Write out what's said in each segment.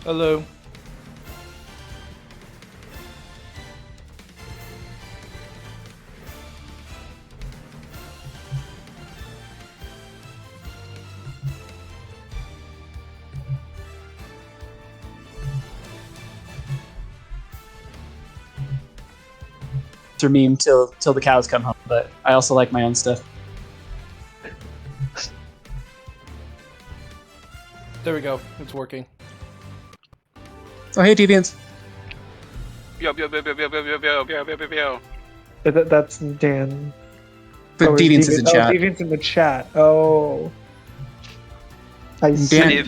Hello. Or meme till the cows come home, but I also like my own stuff. There we go. It's working. Oh, hey, Deviants. Yo. That's Dan. But Deviants is in chat. Deviant's in the chat. Oh. I see.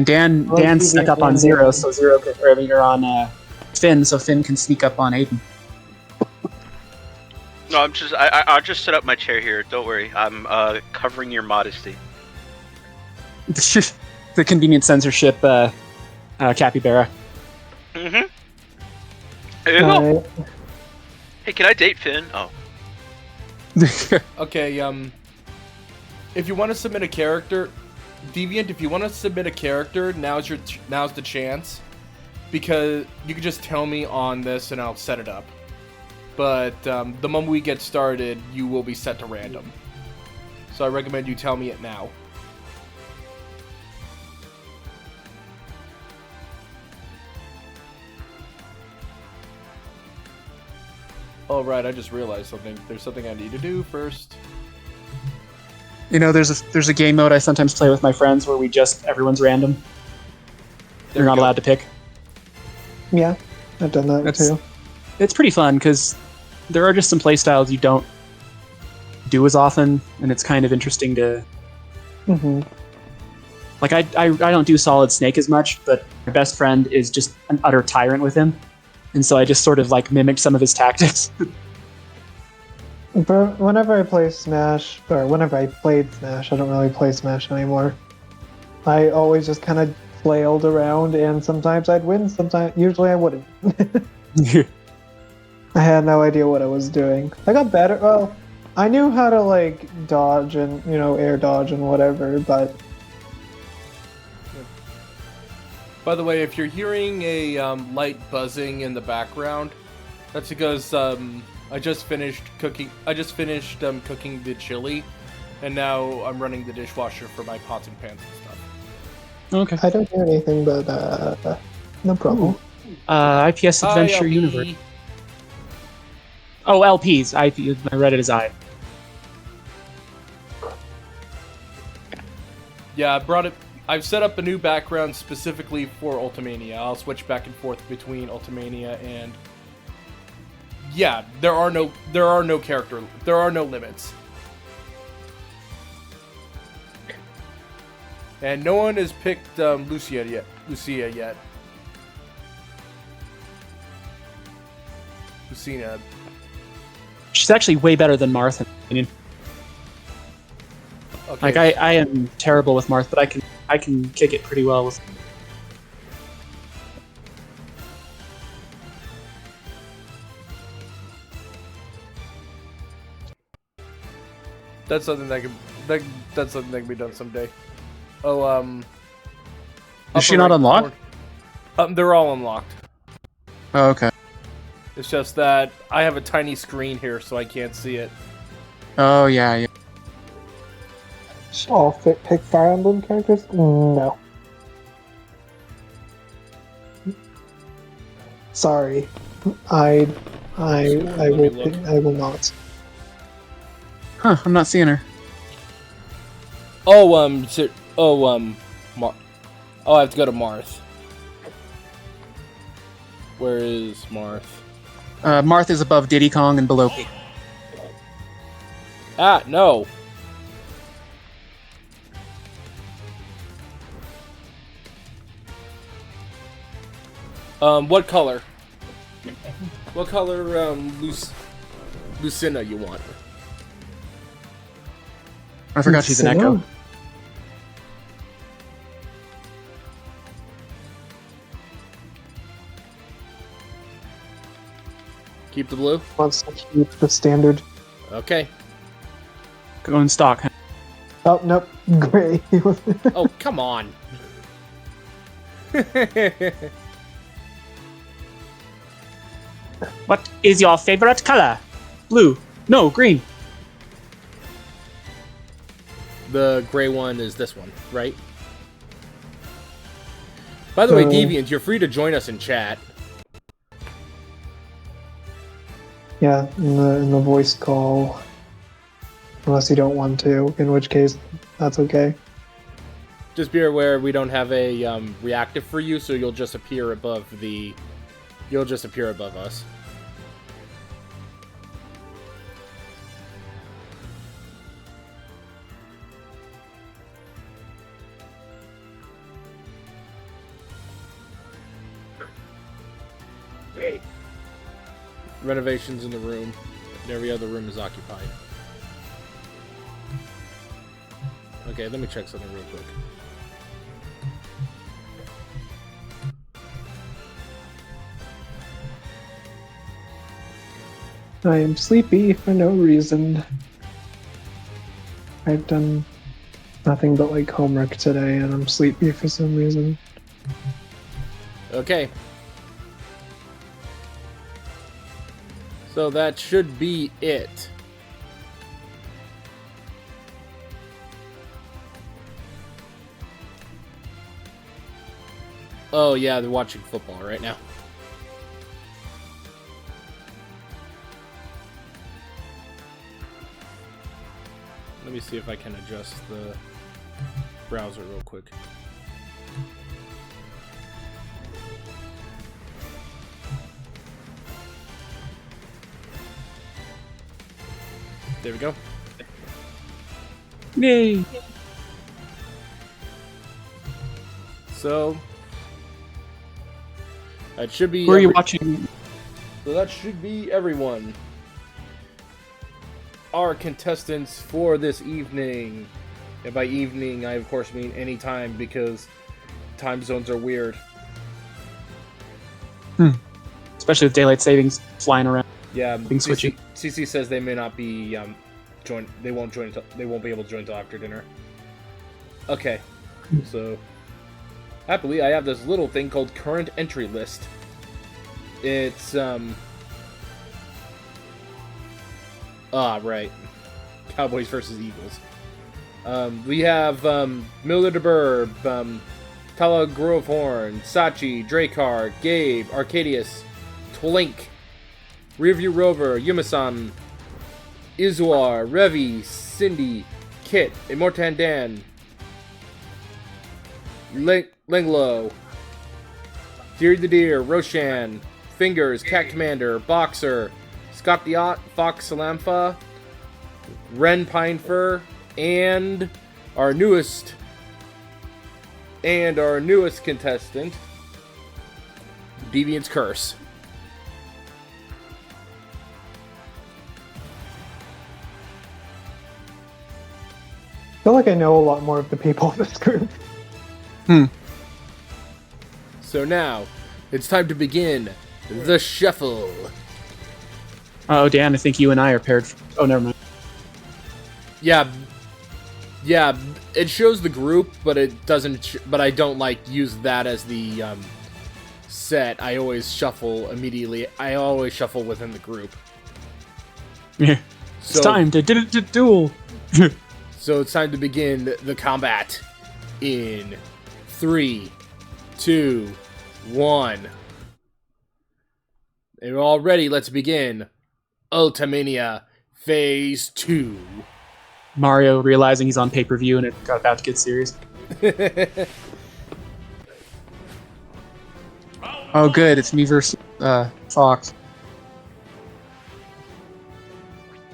Dan snuck up on Zero, so Zero can, or you're on Finn, so Finn can sneak up on Aiden. No, I'll just set up my chair here. Don't worry. I'm covering your modesty. The convenient censorship capybara. Mm-hmm. There you go. Hey, can I date Finn? Oh. Okay, if you want to submit a character, Deviant, if you want to submit a character, now's the chance, because you can just tell me on this and I'll set it up. But the moment we get started, you will be set to random. So I recommend you tell me it now. Oh right, I just realized something. There's something I need to do first. You know, there's a game mode I sometimes play with my friends where everyone's random. You're not allowed to pick. Yeah, I've done that too. It's pretty fun because there are just some playstyles you don't do as often, and it's kind of interesting to. Mm-hmm. Like I don't do Solid Snake as much, but my best friend is just an utter tyrant with him, and so I just sort of like mimicked some of his tactics. But whenever I play Smash, or whenever I played Smash, I don't really play Smash anymore. I always just kind of flailed around, and sometimes I'd win, usually I wouldn't. I had no idea what I was doing. I got better. Well, I knew how to like dodge and air dodge and whatever, but. By the way, if you're hearing a light buzzing in the background, that's because I just finished cooking. Cooking the chili, and now I'm running the dishwasher for my pots and pans and stuff. Okay. I don't hear anything, but no problem. IPS Adventure Universe. Oh, LPs. I read it as I. Yeah, I've set up a new background specifically for Ultimania. I'll switch back and forth between Ultimania and. Yeah, there are no limits. And no one has picked Lucia yet. Lucina. She's actually way better than Marth, in my opinion. Okay. Like I am terrible with Marth, but I can kick it pretty well with. That's something that's something that can be done someday. Oh, Is she not unlocked? They're all unlocked. Oh, okay. It's just that I have a tiny screen here, so I can't see it. Oh yeah. All pick Fire Emblem characters? No. Sorry, I will not. Huh? I'm not seeing her. Oh, I have to go to Marth. Where is Marth? Marth is above Diddy Kong and below Pig. Ah, no. What color? What color, Lucina you want? I forgot she's an Echo. Keep the blue? Wants to keep the standard. Okay. Go in stock. Oh, nope. Gray. Oh, come on. What is your favorite color? Blue. No, green. The gray one is this one, right? By the way, Deviant, you're free to join us in chat. Yeah, in the voice call. Unless you don't want to, in which case, that's okay. Just be aware we don't have a reactive for you, so you'll just appear above the... You'll just appear above us. Renovations in the room. Every other room is occupied. Okay, let me check something real quick. I am sleepy for no reason. I've done nothing but like homework today and I'm sleepy for some reason. Okay. So that should be it. Oh yeah, they're watching football right now. Let me see if I can adjust the browser real quick. There we go. Yay! So that should be. Who are you watching? So that should be everyone. Our contestants for this evening. And by evening, I of course mean any time because time zones are weird. Especially with daylight savings flying around. Yeah, Being switchy. CC says they may not be join. They won't join. They won't be able to join until after dinner. Okay, so happily I have this little thing called current entry list. It's right, Cowboys versus Eagles. We have Miller de Burb, Tala Grovehorn, Sachi, Dracar, Gabe, Arcadius, Twlink, Rearview Rover, Yumasan, Izuar, Revi, Cindy, Kit, Immortan Dan, Lenglo, Deer the Deer, Roshan, Fingers, Cat Commander, Boxer, Scott the Ott, Fox Salampha, Ren Pinefur, and our newest contestant, Deviant's Curse. I feel like I know a lot more of the people in this group. So now, it's time to begin the shuffle. Oh, Dan, I think you and I are paired. Oh, never mind. Yeah, it shows the group, but it doesn't. But I don't use that as the set. I always shuffle immediately. I always shuffle within the group. Yeah. So, It's time to duel. So it's time to begin the combat in 3, 2, 1. And we're all ready. Let's begin ULTIMANIA Phase 2. Mario realizing he's on pay-per-view and it got about to get serious. Oh, good. It's me versus Fox.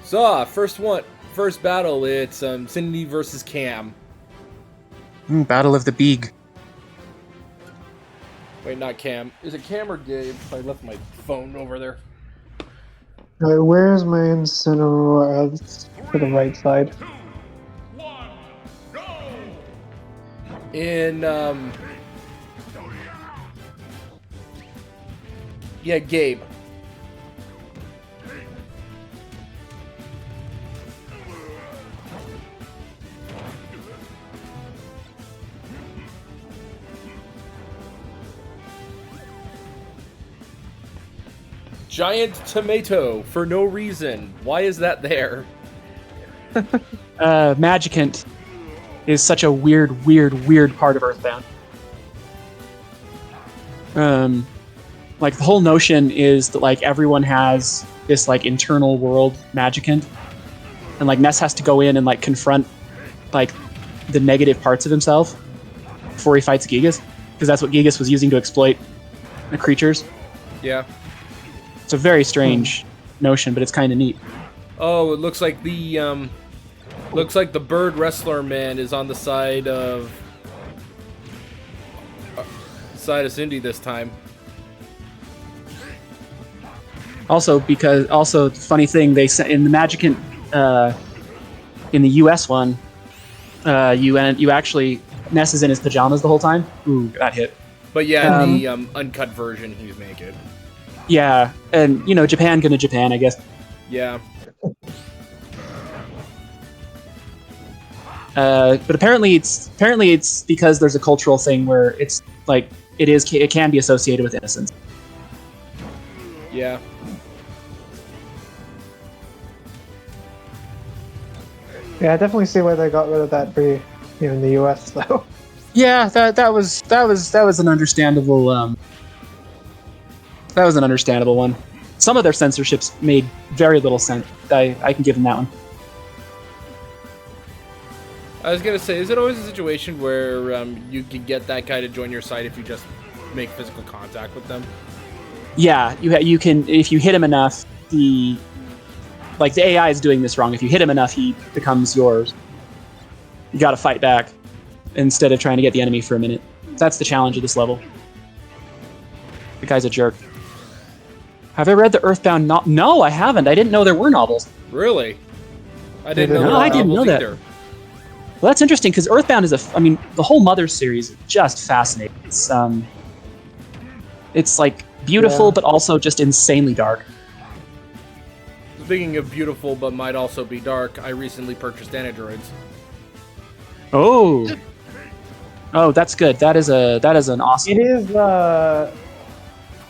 So, first battle, it's Cindy versus Cam. Battle of the Beag. Wait, not Cam. Is it Cam or Gabe? I left my phone over there. Alright, where's my incineroar? It's to the right side. In, yeah, Gabe. Giant tomato for no reason. Why is that there? Magicant is such a weird part of Earthbound. Like the whole notion is that like everyone has this like internal world Magicant, and like Ness has to go in and like confront like the negative parts of himself before he fights Gigas, because that's what Gigas was using to exploit the creatures. Yeah. It's a very strange notion, but it's kind of neat. Oh, it looks like the bird wrestler man is on the side of Cindy this time. Also, the funny thing, they said in the Magicant, in the US one, you actually Ness is in his pajamas the whole time. Ooh, that hit. But yeah, the uncut version he's naked. Yeah, and you know, Japan gonna Japan, I guess. Yeah. But apparently it's because there's a cultural thing where it's like it can be associated with innocence. Yeah. Yeah, I definitely see why they got rid of that for you in the US though. Yeah, that was an understandable that was an understandable one. Some of their censorships made very little sense. I can give them that one. I was gonna say, is it always a situation where you can get that guy to join your site if you just make physical contact with them? Yeah, you can if you hit him enough. The AI is doing this wrong. If you hit him enough, he becomes yours. You got to fight back instead of trying to get the enemy for a minute. That's the challenge of this level. The guy's a jerk. Have I read the Earthbound No, I haven't. I didn't know there were novels. Really? I didn't know. No, I didn't know that. Either. Well, that's interesting because Earthbound is the whole Mother series is just fascinating. It's like beautiful, but also just insanely dark. Speaking of beautiful, but might also be dark, I recently purchased Anadroids. Oh, that's good. That is an awesome.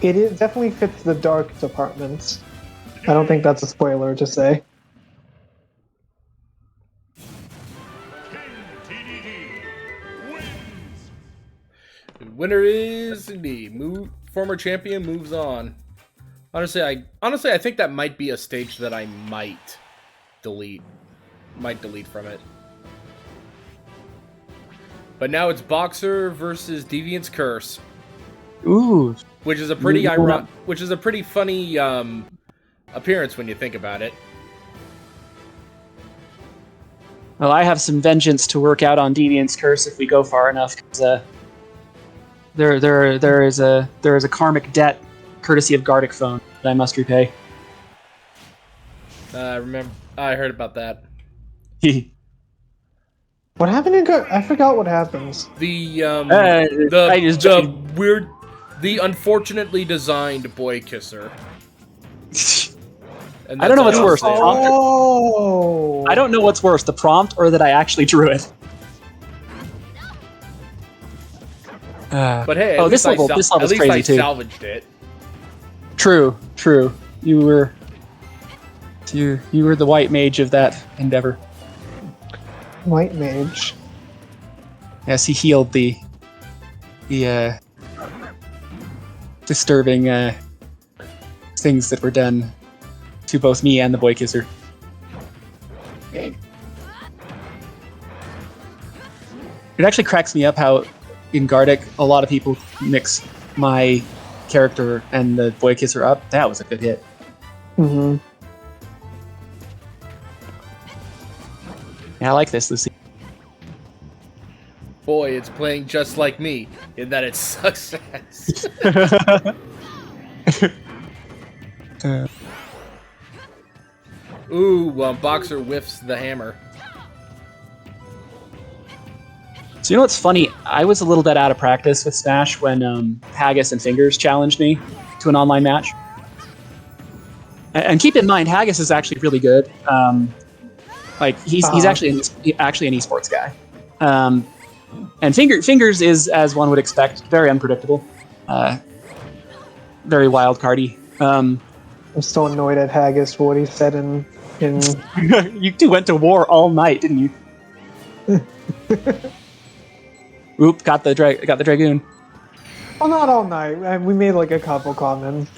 It is definitely fits the dark department. I don't think that's a spoiler to say. Winner is the former champion moves on. Honestly, I think that might be a stage that I might delete from it. But now it's Boxer versus Deviant's Curse. Ooh, which is a pretty funny appearance when you think about it. Well, I have some vengeance to work out on Deviant's Curse if we go far enough. Cause, there is a karmic debt, courtesy of Gardic Phone, that I must repay. I heard about that. What happened in I forgot what happens. The unfortunately designed boy kisser. I don't know what's worse. Oh. I don't know what's worse, the prompt or that I actually drew it. But hey, this level's crazy too. At least I salvaged it. True. You were the white mage of that endeavor. White mage. Yes, he healed the disturbing things that were done to both me and the boy kisser. It actually cracks me up how in Gardic a lot of people mix my character and the boy kisser up. That was a good hit. Mm-hmm. Yeah, I like this, Lucy. Boy, it's playing just like me in that it's success. Ooh, Boxer whiffs the hammer. So you know what's funny? I was a little bit out of practice with Smash when Haggis and Fingers challenged me to an online match. And keep in mind, Haggis is actually really good. He's actually an esports guy. And Fingers is, as one would expect, very unpredictable, very wild cardy. I'm still annoyed at Haggis for what he said in. You two went to war all night, didn't you? Oop! Got the dragoon. Well, not all night. We made like a couple comments.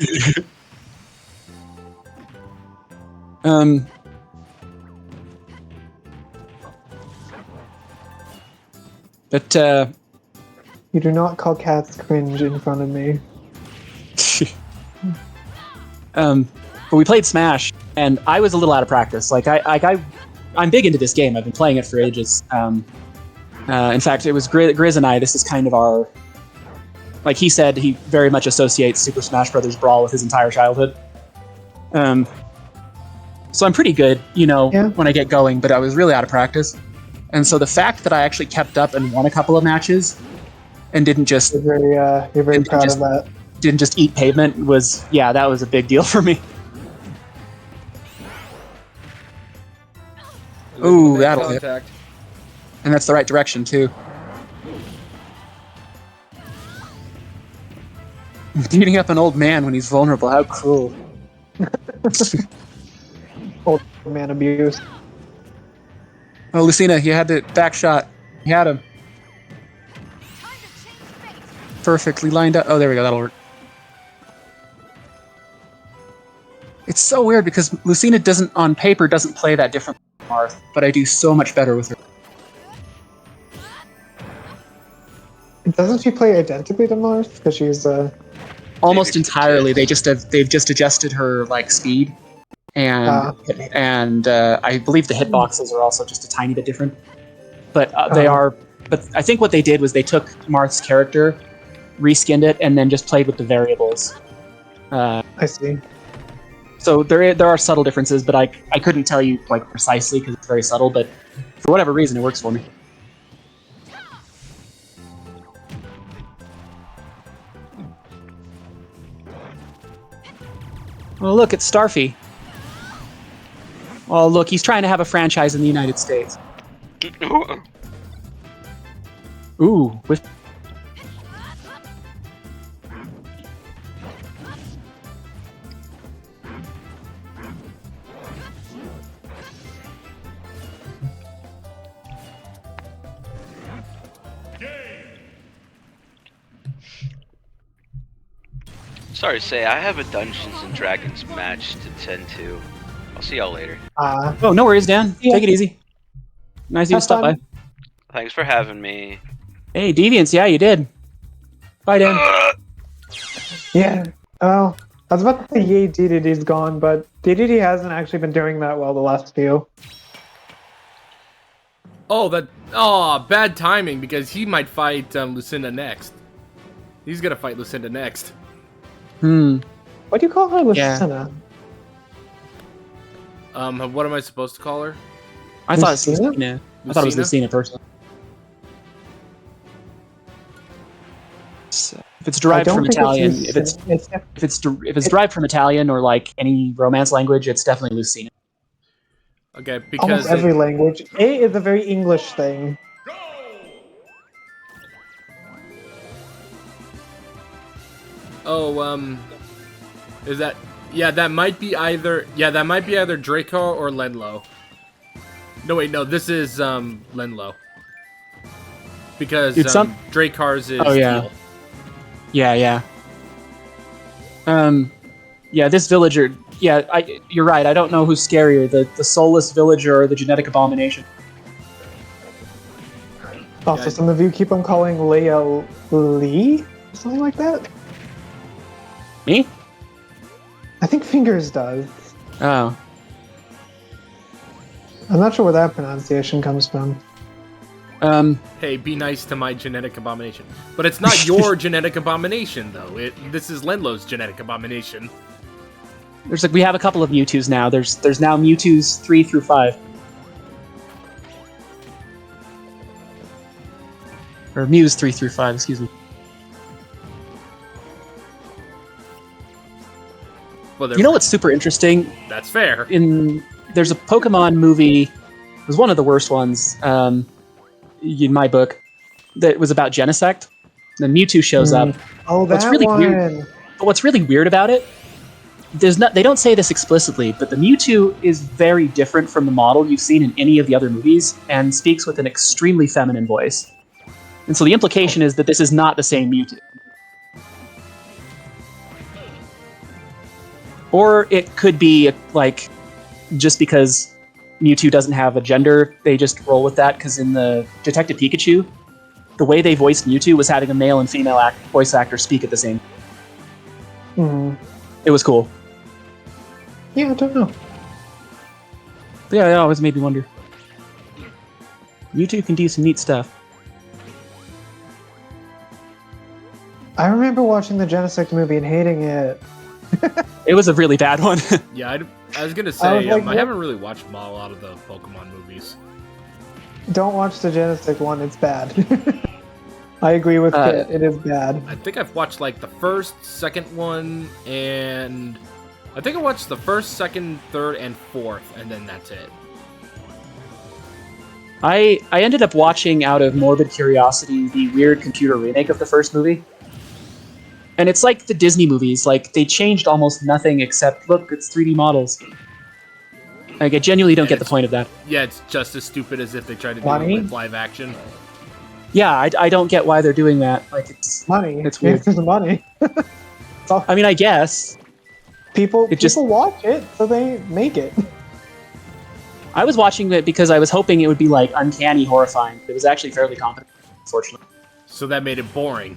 But You do not call cats cringe in front of me. but we played Smash, and I was a little out of practice. Like I'm big into this game. I've been playing it for ages. In fact, it was Grizz and I. This is kind of our, like he said, he very much associates Super Smash Bros. Brawl with his entire childhood. So I'm pretty good, when I get going. But I was really out of practice, and so the fact that I actually kept up and won a couple of matches, and didn't just You're very proud of that. Didn't just eat pavement that was a big deal for me. Ooh, that'll hit. Contact. And that's the right direction, too. Beating up an old man when he's vulnerable, how cruel. Old man abuse. Oh, Lucina, you had the back shot. You had him. Perfectly lined up. Oh, there we go, that'll work. It's so weird because Lucina on paper doesn't play that different from Marth, but I do so much better with her. Doesn't she play identically to Marth? Because she's almost entirely. They've just adjusted her speed, and I believe the hitboxes are also just a tiny bit different. But they are. But I think what they did was they took Marth's character, reskinned it, and then just played with the variables. I see. So there are subtle differences, but I couldn't tell you precisely because it's very subtle. But for whatever reason, it works for me. Oh, look, it's Starfy. Oh, look, he's trying to have a franchise in the United States. Ooh, with... Sorry to say, I have a Dungeons and Dragons match to tend to. I'll see y'all later. Oh, no worries, Dan. Yeah. Take it easy. Nice of you to stop by. Thanks for having me. Hey, Deviants, yeah, you did. Bye, Dan. Yeah. Oh, I was about to say yay, DDD's gone, but DDD hasn't actually been doing that well the last few. Bad timing because he might fight Lucinda next. He's gonna fight Lucinda next. What do you call her, Lucinda? What am I supposed to call her? I thought it was Lucina? Lucina. I thought it was Lucina personally. If it's derived from Italian, if it's derived from Italian or any Romance language, it's definitely Lucina. Okay, because almost every language. A is a very English thing. Is that... Yeah, that might be either Draco or Lenlo. No, wait, no, this is, Lenlo. Because, Dracar's is Steel. Yeah. Yeah, this villager... Yeah, you're right, I don't know who's scarier, the soulless villager or the genetic abomination. Also, some of you keep on calling Leia Lee? Something like that? Me? I think Fingers does. Oh. I'm not sure where that pronunciation comes from. Hey, be nice to my genetic abomination. But it's not your genetic abomination, though. This is Lenlo's genetic abomination. There's we have a couple of Mewtwo's now. There's now Mewtwo's 3 through 5. Or Mew's 3 through 5, excuse me. Well, you know what's super interesting? That's fair. There's a Pokemon movie. It was one of the worst ones in my book. That was about Genesect. Then Mewtwo shows up. Oh, that what's really one. Weird, but what's really weird about it they don't say this explicitly, but the Mewtwo is very different from the model you've seen in any of the other movies and speaks with an extremely feminine voice. And so the implication is that this is not the same Mewtwo. Or it could be, like, just because Mewtwo doesn't have a gender, they just roll with that, because in the Detective Pikachu, the way they voiced Mewtwo was having a male and female voice actor speak at the same time. It was cool. Yeah, I don't know. But yeah, it always made me wonder. Mewtwo can do some neat stuff. I remember watching the Genesect movie and hating it. It was a really bad one. Yeah, I was gonna say, like, I haven't really watched a lot of the Pokemon movies. Don't watch the Genesect one, it's bad. I agree with Kit, it is bad. I think I've watched like the first, second one, and I think I watched the first, second, third, and fourth, and then that's it. I ended up watching out of morbid curiosity the weird computer remake of the first movie. And it's like the Disney movies, like they changed almost nothing except, look, it's 3D models. Like I genuinely don't get the point of that. Yeah, it's just as stupid as if they tried to do it with live action. Yeah, I don't get why they're doing that. Like it's Money. It's weird. It's money. I mean, I guess. People just watch it, so they make it. I was watching it because I was hoping it would be like uncanny horrifying. It was actually fairly competent, unfortunately. So that made it boring.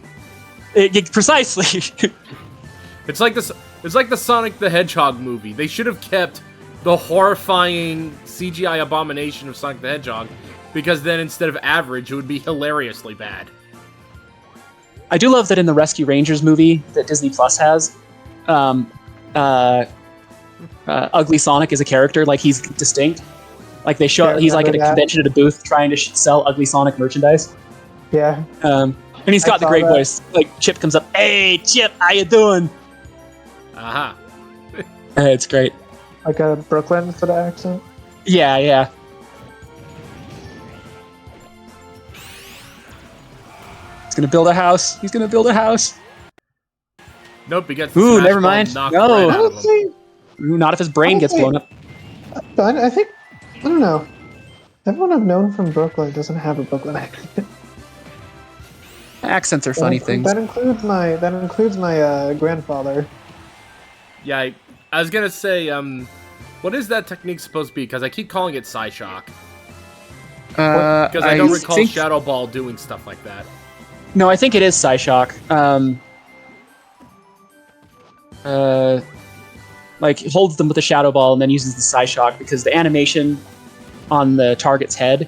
Precisely. It's like this. It's like the Sonic the Hedgehog movie. They should have kept the horrifying CGI abomination of Sonic the Hedgehog, because then instead of average, it would be hilariously bad. I do love that in the Rescue Rangers movie that Disney Plus has, Ugly Sonic is a character. Like he's distinct. Like they show, he's like at a convention at a booth trying to sell Ugly Sonic merchandise. Yeah. And he's got the great voice. Like Chip comes up, "Hey Chip, how you doing?" Aha. It's great. Like a Brooklyn sort of accent. Yeah. He's gonna build a house. He's gonna build a house. Nope, he gets the Ooh, smash never ball mind. knocked No. right out of him. Honestly, Ooh, not if his brain gets blown up. I think, I don't know. Everyone I've known from Brooklyn doesn't have a Brooklyn accent. Accents are funny things. That includes my grandfather. Yeah, I was gonna say, what is that technique supposed to be? Because I keep calling it Psyshock. Because I don't recall Shadow Ball doing stuff like that. No, I think it is Psyshock. Like holds them with the Shadow Ball and then uses the Psyshock because the animation on the target's head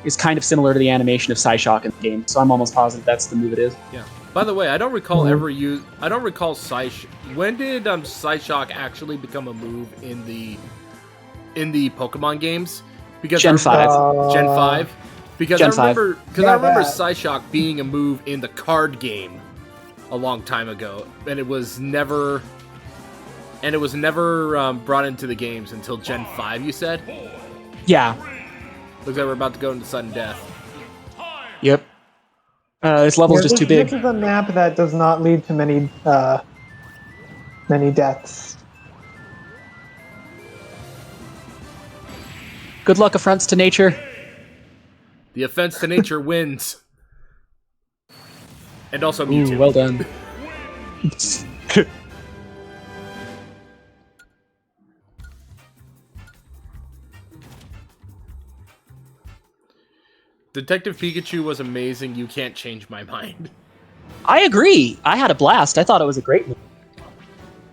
is kind of similar to the animation of Psyshock in the game. So I'm almost positive that's the move it is. Yeah. By the way, I don't recall I don't recall Psyshock. When did Psyshock actually become a move in the Pokemon games? Because Gen 5. Gen 5. Because Gen I remember that. Psyshock being a move in the card game a long time ago, and it was never brought into the games until Gen 5. You said? Yeah. Looks like we're about to go into sudden death. Yep. This level's just too big. This is a map that does not lead to many deaths. Good luck, affronts to nature. The offense to nature wins. And also Mewtwo. Ooh, well done. Detective Pikachu was amazing. You can't change my mind. I agree. I had a blast. I thought it was a great movie.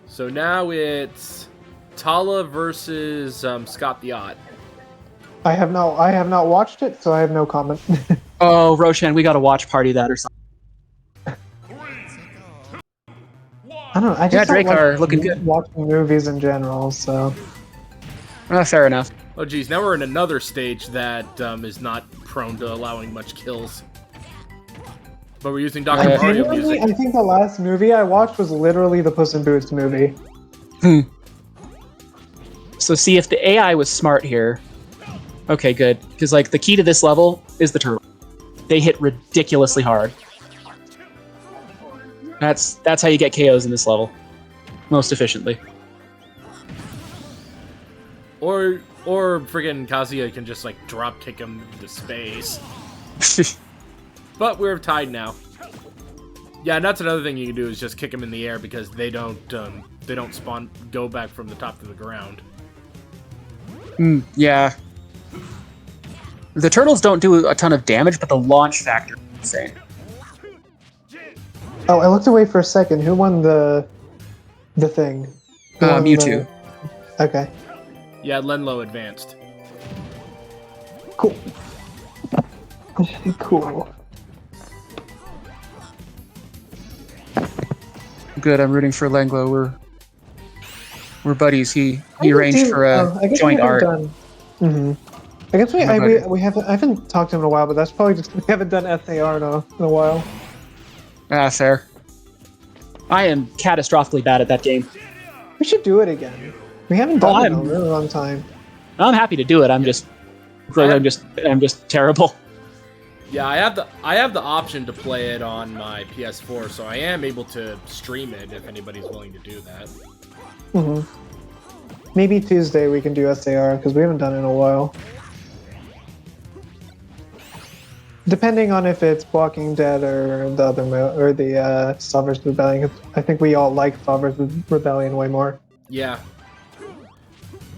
So now it's Tala versus Scott the Yacht. I have not watched it, so I have no comment. Oh, Roshan, we gotta watch party that or something. I don't know. I just don't Dracar, looking good. Watching movies in general, so. Fair enough. Oh geez, now we're in another stage that is not prone to allowing much kills. But we're using Dr. Mario music. I think the last movie I watched was literally the Puss in Boots movie. So see, if the AI was smart here... Okay, good. Because, like, the key to this level is the turtle. They hit ridiculously hard. That's how you get KOs in this level. Most efficiently. Or friggin' Kazuya can just like drop kick him into space. But we're tied now. Yeah, and that's another thing you can do is just kick him in the air because they don't go back from the top to the ground. Yeah. The turtles don't do a ton of damage, but the launch factor is insane. Oh, I looked away for a second. Who won the thing? Who won Mewtwo. Okay. Yeah, Lenlo advanced. Cool. Cool. Good, I'm rooting for Langlo. We're buddies. He arranged for a joint art. Mm-hmm. I guess we haven't. I haven't talked to him in a while, but that's probably just we haven't done SAR in a while. Ah, fair. I am catastrophically bad at that game. We should do it again. We haven't done it in a really long time. I'm happy to do it. I'm just terrible. Yeah, I have the option to play it on my PS4, so I am able to stream it if anybody's willing to do that. Mm-hmm. Maybe Tuesday we can do SAR because we haven't done it in a while. Depending on if it's Walking Dead or the other or the Star vs. Rebellion. I think we all like Star vs. Rebellion way more. Yeah.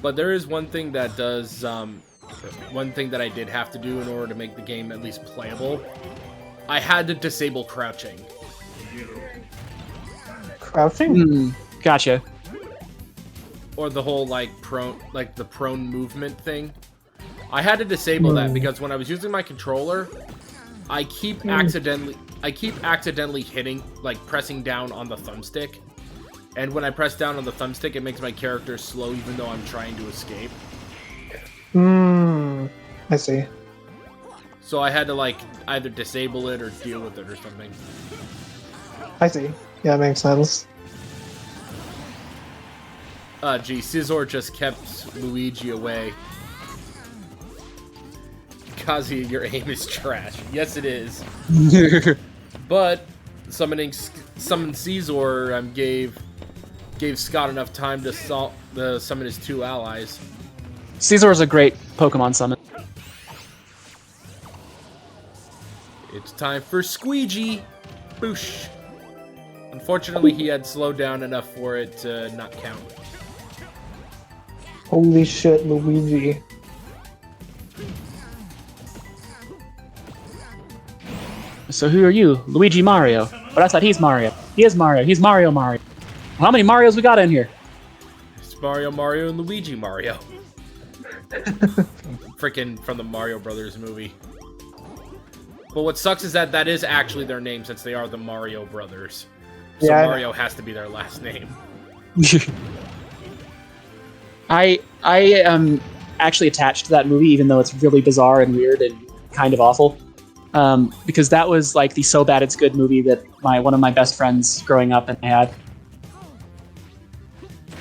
But there is one thing that does, one thing that I did have to do in order to make the game at least playable. I had to disable crouching. Crouching? Gotcha. Or the whole the prone movement thing. I had to disable that because when I was using my controller, I keep accidentally hitting, pressing down on the thumbstick. And when I press down on the thumbstick, it makes my character slow even though I'm trying to escape. I see. So I had to either disable it or deal with it or something. I see. Yeah, that makes sense. Gee, Scizor just kept Luigi away. Kazuya, your aim is trash. Yes, it is. But summon Scizor gave Scott enough time to summon his two allies. Caesar is a great Pokemon summon. It's time for Squeegee! Boosh! Unfortunately, he had slowed down enough for it to not count. Holy shit, Luigi. So who are you? Luigi Mario. But I thought he's Mario. He is Mario. He's Mario Mario. How many Marios we got in here? It's Mario and Luigi Mario. Frickin' from the Mario Brothers movie. But what sucks is that is actually their name since they are the Mario Brothers. So yeah, Mario has to be their last name. I am actually attached to that movie, even though it's really bizarre and weird and kind of awful. Because that was like the So Bad It's Good movie that one of my best friends growing up and had.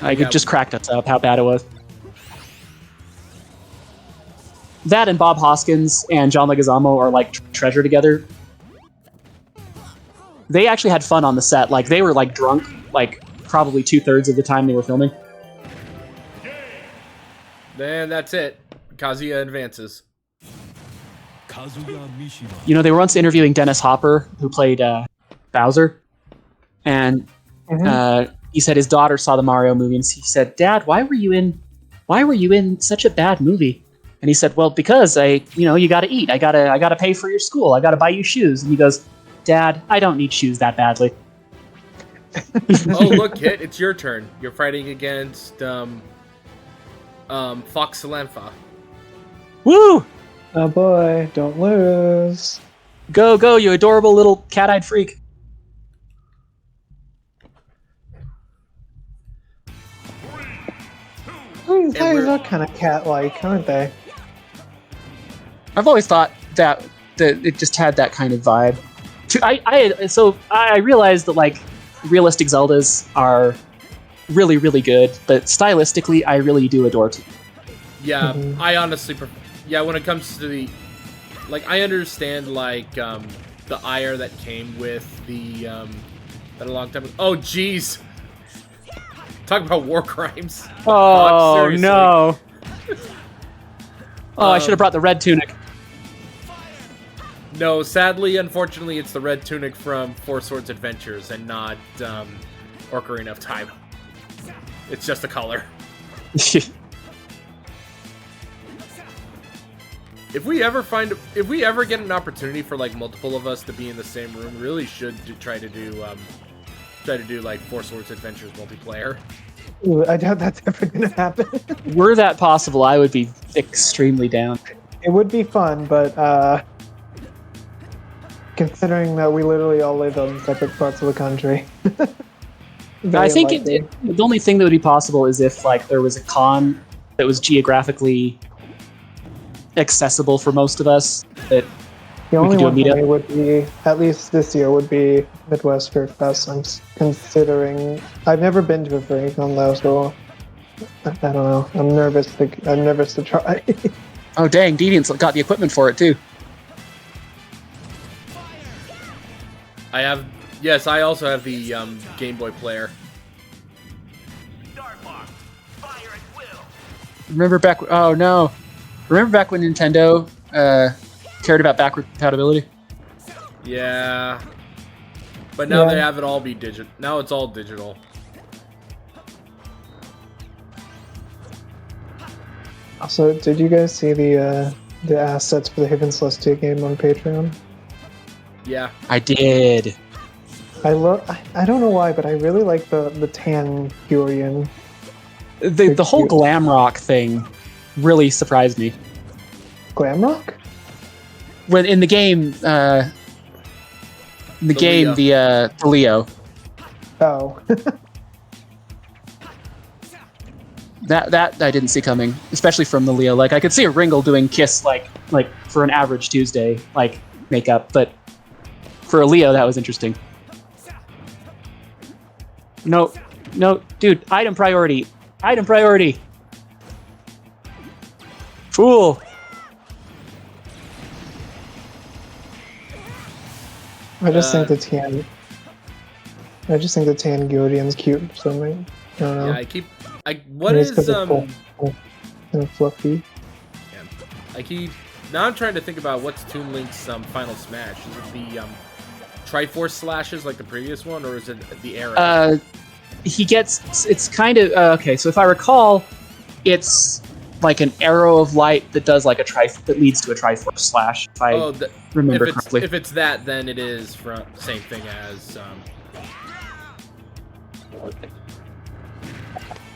It just cracked us up how bad it was. That and Bob Hoskins and John Leguizamo are like treasure together. They actually had fun on the set. Like they were like drunk, like probably 2/3 of the time they were filming. Then that's it. Kazuya advances. You know, they were once interviewing Dennis Hopper, who played Bowser, and he said his daughter saw the Mario movie, and he said, "Dad, why were you in such a bad movie?" And he said, "Well, because you got to eat. I gotta pay for your school. I gotta buy you shoes." And he goes, "Dad, I don't need shoes that badly." Oh, look, Kit, it's your turn. You're fighting against Fox Salanfa. Woo! Oh boy, don't lose. Go, you adorable little cat-eyed freak. These are kind of cat-like, aren't they? I've always thought that it just had that kind of vibe. I realized that like realistic Zeldas are really, really good, but stylistically, I really do adore them. Yeah, I honestly when it comes to the I understand the ire that came with the that a long time ago. Oh jeez. Talk about war crimes. Oh no. Oh, I should have brought the red tunic. No, sadly, unfortunately, it's the red tunic from Four Swords Adventures and not Ocarina of Time. It's just a color. If we ever get an opportunity for like multiple of us to be in the same room, we really should try to do like Four Swords Adventures multiplayer. Ooh, I doubt that's ever gonna happen. Were that possible, I would be extremely down. It would be fun, but considering that we literally all live on separate parts of the country. I think the only thing that would be possible is if like there was a con that was geographically accessible for most of us. That the only we could one do a for meetup. me would be, at least this year, would be Midwest Fruit Fest. I'm considering. I've never been to a FurryCon though, so I don't know. I'm nervous to try. Oh dang, Deviant's got the equipment for it too. Yes, I also have the Game Boy player. Remember back? Oh no! Remember back when Nintendo cared about backward compatibility? Yeah, but now Yeah. they have it all be digital. Now it's all digital. Also, did you guys see the assets for the Haven Celestia game on Patreon? Yeah. I did. I don't know why, but I really like the tan Gurian. The whole glam rock thing really surprised me. Glamrock? When in the game, the Leo. Oh. That I didn't see coming, especially from the Leo. Like I could see a Ringle doing Kiss like for an average Tuesday like makeup, but for a Leo that was interesting. No, dude, item priority. Fool. I just think the tan Gurian's cute for some reason. I don't know. Yeah, what Maybe is it's 'cause it's full and fluffy. now I'm trying to think about what's Toon Link's final smash. Is it the Triforce slashes like the previous one, or is it the arrow? It's kind of okay. So if I recall, it's like an arrow of light that does like that leads to a Triforce slash. If I remember correctly. If it's that, then it is from same thing as.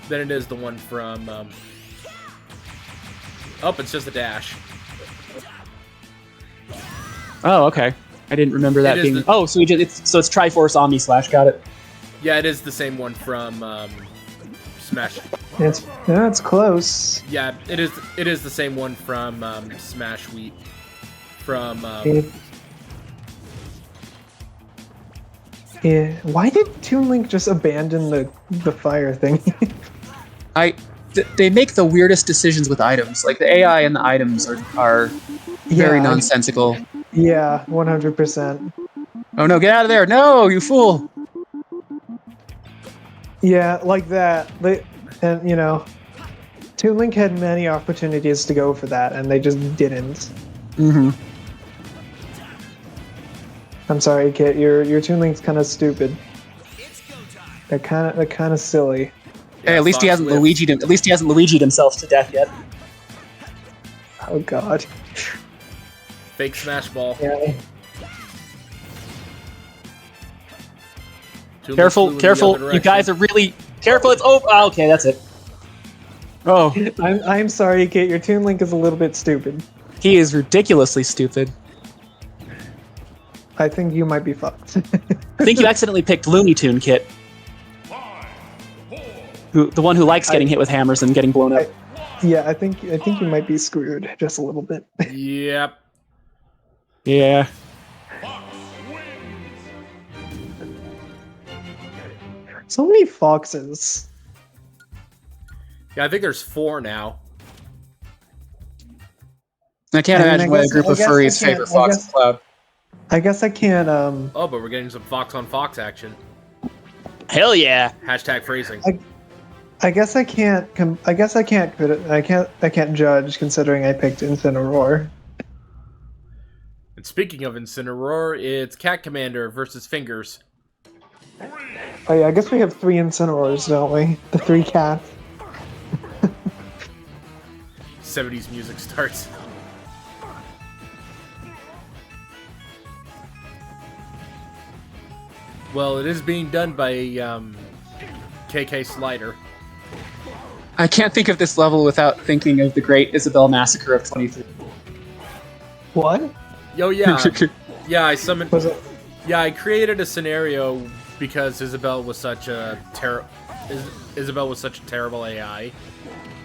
Then it is the one from. It's just a dash. Oh, okay. I didn't remember that being. So it's Triforce Omni Slash. Got it. Yeah, it is the same one from Smash. It's close. Yeah, it is. It is the same one from Smash Wheat. From. Yeah. Why did Toon Link just abandon the fire thing? They make the weirdest decisions with items. Like the AI and the items are very nonsensical. Yeah, 100%. Oh no! Get out of there! No, you fool! Yeah, like that. And Toon Link had many opportunities to go for that, and they just didn't. Mm-hmm. I'm sorry, Kit. Your Toon Link's kind of stupid. They're kind of silly. Hey, at least he hasn't Luigi'd himself to death yet. Oh God. Fake Smash Ball. Yeah. Careful! You guys are really careful. It's okay, that's it. Oh, I'm sorry, Kit. Your Toon Link is a little bit stupid. he is ridiculously stupid. I think you might be fucked. I think you accidentally picked Looney Tune Kit. The one who likes getting hit with hammers and getting blown up. Yeah, I think you might be screwed just a little bit. Yep. Yeah. So many foxes. Yeah, I think there's 4 now. I can't imagine why a group of furries favor Fox Cloud. I guess I can't. Oh, but we're getting some Fox on Fox action. Hell yeah! Hashtag phrasing. I guess I can't. I guess I can't. I can't judge considering I picked Incineroar. And speaking of Incineroar, it's Cat Commander versus Fingers. Oh yeah, I guess we have 3 Incineroars, don't we? The 3 cats. 70s music starts. Well, it is being done by KK Slider. I can't think of this level without thinking of the Great Isabel Massacre of 23. What? Yo, yeah. Yeah, I summoned... Was it? Yeah, I created a scenario because Isabel was such a terrible AI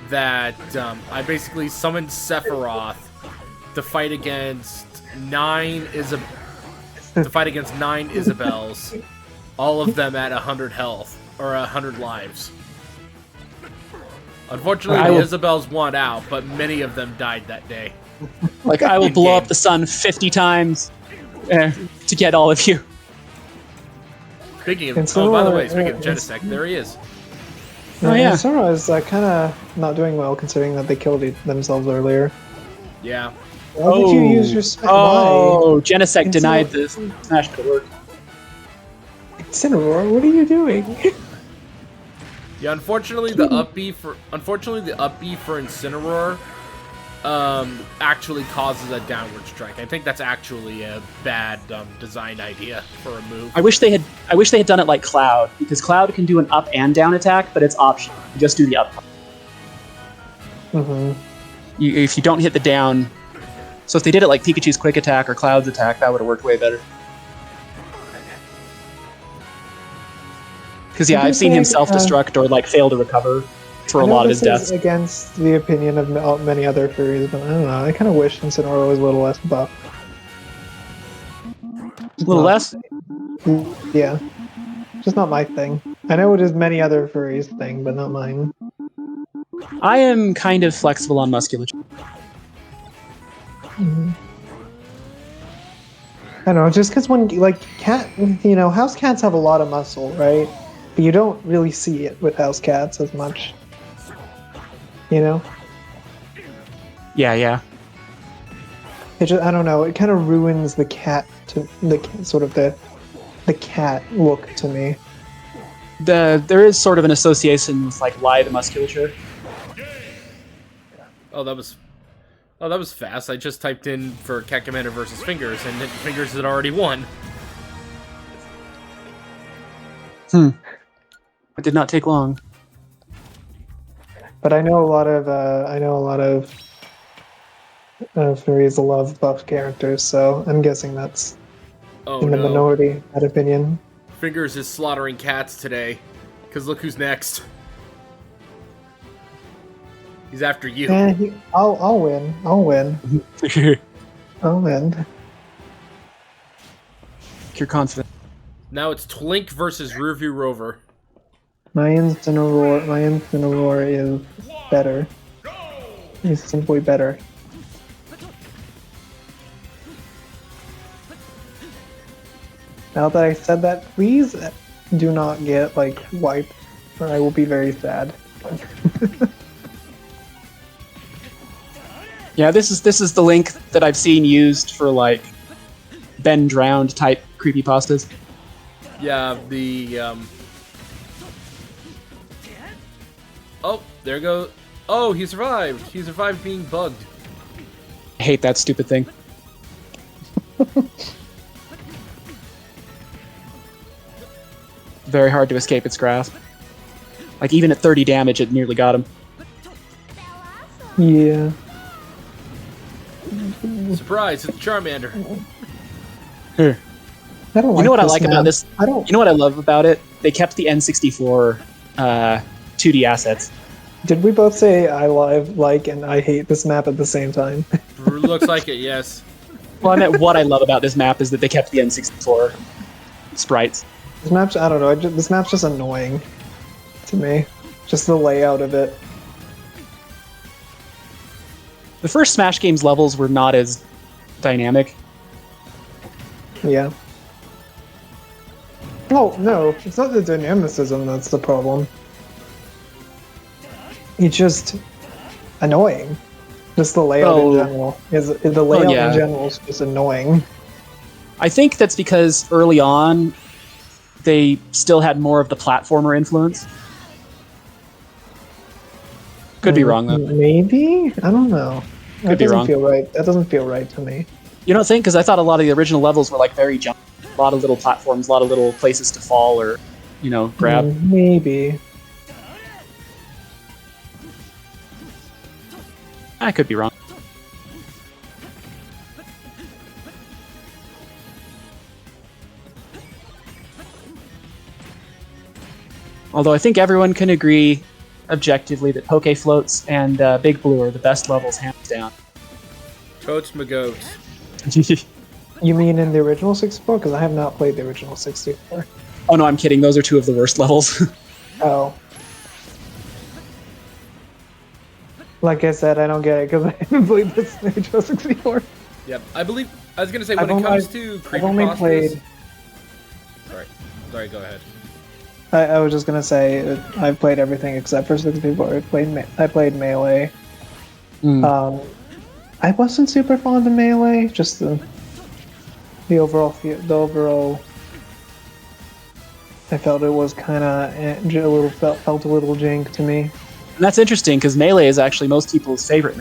that I basically summoned Sephiroth to fight against 9 Isabels, all of them at 100 health or 100 lives. Unfortunately, the Isabels won out, but many of them died that day. Like, I will blow up the sun 50 times to get all of you. Speaking of, oh, by the way, speaking of Genesect, there he is. Oh, yeah. Incineroar is kind of not doing well considering that they killed themselves earlier. Yeah. Why did you use your spell? Oh, Genesect denied the smash to work. Incineroar, what are you doing? Yeah, unfortunately the up B for Incineroar actually causes a downward strike. I think that's actually a bad design idea for a move. I wish they had done it like Cloud, because Cloud can do an up and down attack, but it's optional. You just do the up. Mm-hmm. If you don't hit the down, so if they did it like Pikachu's quick attack or Cloud's attack, that would have worked way better. Because yeah, I've seen him self-destruct or like fail to recover for a lot of his deaths. Against the opinion of many other furries, but I don't know. I kind of wish Incineroar was a little less buff. A little less? Yeah. Just not my thing. I know it is many other furries' thing, but not mine. I am kind of flexible on musculature. Mm-hmm. I don't know, just because when, like, house cats have a lot of muscle, right? But you don't really see it with house cats as much. You know? Yeah. It just, I don't know, it kind of ruins the cat, the cat look to me. There is sort of an association with like lithe musculature. Oh, that was fast. I just typed in for Cat Commander versus Fingers, and Fingers had already won. It did not take long. But I know a lot of furries love buff characters, so I'm guessing that's in the minority, that opinion. Fingers is slaughtering cats today, because look who's next. He's after you. I'll win. I'll win. I'll win. You're confident. Now it's Twink versus Rearview Rover. My Incineroar is better. He's simply better. Now that I said that, please do not get like wiped, or I will be very sad. Yeah, this is the link that I've seen used for like Ben Drowned type creepypastas. Yeah, Oh, there goes. Oh, he survived. He survived being bugged. I hate that stupid thing. Very hard to escape its grasp. Like even at 30 damage, it nearly got him. Yeah. Surprise! It's Charmander. Here. I don't like you know what I this like map. about this? I don't. You know what I love about it? They kept the N64 2D assets. Did we both say I like and I hate this map at the same time? Looks like it, yes. Well, I meant what I love about this map is that they kept the N64 sprites. This map's, I don't know, this map's just annoying to me. Just the layout of it. The first Smash games levels were not as dynamic. Yeah. Oh, no, it's not the dynamicism that's the problem. It's just annoying. Just the layout in general. The layout in general is just annoying. I think that's because early on, they still had more of the platformer influence. Could be wrong though. Maybe? I don't know. Could be wrong. Feel right. That doesn't feel right to me. You don't think? Because I thought a lot of the original levels were like very jumpy. A lot of little platforms, a lot of little places to fall or, grab. Maybe. I could be wrong. Although I think everyone can agree objectively that Poke Floats and Big Blue are the best levels, hands down. Totes McGoats. You mean in the original 64? Because I have not played the original 64. Oh no, I'm kidding. Those are two of the worst levels. Oh. Like I said, I don't get it because I haven't played this original 64. Yep, I was gonna say when it comes to creepypastas. I've only played. Sorry, go ahead. I was just gonna say I've played everything except for 64. I played Melee. I wasn't super fond of Melee. Just the overall I felt it was kind of felt a little jank to me. And that's interesting because Melee is actually most people's favorite.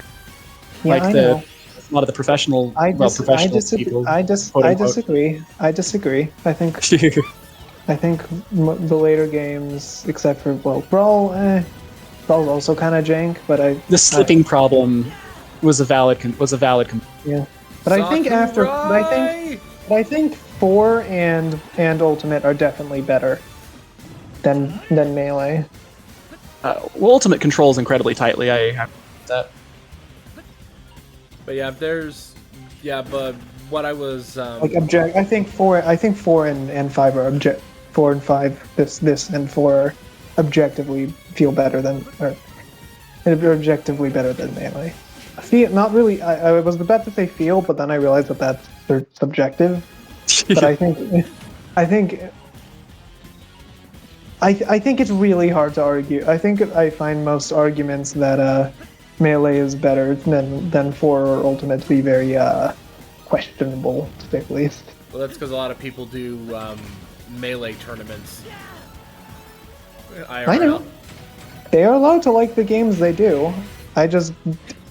Yeah, I know. A lot of the professional people. I disagree. I think the later games, except for Brawl, Brawl's also kind of jank. But the slipping problem was a valid. Yeah, but I think 4 and Ultimate are definitely better than Melee. Ultimate controls incredibly tightly. I have that. But but what I was I think 4 and 5 are 4 and 5 this and 4 are objectively feel better than objectively better than Melee. Not really. I was about to say feel, but then I realized that they're subjective. But I think it's really hard to argue. I think I find most arguments that Melee is better than 4 or Ultimate to be very questionable, to say the least. Well, that's because a lot of people do Melee tournaments. I know. They are allowed to like the games they do. I just,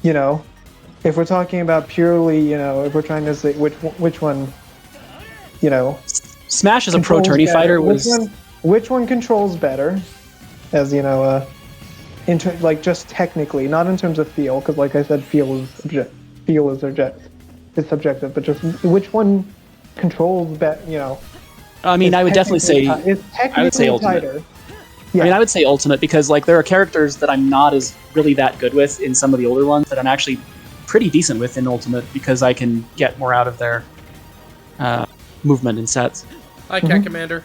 if we're talking about purely, if we're trying to say which one, Smash as a pro tourney fighter which one controls better, as just technically, not in terms of feel, because like I said, feel is subjective, but just which one controls better, I mean, I would definitely say Ultimate. Tighter. Yeah. I mean, I would say Ultimate because there are characters that I'm not as really that good with in some of the older ones that I'm actually pretty decent with in Ultimate because I can get more out of their movement and sets. Hi, Cat Commander.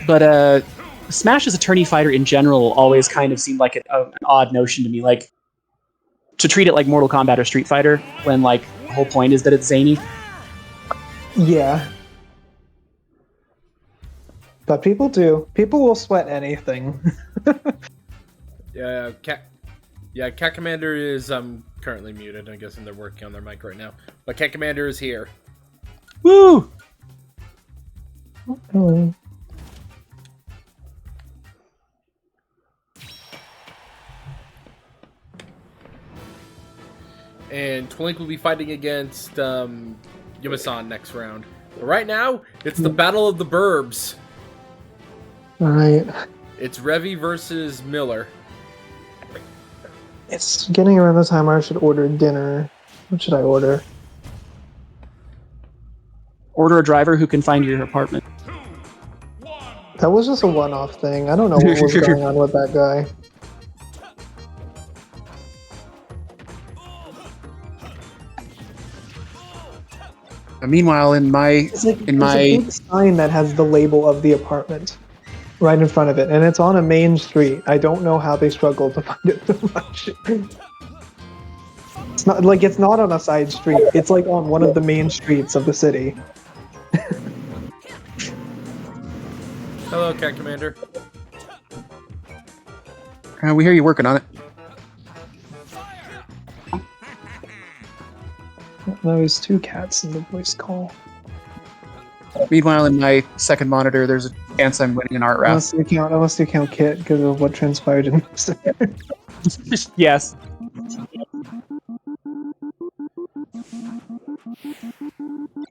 But Smash as a tourney fighter in general always kind of seemed like an odd notion to me. Like, to treat it like Mortal Kombat or Street Fighter when, the whole point is that it's zany. Yeah. But people do. People will sweat anything. Cat Commander is currently muted. I'm guessing they're working on their mic right now. But Cat Commander is here. Woo! Hello. And Twink will be fighting against Yumasan next round. But right now, it's the Battle of the Burbs. Alright. It's Revy versus Miller. It's getting around the time I should order dinner. What should I order? Order a driver who can find your apartment. That was just a one-off thing. I don't know what was going on with that guy. Meanwhile, there's a big sign that has the label of the apartment right in front of it, and it's on a main street. I don't know how they struggle to find it so much. It's not on a side street. It's on one of the main streets of the city. Hello, Cat Commander. We hear you working on it. There's 2 cats in the voice call. Meanwhile, in my second monitor, there's a chance I'm winning an art raffle. Unless you count Kit because of what transpired in the Yes.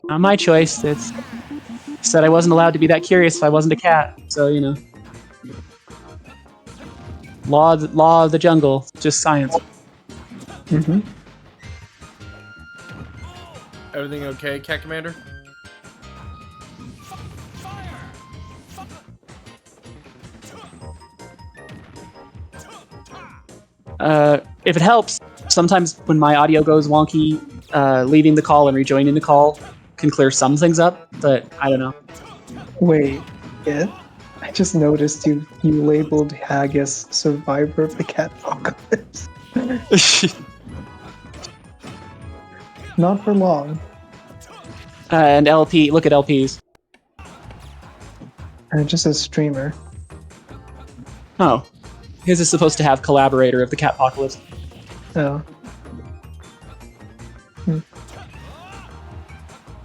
Not my choice. It's said I wasn't allowed to be that curious if I wasn't a cat. So, you know. Law of the jungle. Just science. Mm-hmm. Everything okay, Cat Commander? If it helps, sometimes when my audio goes wonky, leaving the call and rejoining the call can clear some things up, but I don't know. Wait, Kit? I just noticed you labeled Haggis survivor of the cat apocalypse. Not for long. And LP, look at LPs. And it just says streamer. Oh. His is supposed to have collaborator of the cat apocalypse. Oh.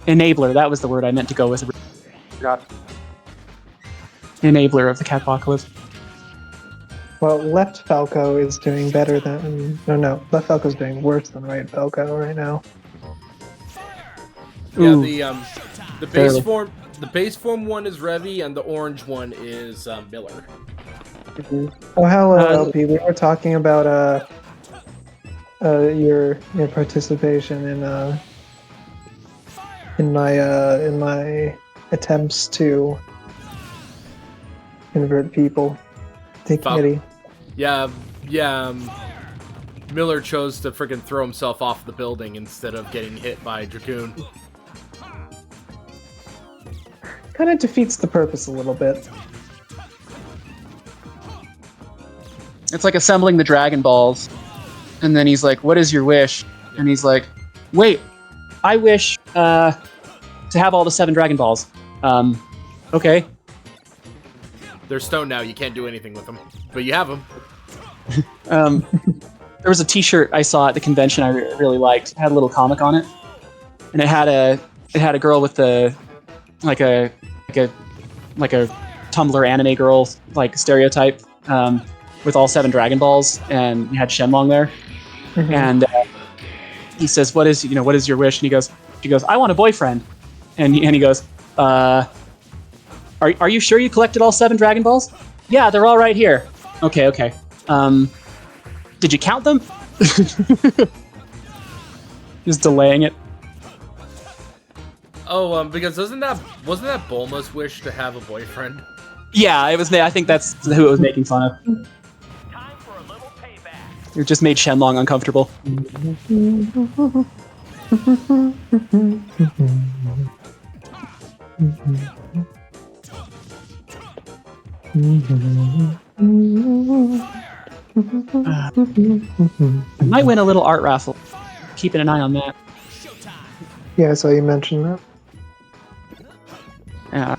Enabler, that was the word I meant to go with. Forgot. Enabler of the cat apocalypse. Well, left Falco is doing better than... No, left Falco's doing worse than right Falco right now. Ooh. Yeah, the base form one is Revy, and the orange one is Miller. Oh, hello, LP. We were talking about your participation in my attempts to convert people. Take committee. Yeah. Miller chose to freaking throw himself off the building instead of getting hit by Dragoon. Kind of defeats the purpose a little bit. It's like assembling the Dragon Balls. And then he's like, what is your wish? And he's like, wait, I wish to have all the 7 Dragon Balls. Okay. They're stone now, you can't do anything with them. But you have them. There was a t-shirt I saw at the convention I really liked. It had a little comic on it. And it had a girl with the like a Tumblr anime girl like stereotype. With all 7 Dragon Balls, and you had Shenlong there, and he says, "What is your wish?" And she goes, "I want a boyfriend," and he goes, "Are you sure you collected all 7 Dragon Balls?" "Yeah, they're all right here." Okay. Did you count them? Just delaying it. Oh, because wasn't that Bulma's wish to have a boyfriend? Yeah, it was. I think that's who it was making fun of. It just made Shenlong uncomfortable. I might win a little art raffle. Keeping an eye on that. Yeah, I saw you mention that. Yeah,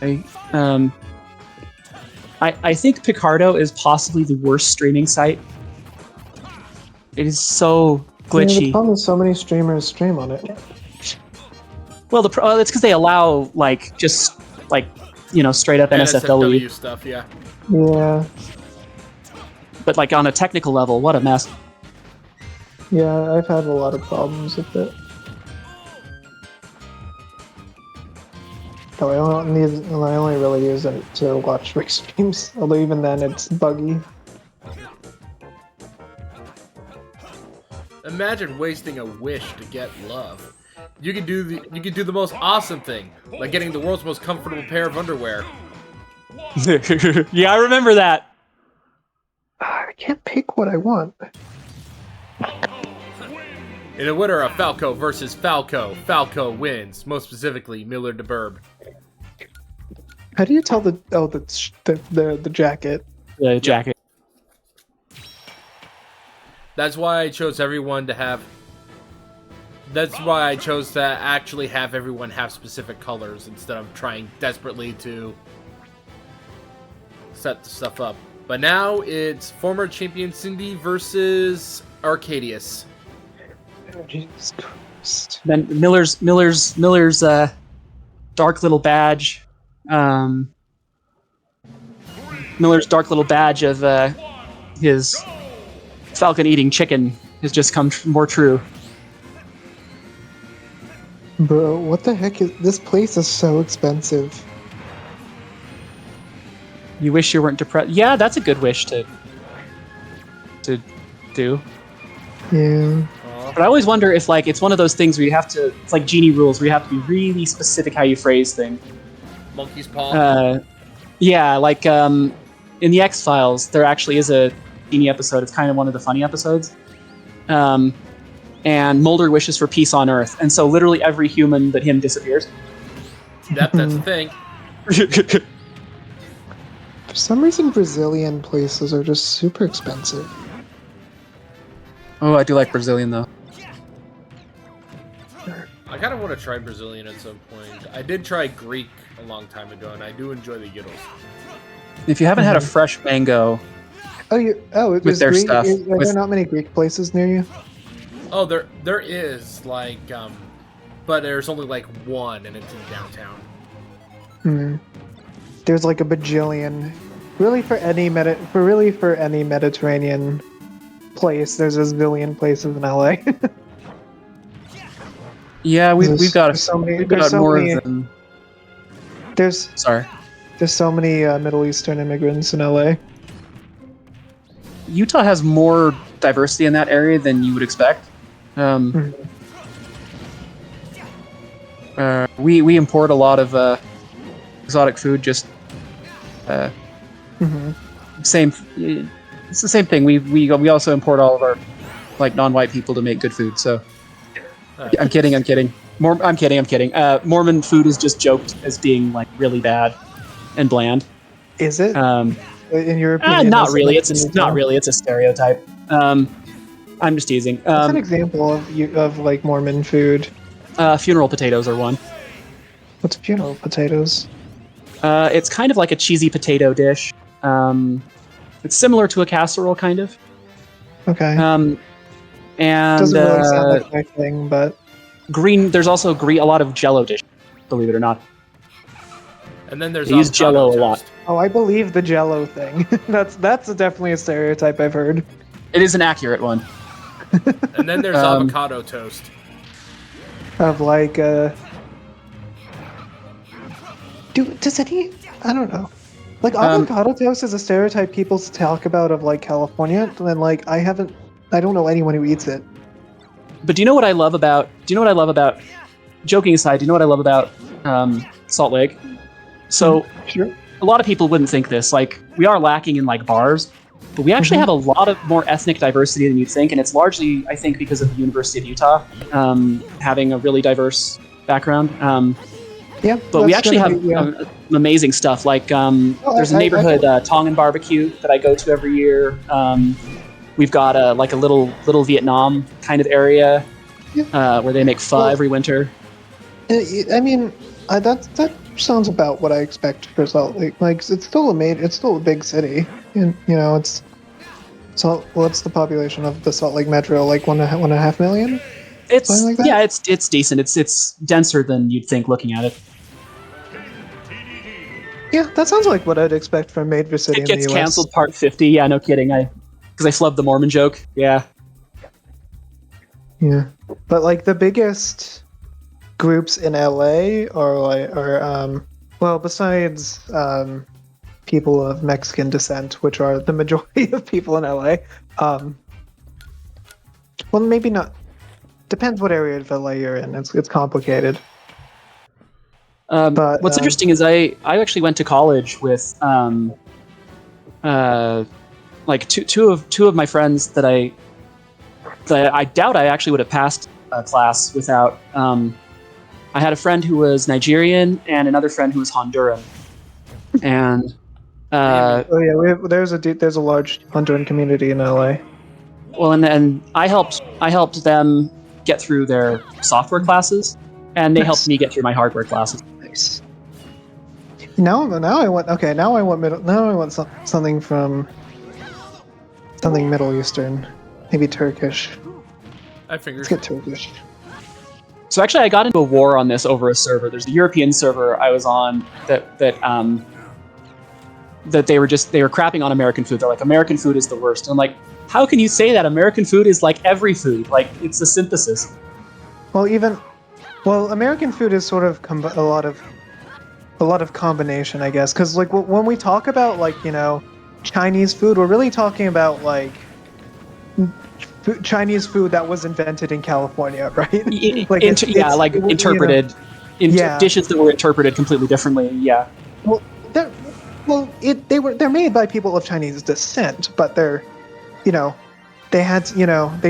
I think Picardo is possibly the worst streaming site. It is so glitchy. Yeah, the problem is so many streamers stream on it. Well, it's because they allow just straight up NSFW stuff, yeah. Yeah. But on a technical level, what a mess. Yeah, I've had a lot of problems with it. So I only really use it to watch Rick streams, although even then it's buggy. Imagine wasting a wish to get love. You could do the most awesome thing, like getting the world's most comfortable pair of underwear. Yeah, I remember that. I can't pick what I want. In a winner of Falco versus Falco, Falco wins. Most specifically, Miller de Burb. How do you tell the jacket? The jacket. That's why I chose everyone to have. That's why I chose to actually have everyone have specific colors instead of trying desperately to set the stuff up. But now it's former champion Cindy versus Arcadius. Oh, Jesus Christ. Then Miller's dark little badge. Miller's dark little badge of his falcon eating chicken has just come more true. Bro, what the heck is this place is so expensive. You wish you weren't depressed. Yeah, that's a good wish to do. Yeah. But I always wonder if like it's one of those things where you have to. It's like genie rules where you have to be really specific how you phrase things. Monkey's paw. Yeah, like in the X-Files, there actually is a genie episode. It's kind of one of the funny episodes. And Mulder wishes for peace on Earth, and so literally every human but him disappears. That's the thing. For some reason, Brazilian places are just super expensive. Oh, I do like Brazilian though. I kind of want to try Brazilian at some point. I did try Greek a long time ago, and I do enjoy the Yiddles. If you haven't had a fresh mango, With their Greek, stuff, are with- there not many Greek places near you? Oh, there is, like, but there's only, like, one, and it's in downtown. There's like a bajillion. Really, for any Mediterranean place, there's a zillion places in LA. yeah, we've got There's so many- we've there's got so more many- than. There's Sorry, so many Middle Eastern immigrants in LA. Utah has more diversity in that area than you would expect. We import a lot of exotic food. Just same. It's the same thing. We also import all of our like non-white people to make good food. So I'm kidding. I'm kidding. I'm kidding. Mormon food is just joked as being like really bad and bland. Is it? In your opinion? Not is really. it It's not really. It's a stereotype. I'm just teasing. What's an example of like Mormon food? Funeral potatoes are one. What's funeral potatoes? It's kind of like a cheesy potato dish. It's similar to a casserole, kind of. Okay. And Doesn't really sound like my thing, but green. There's also a lot of Jello dishes, believe it or not. And then there's They use avocado Jell-O a toast. lot. oh, I believe the Jello thing. that's definitely a stereotype I've heard. It is an accurate one. And then there's avocado toast. Of like, does any? I don't know. Like avocado toast is a stereotype people talk about of like California, and like I don't know anyone who eats it. But do you know what I love about? Joking aside, do you know what I love about Salt Lake? So Sure. a lot of people wouldn't think this. Like we are lacking in like bars, but we actually have a lot of more ethnic diversity than you'd think, and it's largely, I think, because of the University of Utah having a really diverse background. Yeah, But we that's actually gonna have be, amazing stuff. Like there's a neighborhood Tongan barbecue that I go to every year. We've got like a little Vietnam kind of area where they make pho every winter. I mean, that sounds about what I expect for Salt Lake. Like it's still a big city, and you know it's. So what's the population of the Salt Lake Metro? Like 1.5 million? It's Something like that? yeah, it's decent. It's denser than you'd think looking at it. Yeah, that sounds like what I'd expect from a major city It in gets the US. canceled part 50. Yeah, no kidding. Because I flubbed the Mormon joke. Yeah. Yeah, but like the biggest groups in LA well, besides people of Mexican descent, which are the majority of people in LA. Well, maybe not. Depends what area of LA you're in. It's complicated. But What's interesting is I actually went to college with like two of my friends that I doubt I actually would have passed a class without. I had a friend who was Nigerian and another friend who was Honduran, and there's a large Honduran community in LA. well, and I helped them get through their software classes, and they helped me get through my hardware classes. Nice. Now I want something from Something Middle Eastern. Maybe Turkish. I figured. Let's get Turkish. So actually, I got into a war on this over a server. There's a European server I was on that they were crapping on American food. They're like, American food is the worst. And I'm like, how can you say that? American food is like every food. Like, it's a synthesis. Well, American food is sort of a lot of combination, I guess. Because like when we talk about like Chinese food, we're really talking about like Chinese food that was invented in California, right? Interpreted. Dishes that were interpreted completely differently. Yeah. They're made by people of Chinese descent, but they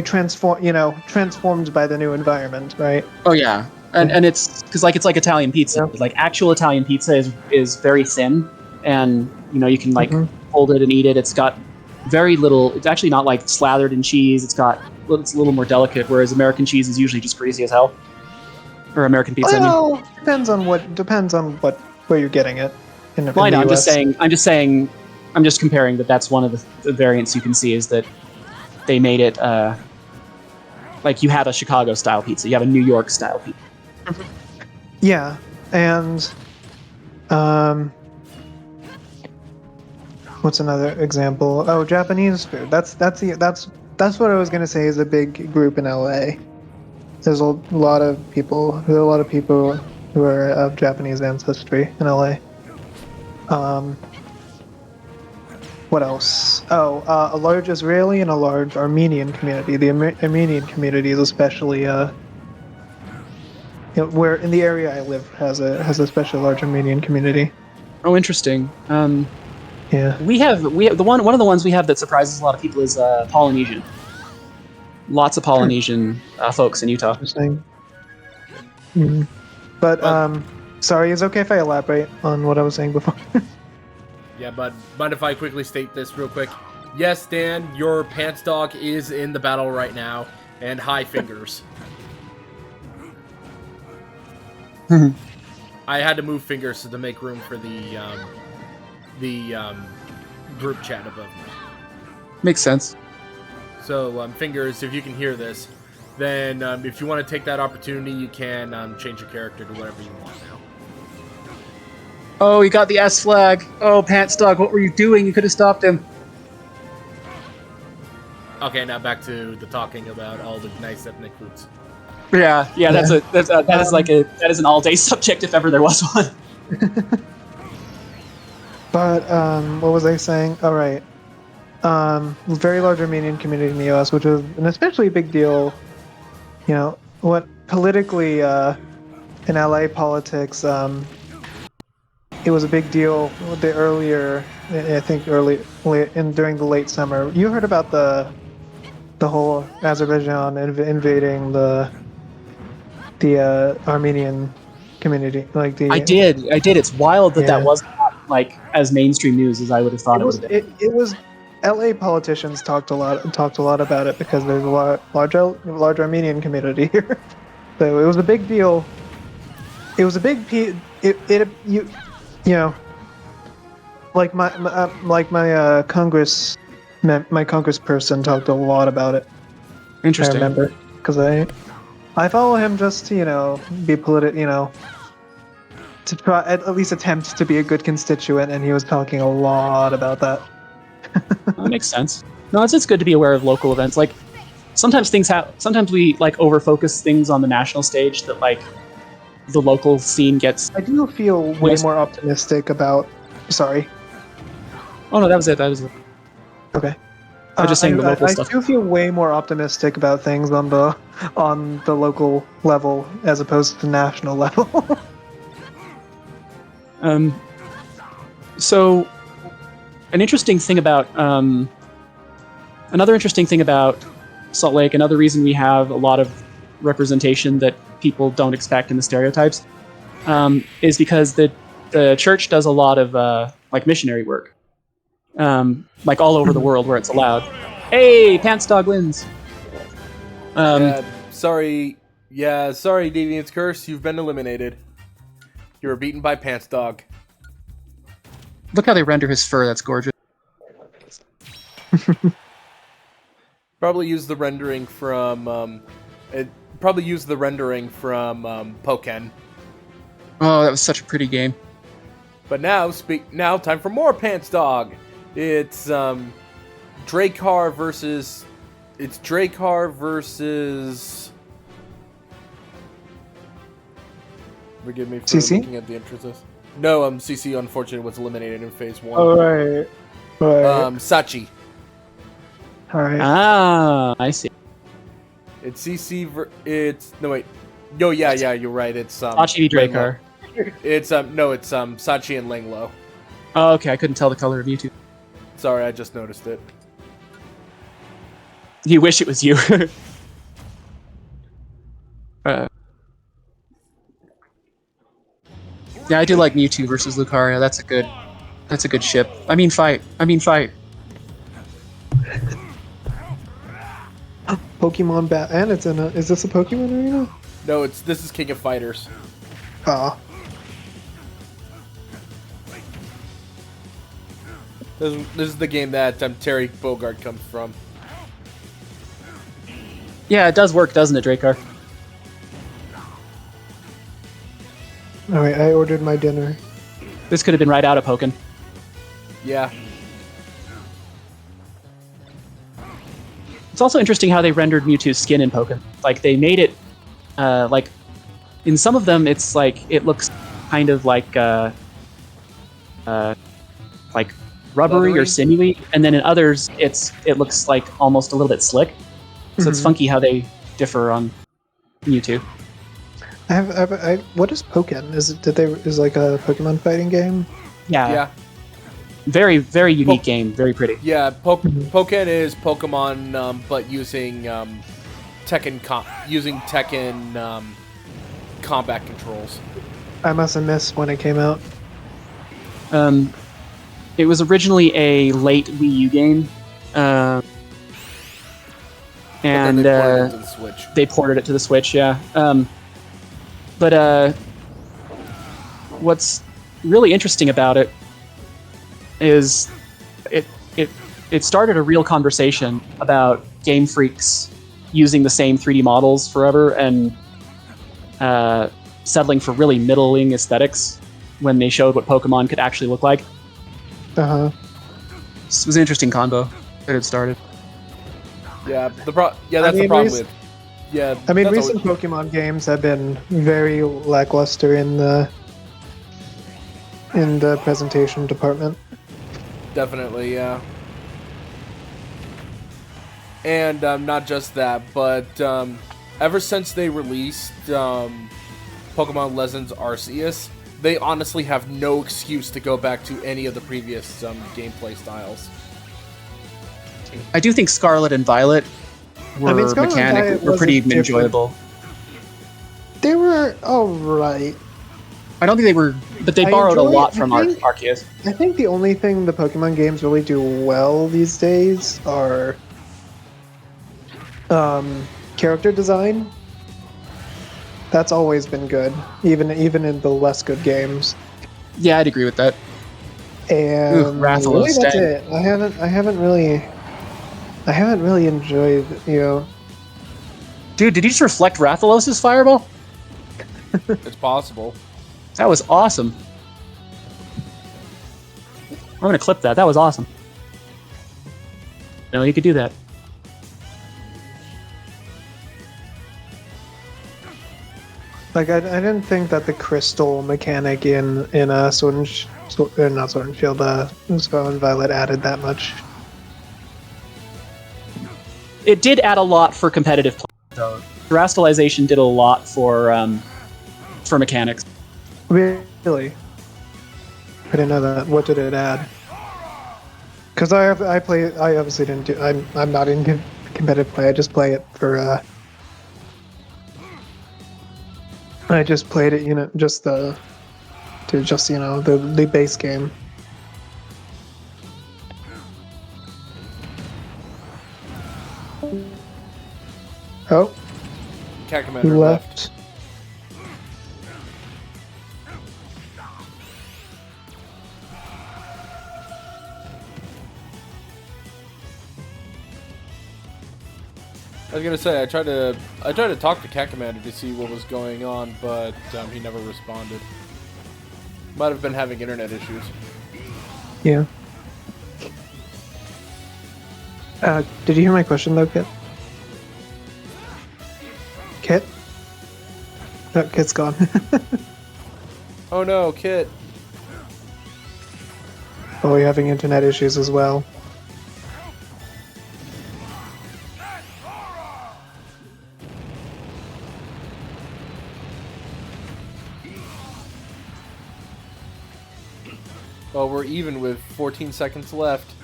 transformed by the new environment, right? Oh yeah, and it's because it's like Italian pizza. Yeah. Like actual Italian pizza is very thin, and you can fold it and eat it. It's got very little. It's actually not like slathered in cheese. It's a little more delicate, whereas American cheese is usually just greasy as hell. Or American pizza. Well, depends on where you're getting it. Well, I'm just saying. I'm just comparing that. That's one of the variants you can see is that they made it like you have a Chicago style pizza, you have a New York style pizza. Yeah, and what's another example? Oh, Japanese food. That's what I was gonna say is a big group in LA. There's a lot of people who are of Japanese ancestry in LA. What else? Oh, a large Israeli and a large Armenian community. The Armenian community is especially, where in the area I live has especially large Armenian community. Oh, interesting. Yeah. We have one of the ones we have that surprises a lot of people is Polynesian. Lots of Polynesian folks in Utah. Interesting. Mm-hmm. But sorry, is it okay if I elaborate on what I was saying before? Yeah, but if I quickly state this real quick. Yes, Dan, your pants dog is in the battle right now, and high fingers. I had to move fingers to make room for the group chat above me. Makes sense. So, fingers, if you can hear this, then if you want to take that opportunity, you can change your character to whatever you want now. Oh, he got the S flag. Oh, Pants Dog, what were you doing? You could have stopped him. Okay, now back to the talking about all the nice ethnic foods. Yeah. That is an all-day subject if ever there was one. But what was I saying? All right. Very large Armenian community in the U.S., which is an especially big deal. What politically in LA politics, it was a big deal during the late summer. You heard about the whole Azerbaijan invading the Armenian community, like the. I did. It's wild that was not like as mainstream news as I would have thought it would have been. It was. LA politicians talked a lot about it because there's a large Armenian community here, so it was a big deal. It was a big like my congressperson talked a lot about it. Interesting. I remember because I follow him just to be to try at least attempt to be a good constituent, and he was talking a lot about that. That makes sense. No, it's good to be aware of local events. Like sometimes sometimes we like overfocus things on the national stage that like the local scene gets. I do feel way more optimistic about. Sorry. Oh no, that was it. Okay. I was just saying the local stuff. I do feel way more optimistic about things on the local level as opposed to national level. So. Another interesting thing about Salt Lake, another reason we have a lot of representation that people don't expect in the stereotypes, is because the church does a lot of like missionary work, like all over the world where it's allowed. Hey, Pants Dog wins. Sorry, Deviant's Curse, you've been eliminated. You were beaten by Pants Dog. Look how they render his fur. That's gorgeous. Probably use the rendering from Pokken. Oh, that was such a pretty game. But now time for more Pants Dog. It's Dracar versus forgive me for CC? looking at the entrances. No, CC unfortunately was eliminated in phase 1. All right. Sachi. All right. Ah, I see. It's it's no wait. No, yeah, you're right. It's Sachi Dracar. It's Sachi and Langlo. Oh, okay, I couldn't tell the color of Mewtwo. Sorry, I just noticed it. You wish it was you. Yeah, I do like Mewtwo versus Lucario. That's a good ship. I mean fight. Pokemon Bat, and it's in a. Is this a Pokemon arena? No, this is King of Fighters. Ah. This is the game that Terry Bogard comes from. Yeah, it does work, doesn't it, Dracar? All right, I ordered my dinner. This could have been right out of Pokken. Yeah. It's also interesting how they rendered Mewtwo's skin in Pokken. Like, they made it, like, in some of them, it's like, it looks kind of like rubbery or sinewy, and then in others, it looks like almost a little bit slick. So it's funky how they differ on Mewtwo. What is Pokken? Is like a Pokemon fighting game? Yeah. Very, very unique game. Very pretty. Yeah, Pokken is Pokemon, but using Tekken combat controls. I must have missed when it came out. It was originally a late Wii U game, and they ported it to the Switch. Yeah, but what's really interesting about it is it started a real conversation about Game Freaks using the same 3D models forever and settling for really middling aesthetics when they showed what Pokemon could actually look like. This was an interesting combo that had started. Yeah, that's the problem with. Yeah, I mean, recent Pokemon games have been very lackluster in the presentation department. Definitely, yeah. And not just that, but ever since they released Pokemon Legends Arceus, they honestly have no excuse to go back to any of the previous melee styles. I do think Scarlet and Violet were were pretty enjoyable. They were alright. I don't think they were, but they borrowed a lot from Arceus. I think the only thing the Pokemon games really do well these days are character design. That's always been good, even in the less good games. Yeah, I'd agree with that. And Rathalos, really, that's it. I haven't really enjoyed, Dude, did you just reflect Rathalos' fireball? It's possible. That was awesome. I'm gonna clip that. That was awesome. No, you could do that. Like, I didn't think that the crystal mechanic in Sword and Shield, Scarlet and Violet added that much. It did add a lot for competitive play, though. Terastallization did a lot for mechanics. Really? I didn't know that. What did it add? Because I obviously didn't do. I'm not in competitive play. I just play it for. I just played it, just the base game. Oh, Cat who left? I was gonna say I tried to talk to Cat Commander to see what was going on, but he never responded. Might have been having internet issues. Yeah. Did you hear my question though, Kit? Kit? Oh, Kit's gone. Oh no, Kit. Oh, you're having internet issues as well. Well, we're even with 14 seconds left.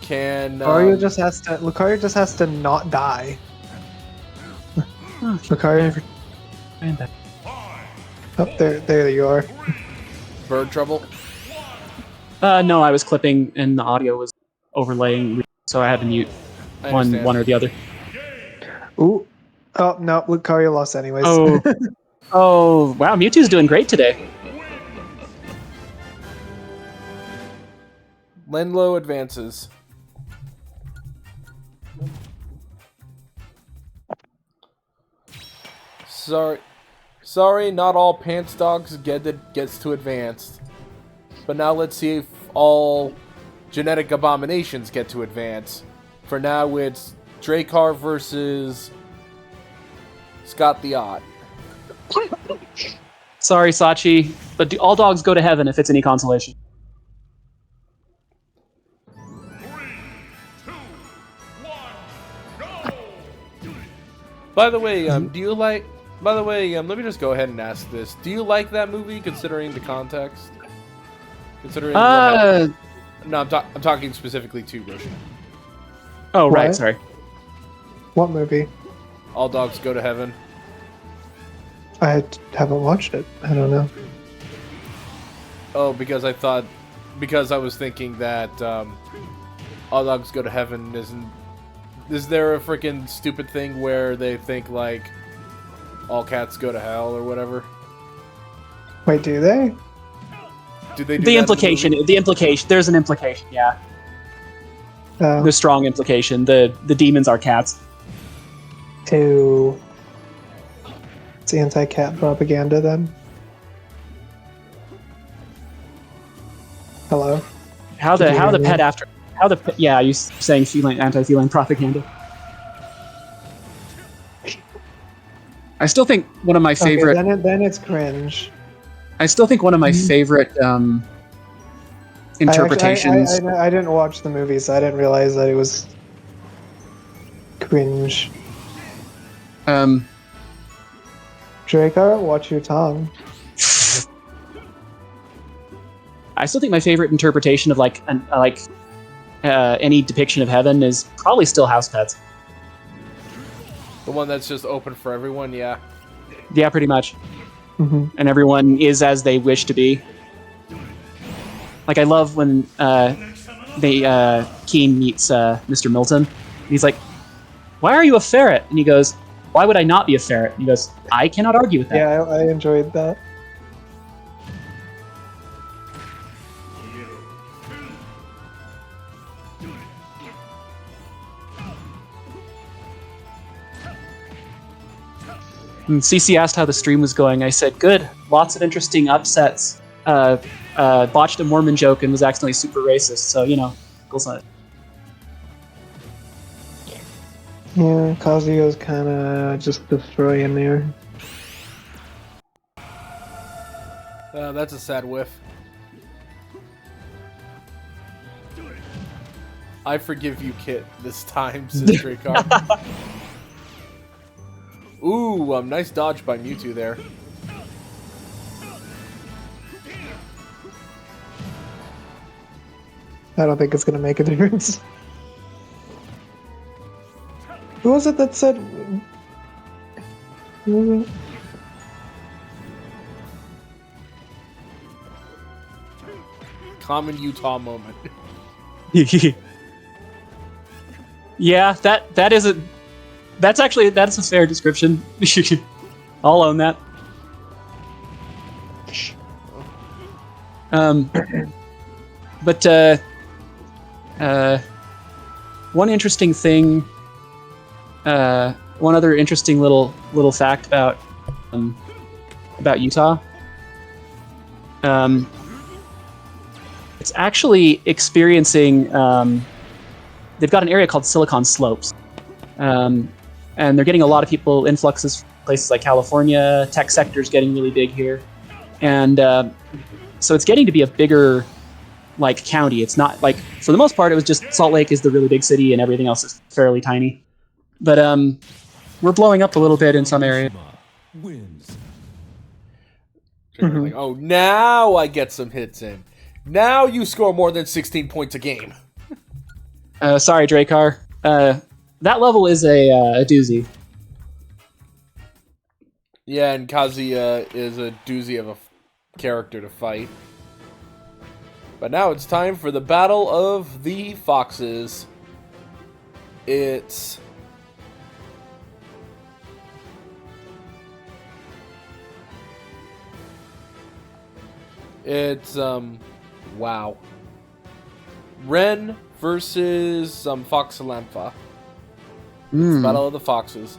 Can Lucario just has to not die. Lucario. Oh, there you are. bird trouble? No, I was clipping and the audio was overlaying, so I had to mute I one understand. or the other. Ooh. Oh, no, Lucario lost anyways. Oh, oh, wow, Mewtwo's doing great today. Lenlo advances. Sorry, not all pants dogs gets to advance. But now let's see if all genetic abominations get to advance. For now, it's Dracar versus Scott the Odd. Sorry, Sachi, but all dogs go to heaven if it's any consolation. By the way, do you like? By the way, let me just go ahead and ask this: do you like that movie, considering the context? Considering what happened? No, I'm talking specifically to Roshan. Oh, right, What? sorry. What movie? All dogs go to heaven. I haven't watched it. I don't know. Oh, because I was thinking that all dogs go to heaven isn't. Is there a freaking stupid thing where they think like all cats go to hell or whatever? Wait, do they? Do they? Do The that implication, in the movie? there's an implication, yeah. Oh. There's strong implication. The demons are cats. Ew. It's anti-cat propaganda then. Hello. You saying feline anti-feline propaganda? I still think one of my favorite. Okay, then it's cringe. I still think one of my favorite interpretations. I didn't watch the movie, so I didn't realize that it was cringe. Dracar, watch your tongue. I still think my favorite interpretation of any depiction of heaven is probably still House Pets. The one that's just open for everyone, yeah. Yeah, pretty much. Mm-hmm. And everyone is as they wish to be. Like, I love when Keen meets Mr. Milton. He's like, "Why are you a ferret?" And he goes, "Why would I not be a ferret?" And he goes, "I cannot argue with that." Yeah, I enjoyed that. And CC asked how the stream was going. I said, good. Lots of interesting upsets. Botched a Mormon joke and was accidentally super racist. So, goes on it. Yeah, Kazuyo's kind of just destroying there. That's a sad whiff. I forgive you, Kit, this time, says Dracar. Ooh, nice dodge by Mewtwo there. I don't think it's gonna make a difference. Who was it that said? Who was it? Common Utah moment. Yeah, that's a fair description. I'll own that. But one interesting thing One other interesting little fact about Utah. It's actually experiencing. They've got an area called Silicon Slopes, and they're getting a lot of people influxes from places like California. Tech sector's getting really big here, and so it's getting to be a bigger like county. It's not like, for the most part, it was just Salt Lake is the really big city, and everything else is fairly tiny. But we're blowing up a little bit in some areas. Like, oh, now I get some hits in. Now you score more than 16 points a game. Sorry, Dracar. That level is a doozy. Yeah, and Kazuya is a doozy of a character to fight. But now it's time for the Battle of the Foxes. It's... wow. Ren versus Foxalampha. It's Battle of the Foxes.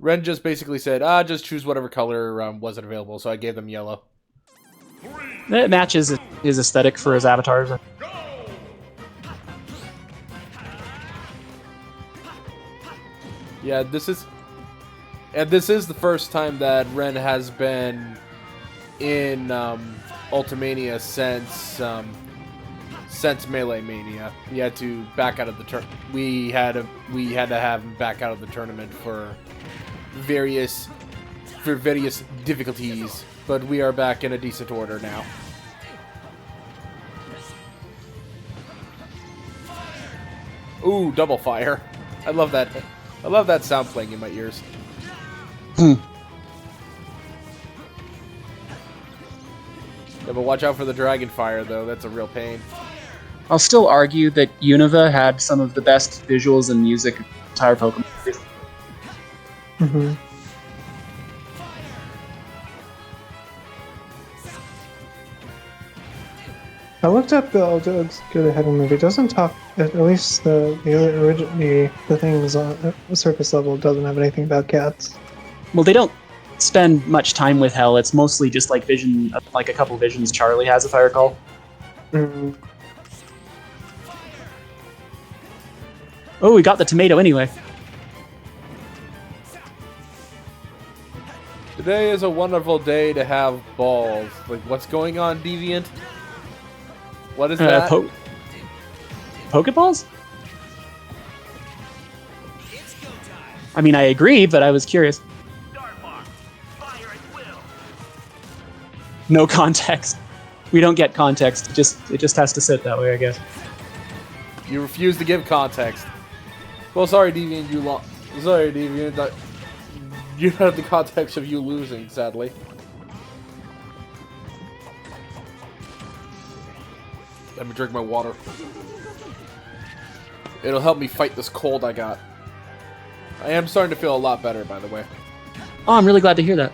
Ren just basically said, just choose whatever color wasn't available, so I gave them yellow. It matches his aesthetic for his avatars. Yeah, this is the first time that Ren has been in Ultimania since Melee Mania. He had to back out of the we had to have him back out of the tournament for various difficulties, but we are back in a decent order now. Ooh, double fire. I love that. I love that sound playing in my ears. Yeah, but watch out for the dragon fire, though. That's a real pain. I'll still argue that Unova had some of the best visuals and music in the entire Pokemon series. Mm-hmm. I looked up the Good Ahead movie. It doesn't talk, at least the things on the surface level doesn't have anything about cats. Well, they don't spend much time with Hell. It's mostly just like a couple visions Charlie has, if I recall. Mm. Oh, we got the tomato anyway. Today is a wonderful day to have balls. Like, what's going on, Deviant? What is that? Pokeballs? I mean, I agree, but I was curious. No context. We don't get context. It just has to sit that way, I guess. You refuse to give context. Well, sorry, Deviant, you lost. Sorry, Deviant, that you have the context of you losing, sadly. Let me drink my water. It'll help me fight this cold I got. I am starting to feel a lot better, by the way. Oh, I'm really glad to hear that.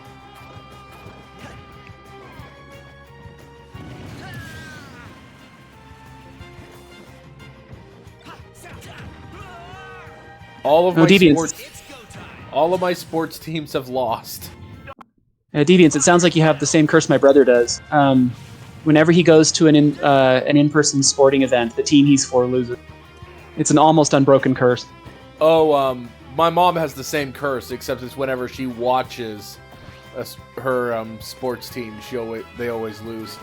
All of my Deviants. sports teams have lost. Deviants, it sounds like you have the same curse my brother does. Whenever he goes to an in-person sporting event, the team he's for loses. It's an almost unbroken curse. Oh, my mom has the same curse, except it's whenever she watches her sports team, they always lose.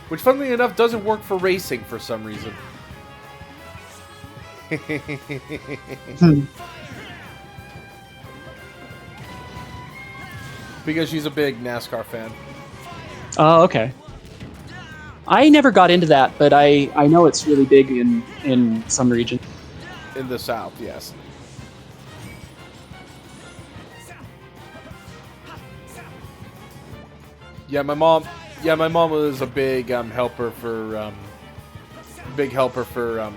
Which, funnily enough, doesn't work for racing for some reason. Because she's a big NASCAR fan. Oh, okay. I never got into that, but I know it's really big in some regions. In the South, yes. Yeah, my mom was a big helper for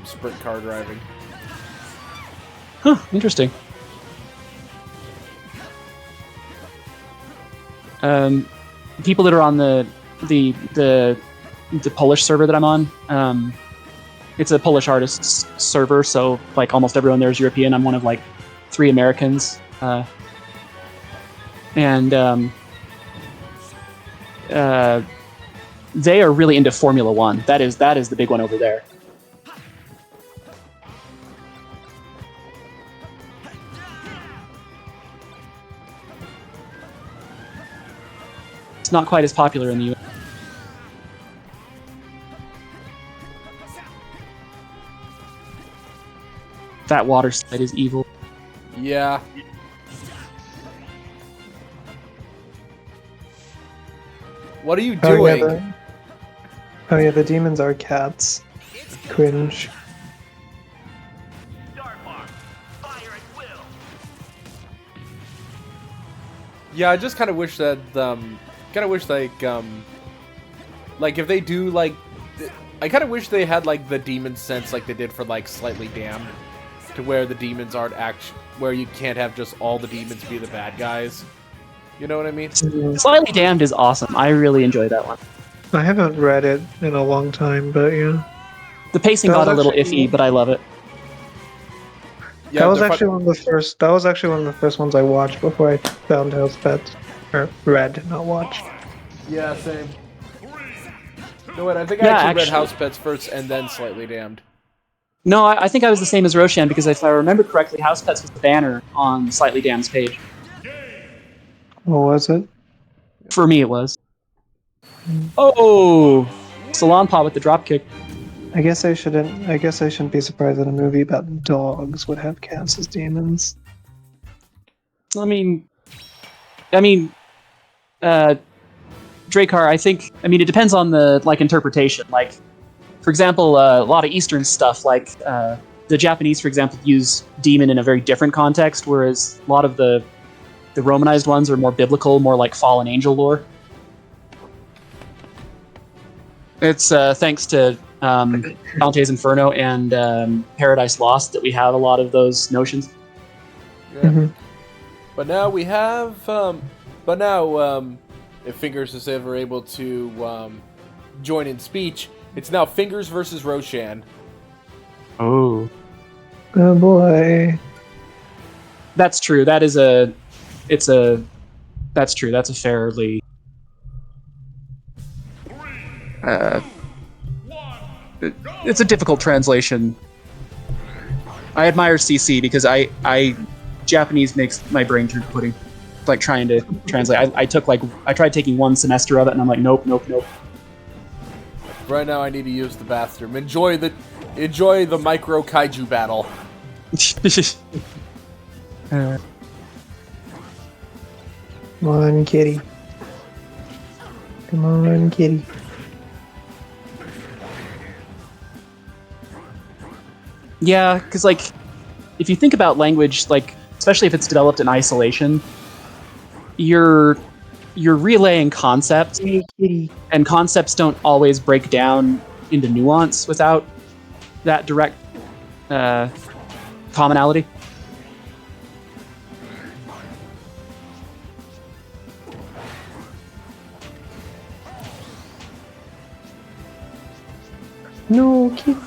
sprint car driving. Huh, interesting. People that are on the the Polish server that I'm on. It's a Polish artists server, so like almost everyone there is European. I'm one of like 3 Americans, and they are really into Formula One. That is the big one over there. It's not quite as popular in the US. That water slide is evil. Yeah. What are you doing? Oh yeah, the demons are cats. Cringe. Yeah, I just kind of wish that, like if they do like, I kind of wish they had like the demon sense like they did for like Slightly Damned, to where the demons aren't where you can't have just all the demons be the bad guys. You know what I mean? Slightly Damned is awesome. I really enjoy that one. I haven't read it in a long time, but yeah. The pacing That was got a little actually- iffy, but I love it. Yeah, that was they're actually one of the first. That was actually one of the first ones I watched before I found House Pets, or read, not watched. Yeah, same. No, wait, I think Yeah, I actually read actually- House Pets first and then Slightly Damned. No, I think I was the same as Roshan, because if I remember correctly, House Pets was the banner on Slightly Damned's page. What was it? For me, it was. Oh! Salon Paw with the dropkick. I guess I shouldn't be surprised that a movie about dogs would have cats as demons. I mean, Dracar, it depends on the, like, interpretation. Like, for example, a lot of Eastern stuff, like, the Japanese, for example, use demon in a very different context, whereas a lot of the Romanized ones are more biblical, more like fallen angel lore. It's thanks to Dante's Inferno and Paradise Lost that we have a lot of those notions. Yeah. Mhm. But now we have, if Fingers is ever able to join in speech, it's now Fingers versus Roshan. Oh. Oh boy. That's true. That's true. That's a fairly... it's a difficult translation. I admire CC because I Japanese makes my brain turn pudding. Like trying to translate. I tried taking one semester of it and I'm like, nope. Right now I need to use the bathroom. Enjoy the micro kaiju battle. Come on, kitty. Come on, kitty. Yeah, because like, if you think about language, like especially if it's developed in isolation, you're relaying concepts, and concepts don't always break down into nuance without that direct commonality. No, kitty.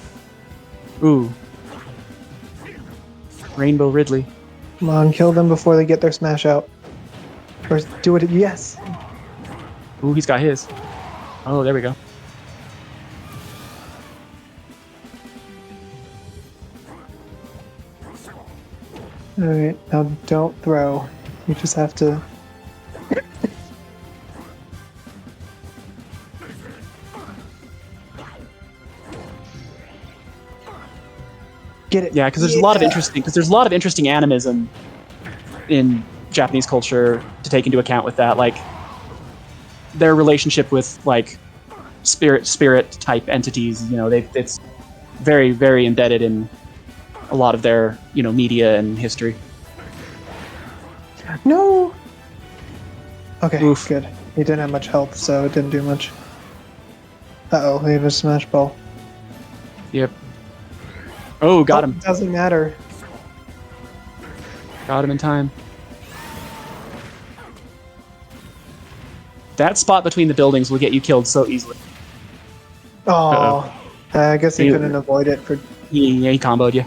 Ooh. Rainbow Ridley. Come on, kill them before they get their smash out. Or do it. Yes. Ooh, he's got his. Oh, there we go. Alright, now don't throw. You just have to. Get it. Yeah, because there's a lot of interesting animism in Japanese culture to take into account with that, like their relationship with like spirit type entities. You know, it's very, very embedded in a lot of their media and history. No. Okay, Oof. good. He didn't have much health, so it didn't do much. Uh-oh, they have a smash ball. Yep. Oh, got him. Doesn't matter. Got him in time. That spot between the buildings will get you killed so easily. Oh, I guess he He- couldn't avoid it for. He comboed you.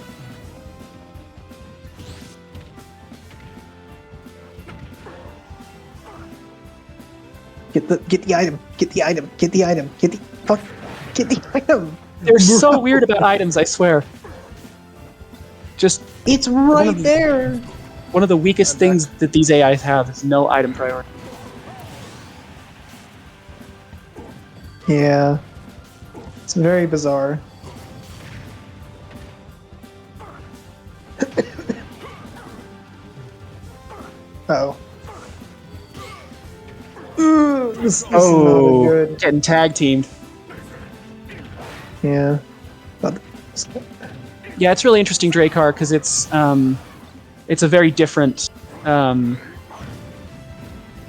Get the item. Get the item. Get the item. Get the item. They're so weird about items, I swear. Just It's One right of the- there. one of the weakest things that these AIs have is no item priority. Yeah. It's very bizarre. Oh. Ooh, this is not a good. Getting tag teamed. Yeah. But- Yeah, it's really interesting, Dracar, because it's a very different.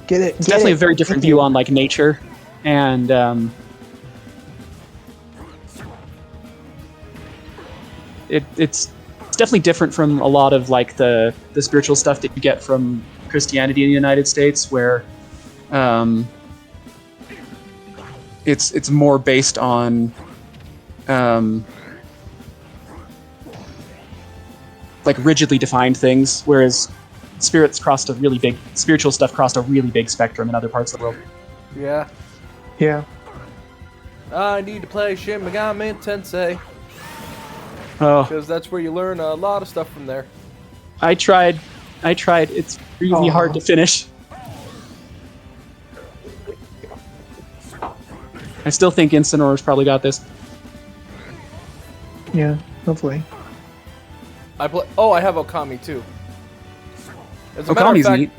Get it. It's definitely a very different view on like nature, and it's definitely different from a lot of like the spiritual stuff that you get from Christianity in the United States, where it's more based on like rigidly defined things, whereas spiritual stuff crossed a really big spectrum in other parts of the world. Yeah. Yeah. I need to play Shin Megami Tensei, Oh, because that's where you learn a lot of stuff from there. I tried. It's really hard to finish. I still think Incineroar's probably got this. Yeah. Hopefully. I have Okami too. As a Okami's neat.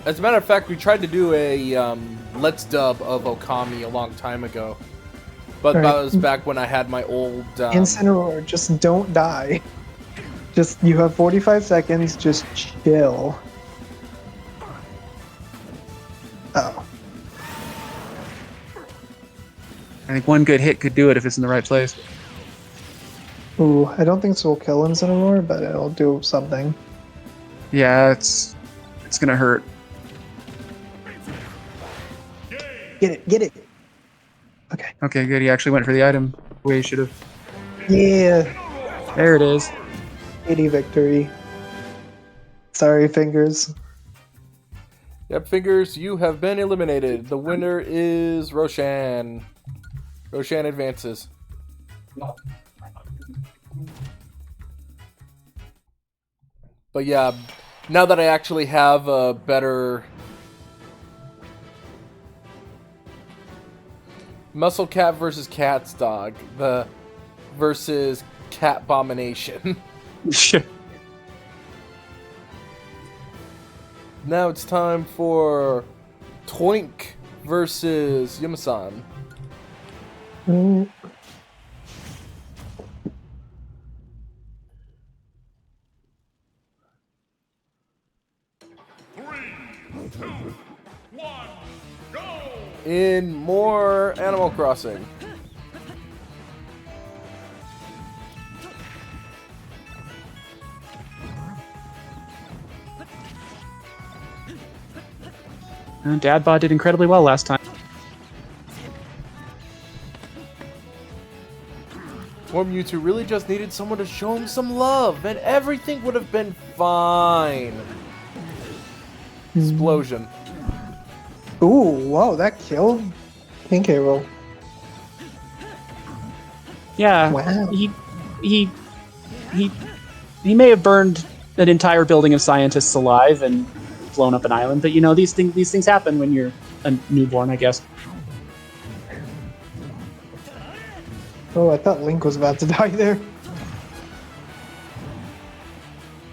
As a matter of fact, we tried to do a Let's Dub of Okami a long time ago. But Right. that was back when I had my old... Incineroar, just don't die. Just, you have 45 seconds, just chill. Oh. I think one good hit could do it if it's in the right place. Ooh, I don't think this will kill Incineroar, but it'll do something. Yeah, it's gonna hurt. Get it! Okay. Okay, good. He actually went for the item the way he should have. Yeah! There it is. 80 victory. Sorry, Fingers. Yep, Fingers, you have been eliminated. The winner is Roshan. Roshan advances. But yeah, now that I actually have a better... Muscle Cat versus Cat's Dog. Versus Cat Abomination. Now it's time for Twink versus Yumasan. Mm. In more Animal Crossing. Dadbot did incredibly well last time. Poor Mewtwo really just needed someone to show him some love, and everything would have been fine. Explosion. Ooh, whoa, that killed Pink Hero. Yeah. Wow. He may have burned an entire building of scientists alive and blown up an island, but you know these things happen when you're a newborn, I guess. Oh, I thought Link was about to die there.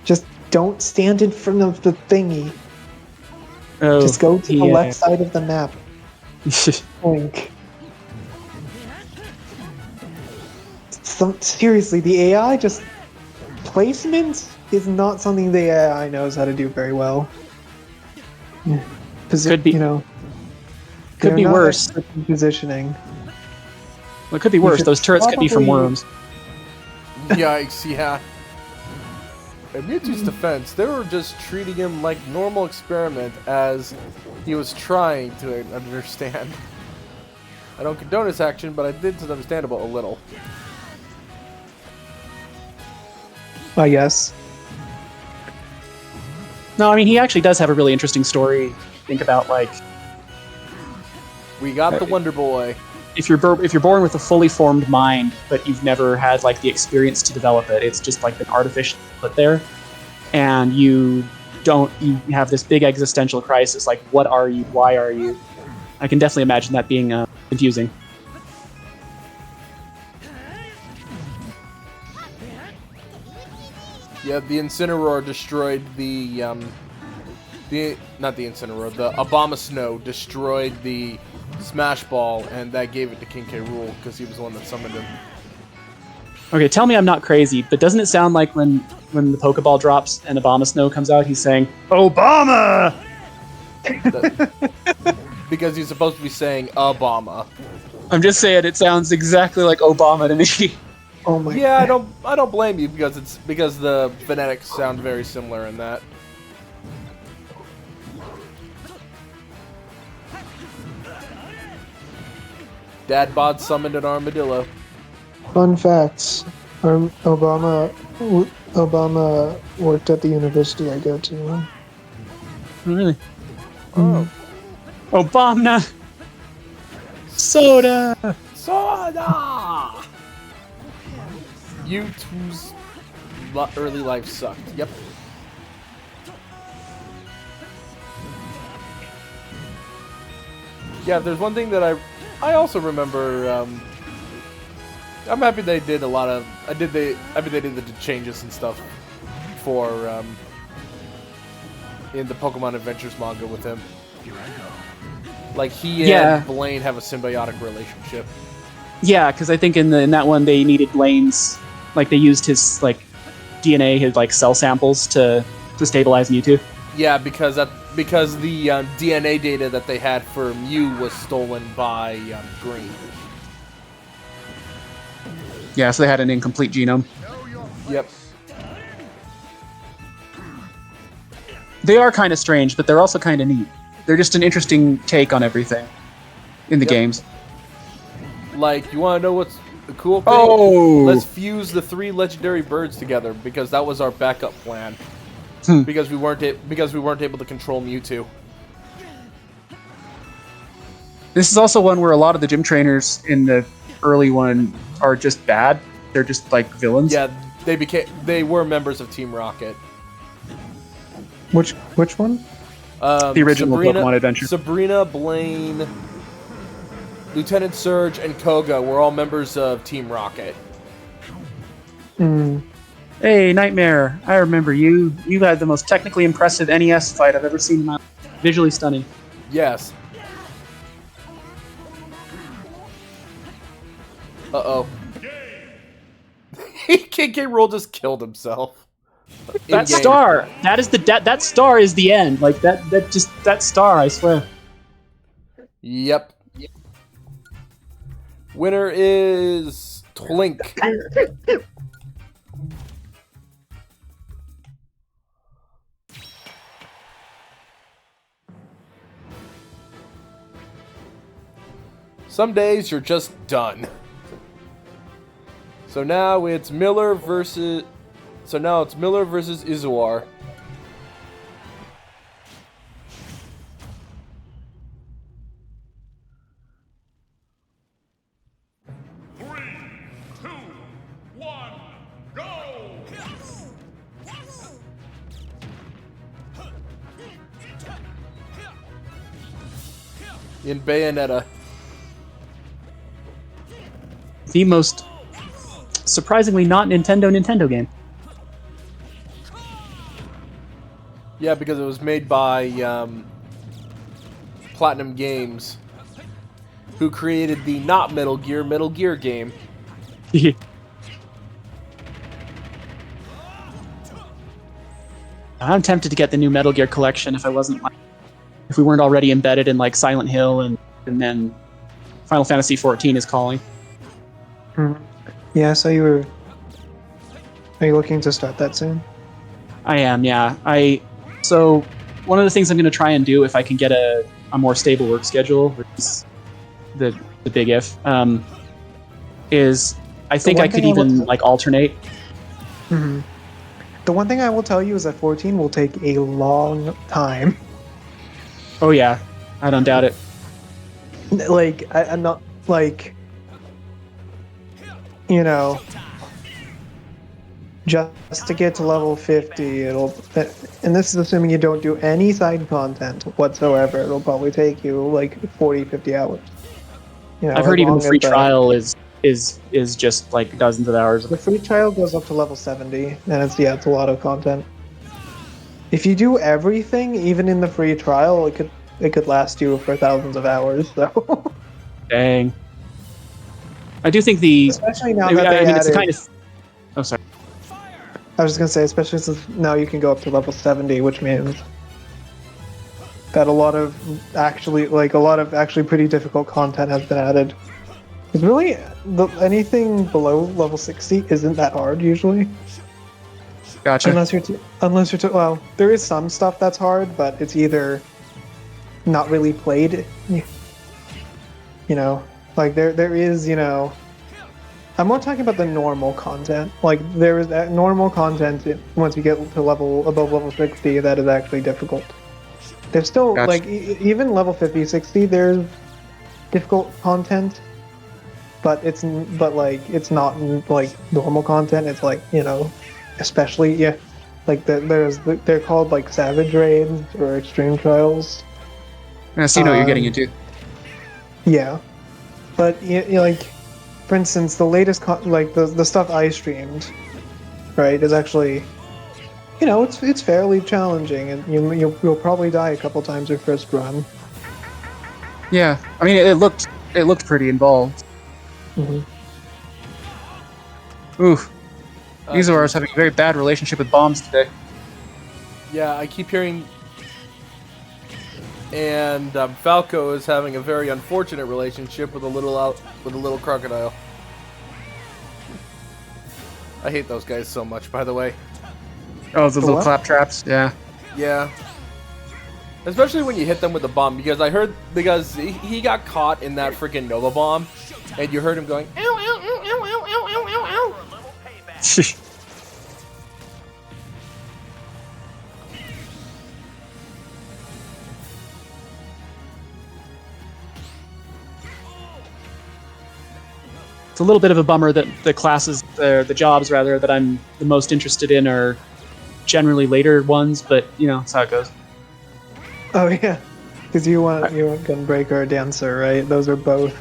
Just don't stand in front of the thingy. Oh, Just go to the yeah. left side of the map. Link. Seriously, the AI just... Placement is not something the AI knows how to do very well. Could be- You know, could they're be not worse. expert in positioning. Well, it could be worse. should Those turrets could be from probably- worms. Yikes, yeah. In Mewtwo's defense, they were just treating him like normal experiment as he was trying to understand. I don't condone his action, but I did it's understandable a little. I guess. No, I mean, he actually does have a really interesting story. Think about, like, We got the Wonder Boy. if you're born with a fully formed mind, but you've never had, like, the experience to develop it, it's just, like, been artificially put there. And you have this big existential crisis, like, what are you? Why are you? I can definitely imagine that being confusing. Yeah, the Incineroar destroyed the not the Incineroar, the Abomasnow destroyed the Smash Ball, and that gave it to King K. Rool because he was the one that summoned him. Okay, tell me I'm not crazy, but doesn't it sound like when the Pokeball drops and Abomasnow comes out, he's saying, Obama! Because he's supposed to be saying Obama. I'm just saying it sounds exactly like Obama to me. Oh my. Yeah, I don't blame you because the phonetics sound very similar in that. Dad bod summoned an armadillo. Fun facts. Obama worked at the university I go to. Really? Oh. Obama! Soda! Soda! U2's early life sucked. Yep. Yeah, there's one thing that I also remember. I'm happy they did a lot of. I mean, they did the changes and stuff for in the Pokemon Adventures manga with him. Like he and Blaine have a symbiotic relationship. Yeah, because I think in that one they needed Blaine's, like they used his like DNA, his like cell samples to stabilize Mewtwo. Yeah, because the DNA data that they had for Mew was stolen by Green. Yeah, so they had an incomplete genome. Yep. They are kind of strange, but they're also kind of neat. They're just an interesting take on everything in the games. Like, you want to know what's the cool thing? Oh! Let's fuse the 3 legendary birds together because that was our backup plan. Because we weren't able to control Mewtwo. This is also one where a lot of the gym trainers in the early one are just bad. They're just like villains. Yeah, they were members of Team Rocket. Which one? The original Pokemon Adventure. Sabrina, Blaine, Lieutenant Surge, and Koga were all members of Team Rocket. Hmm. Hey, Nightmare, I remember you. You had the most technically impressive NES fight I've ever seen in my life. Visually stunning. Yes. Uh-oh. King K. Rool just killed himself. That star! That star is the end. Like that star, I swear. Yep. Winner is Twink. Some days you're just done. So now it's Miller versus Izuar. In Bayonetta. The most surprisingly not Nintendo game. Yeah, because it was made by Platinum Games, who created the not Metal Gear game. I'm tempted to get the new Metal Gear collection if we weren't already embedded in like Silent Hill and then Final Fantasy XIV is calling. Yeah, so are you looking to start that soon? I am, yeah. So one of the things I'm going to try and do if I can get a more stable work schedule is the big if, is I think one I could thing I will even say- like alternate. hmm The one thing I will tell you is that 14 will take a long time. Oh yeah, I don't doubt it. Like, I'm not, like, you know, just to get to level 50, and this is assuming you don't do any side content whatsoever, it'll probably take you like 40, 50 hours. You know, I've heard as even the long free as trial is just like dozens of hours. the free trial goes up to level 70, and it's a lot of content. If you do everything, even in the free trial, it could last you for thousands of hours. So, Dang. I do think the. especially now I that they mean, it's the added. kind of. Oh, sorry. I was just gonna say, especially since now you can go up to level 70, which means that a lot of actually pretty difficult content has been added. Because really, anything below level 60 isn't that hard usually, Gotcha. unless you're well, there is some stuff that's hard, but it's either not really played, you know, like there is, I'm more talking about the normal content. Like, there is that normal content once you get to above level 60 that is actually difficult. There's still, Gotcha. like, even level 50, 60, there's difficult content, but it's not, like, normal content. It's, like, especially, like, they're called, like, Savage Raids or Extreme Trials. Yeah, so you know what you're getting into. Yeah. But, like, for instance, the latest, the stuff I streamed, right, is actually, it's fairly challenging, and you'll probably die a couple times your first run. Yeah, I mean, it looked pretty involved. Mhm. Oof. Izor is having a very bad relationship with bombs today. Yeah, I keep hearing. And Falco is having a very unfortunate relationship with a little crocodile. I hate those guys so much, by the way. Oh, the little what? clap traps. Yeah. Yeah. Especially when you hit them with a bomb, because he got caught in that freaking Nova bomb, and you heard him going, ow, ow, ow, ow, ow, ow, ow, ow, ow. It's a little bit of a bummer that the classes, the jobs rather, that I'm the most interested in are generally later ones, but that's how it goes. Oh yeah, because you want Gunbreaker or Dancer, right? Those are both.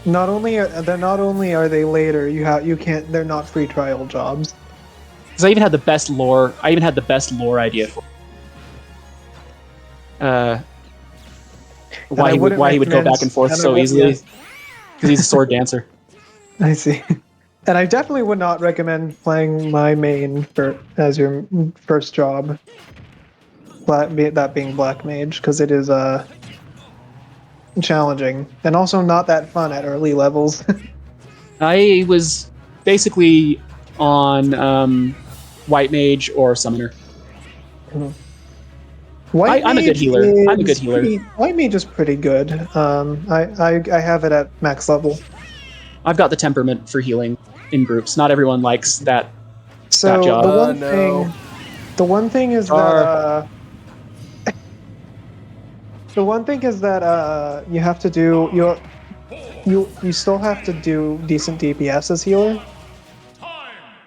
Not only are they later, they're not free trial jobs. Because I even had the best lore. I even had the best lore idea for. Why he would go back and forth so easily? Because he's a sword dancer. I see. And I definitely would not recommend playing my main as your first job. That being Black Mage, because it is challenging and also not that fun at early levels. I was basically on White Mage or Summoner. I'm a good healer. White Mage is pretty good. I have it at max level. I've got the temperament for healing in groups. Not everyone likes that. So that job. the one thing is that the one thing is that you have to do you still have to do decent DPS as healer.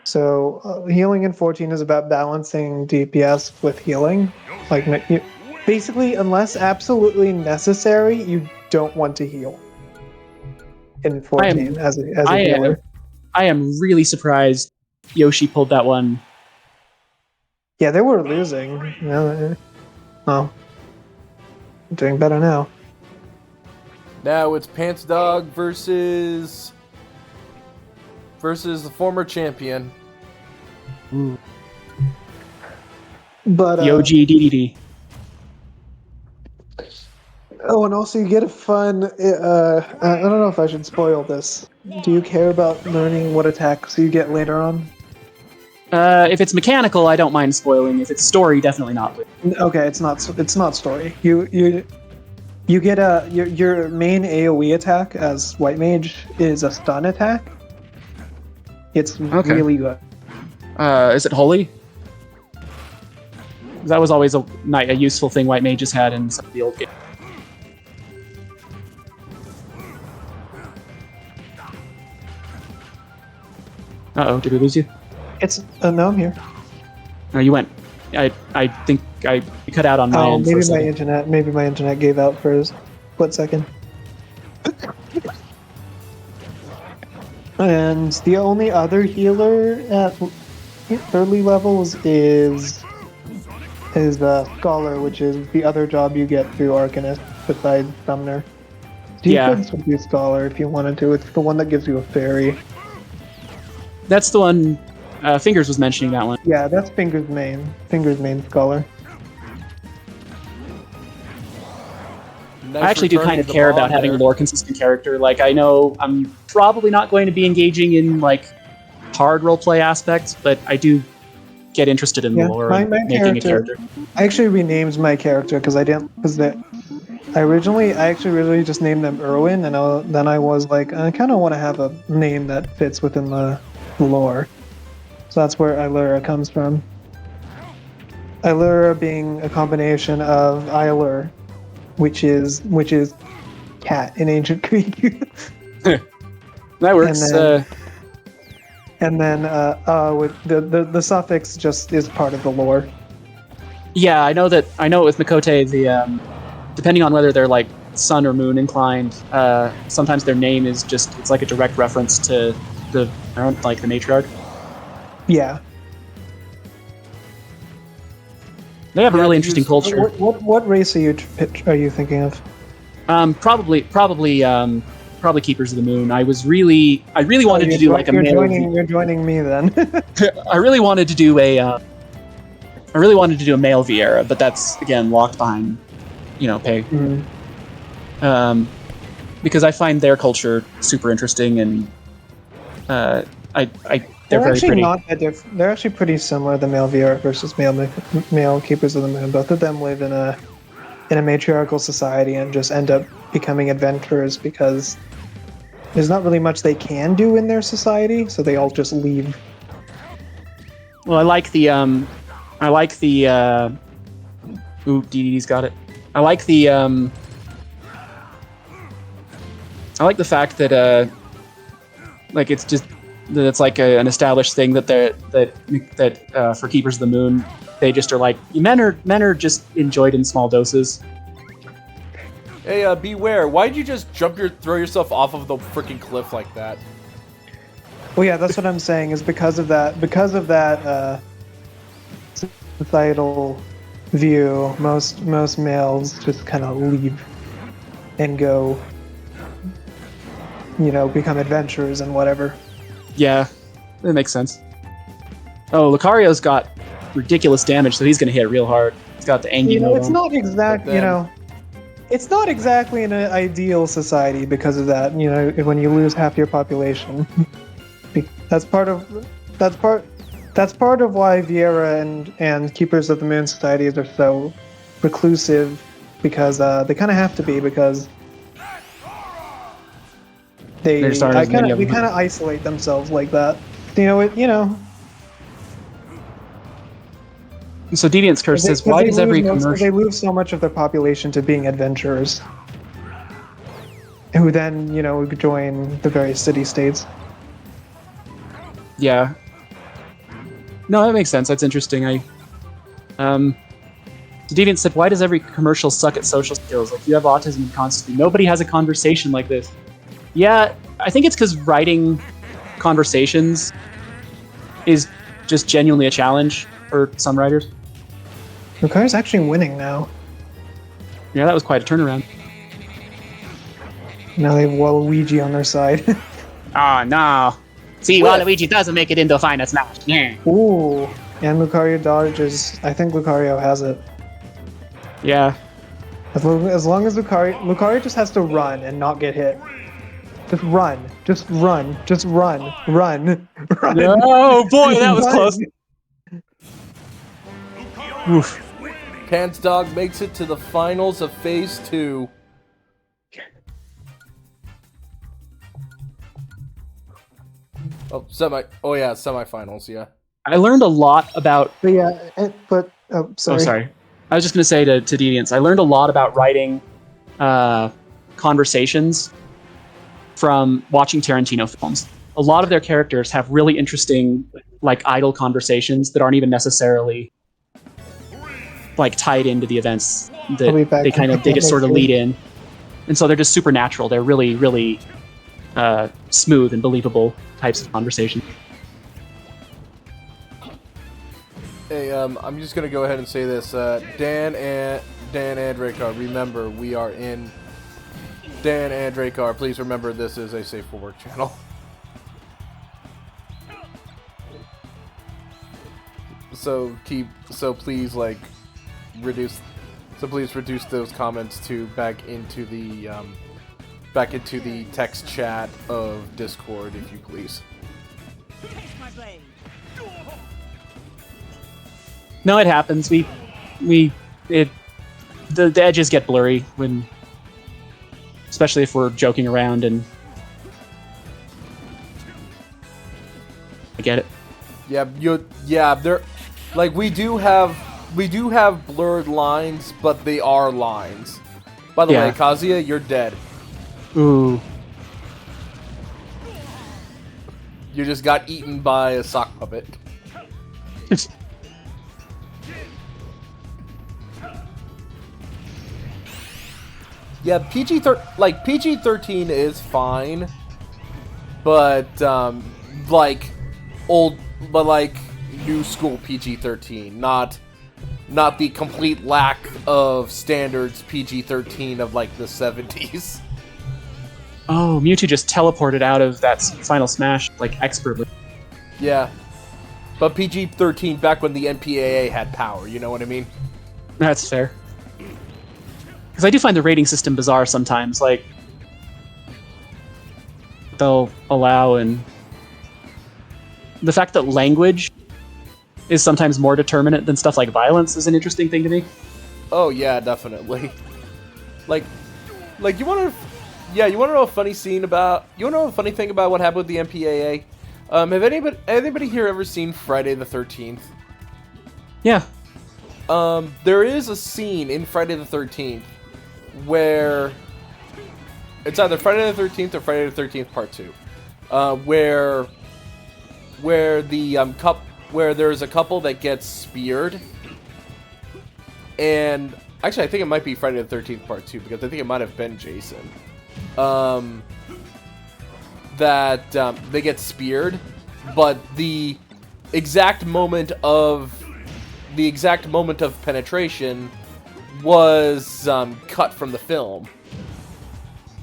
So healing in 14 is about balancing DPS with healing. Like, basically, unless absolutely necessary, you don't want to heal in 14 as a healer. I am really surprised Yoshi pulled that one. Yeah, they were losing. Well, doing better now. Now it's Pants Dog versus the former champion. Ooh. But Yoji DDD. Oh, and also you get a fun. I don't know if I should spoil this. Do you care about learning what attacks you get later on? If it's mechanical, I don't mind spoiling. If it's story, definitely not. Okay, it's not story. You You get your main AoE attack as White Mage is a stun attack. It's really good. Is it holy? That was always a useful thing White Mages had in some of the old games. Uh-oh, did we lose you? It's no, I'm here. No, you went. I think I cut out on my end. Maybe my internet gave out for a split second. And the only other healer at early levels is Scholar, which is the other job you get through Arcanist besides Summoner. Defense would be Scholar if you wanted to. It's the one that gives you a fairy. That's the one. Fingers was mentioning that one. Yeah, that's Fingers' main Scholar. Nice I actually do kind of care about having a more consistent character. Like, I know I'm probably not going to be engaging in like hard roleplay aspects, but I do get interested in the lore and making a character. I actually renamed my character because I originally just named them Erwin, and then I was like, I kind of want to have a name that fits within the lore. So that's where Ilura comes from. Ilura being a combination of Eilur, which is cat in ancient Greek. That works. And then with the suffix just is part of the lore. Yeah, I know with Mikote, the depending on whether they're like sun or moon inclined, sometimes their name is it's like a direct reference to the matriarch. Yeah. They have a really interesting culture. What race are you thinking of? Probably Keepers of the Moon. I really wanted to do like a male. You're joining me then. I really wanted to do a male Vieira, but that's again locked behind, pay. Mm-hmm. Because I find their culture super interesting, and they're very actually pretty. not that different. They're actually pretty similar. The male Vieira versus male Keepers of the Moon. Both of them live in a matriarchal society and just end up becoming adventurers because there's not really much they can do in their society, so they all just leave. Well, I like the ooh, DDD's got it. I like the fact that like it's like an established thing that for Keepers of the Moon, they just are like men are just enjoyed in small doses. Hey, beware! Why'd you just throw yourself off of the freaking cliff like that? Well, yeah, that's what I'm saying. Is because of that societal view, most males just kind of leave and go, become adventurers and whatever. Yeah, that makes sense. Oh, Lucario's got ridiculous damage, so he's going to hit real hard. He's got the Angie node it's on. not exact, it's not exactly an ideal society because of that. When you lose half your population, that's part of why Vieira and Keepers of the Moon societies are so reclusive, because they kind of have to be, because they kind of isolate themselves like that. So Deviant's Curse says, why does every commercial... They lose so much of their population to being adventurers, who then, join the various city-states. Yeah. No, that makes sense. That's interesting. Deviant said, why does every commercial suck at social skills? Like, you have autism constantly. Nobody has a conversation like this. Yeah, I think it's because writing conversations is just genuinely a challenge for some writers. Lucario's actually winning now. Yeah, that was quite a turnaround. Now they have Waluigi on their side. Ah, no. See, Waluigi doesn't make it into a final smash. Yeah. Ooh, and Lucario dodges. I think Lucario has it. Yeah. As long as Lucario just has to run and not get hit. Just run. Run. Oh boy, that was close. Oof. Pants Dog makes it to the finals of Phase 2. Oh, semifinals. Yeah. I learned a lot about. But yeah, oh, sorry. Oh, sorry. I was just going to say to Deviants, I learned a lot about writing conversations from watching Tarantino films. A lot of their characters have really interesting, like, idle conversations that aren't even necessarily like tied into the events that they just sort of lead in, and so they're just supernatural. They're really, really smooth and believable types of conversations. Hey, I'm just gonna go ahead and say this. Dan and Drakar, remember we are in. Dan and Drakar, please remember this is a safe for work channel. So please reduce those comments to back into the text chat of Discord, if you please. No, it happens. The edges get blurry when, especially if we're joking around, and I get it. They're like we do have blurred lines, but they are lines. By the way, Kazuya, you're dead. Ooh. You just got eaten by a sock puppet. Yeah, PG-13 is fine, but new school PG-13, not the complete lack of standards PG-13 of like the 70s. Oh, Mewtwo just teleported out of that final smash like expertly. Yeah, but PG-13 back when the NPAA had power. You know what I mean? That's fair. Because I do find the rating system bizarre sometimes. Like, they'll allow, and the fact that language is sometimes more determinate than stuff like violence is an interesting thing to me. Oh yeah, definitely. Like you want to know a funny thing about what happened with the MPAA? Have anybody here ever seen Friday the 13th? Yeah. There is a scene in Friday the 13th where it's either Friday the 13th or Friday the 13th Part 2, where there's a couple that gets speared, and actually I think it might be Friday the 13th Part 2 because I think it might have been Jason. That they get speared, but the exact moment of penetration was cut from the film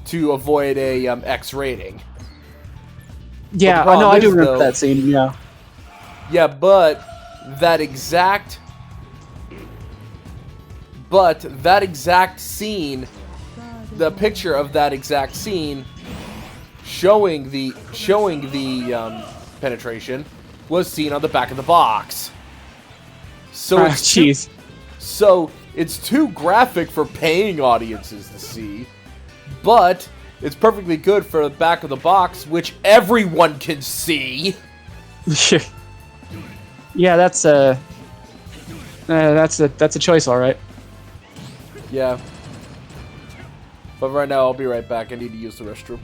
to avoid a X rating. Yeah, I know. I do remember that scene. Yeah. Yeah, but that exact scene, the picture of that exact scene showing the penetration was seen on the back of the box. So it's too graphic for paying audiences to see, but it's perfectly good for the back of the box, which everyone can see. Yeah, that's a choice, all right. Yeah. But right now, I'll be right back. I need to use the restroom.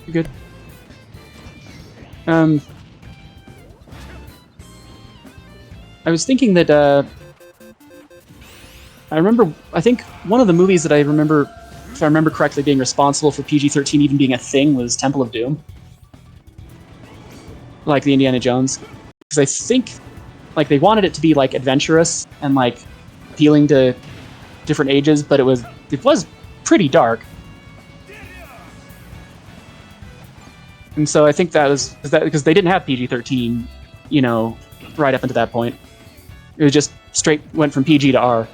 You good? I was thinking that I think one of the movies that I remember, if I remember correctly, being responsible for PG-13 even being a thing was Temple of Doom. Like the Indiana Jones. Because I think like they wanted it to be like adventurous and like appealing to different ages, but it was pretty dark. And so I think that was because they didn't have PG-13, right up until that point. It was just straight went from PG to R.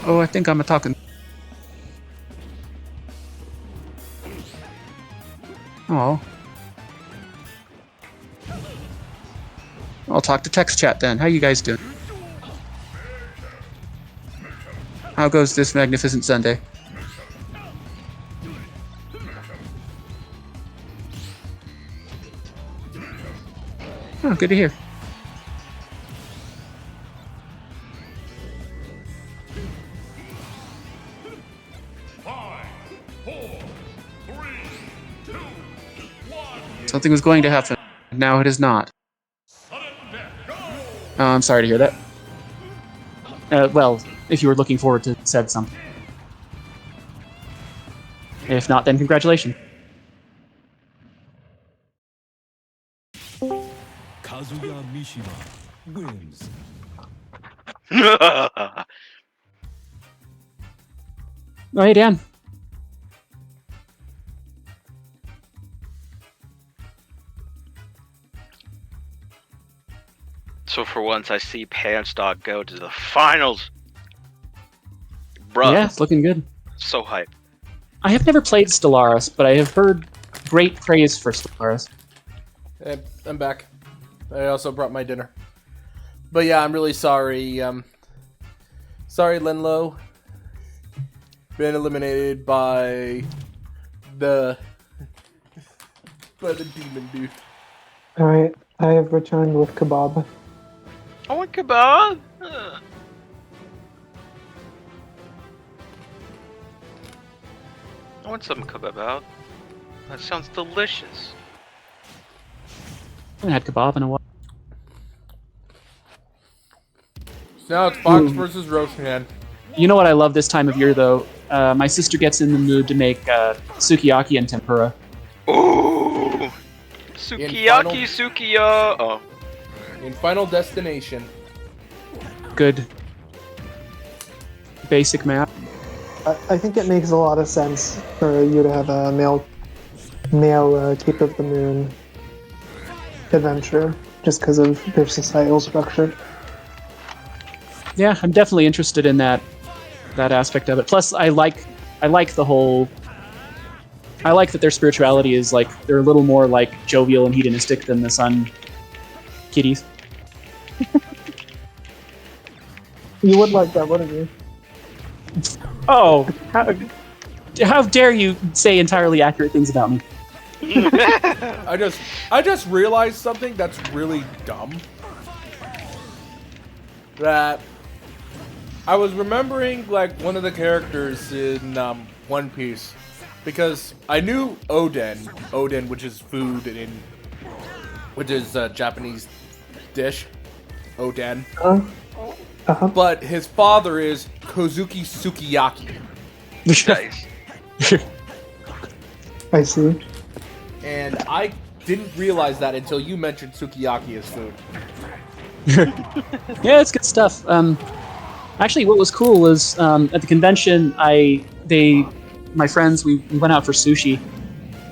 Oh, I think I'm talking. Oh. I'll talk to text chat then. How you guys doing? How goes this magnificent Sunday? Oh, good to hear. Something was going to happen. Now it is not. Oh, I'm sorry to hear that. Well, if you were looking forward to said something. If not, then congratulations. Kazuya Mishima wins. Oh, hey, Dan. So for once, I see Panstock go to the finals. Bruh, Yeah, it's looking good. so hype. I have never played Stellaris, but I have heard great praise for Stellaris. Hey, I'm back. I also brought my dinner. But yeah, I'm really sorry. Sorry, Lenlo. Been eliminated by the demon dude. Alright, I have returned with kebab. I want kebab. I want some kebab. That sounds delicious. I haven't had kebab in a while. Now it's Fox versus Roshan. You know what I love this time of year, though? My sister gets in the mood to make sukiyaki and tempura. Ooh! Sukiyaki, sukiya. Oh. In Final Destination. Good. Basic math. I think it makes a lot of sense for you to have a male Keep of the Moon adventure, just because of their societal structure. Yeah, I'm definitely interested in that aspect of it. Plus, I like the whole. I like that their spirituality is like they're a little more like jovial and hedonistic than the Sun kitties. You would like that, wouldn't you? Oh, how dare you say entirely accurate things about me? I just realized something that's really dumb. That I was remembering like one of the characters in One Piece because I knew Oden, which is food which is a Japanese dish, Oden. Uh-huh. But his father is Kozuki Sukiyaki. Nice. I see. And I didn't realize that until you mentioned Sukiyaki as food. Yeah, it's good stuff. Actually, what was cool was at the convention, my friends, we went out for sushi,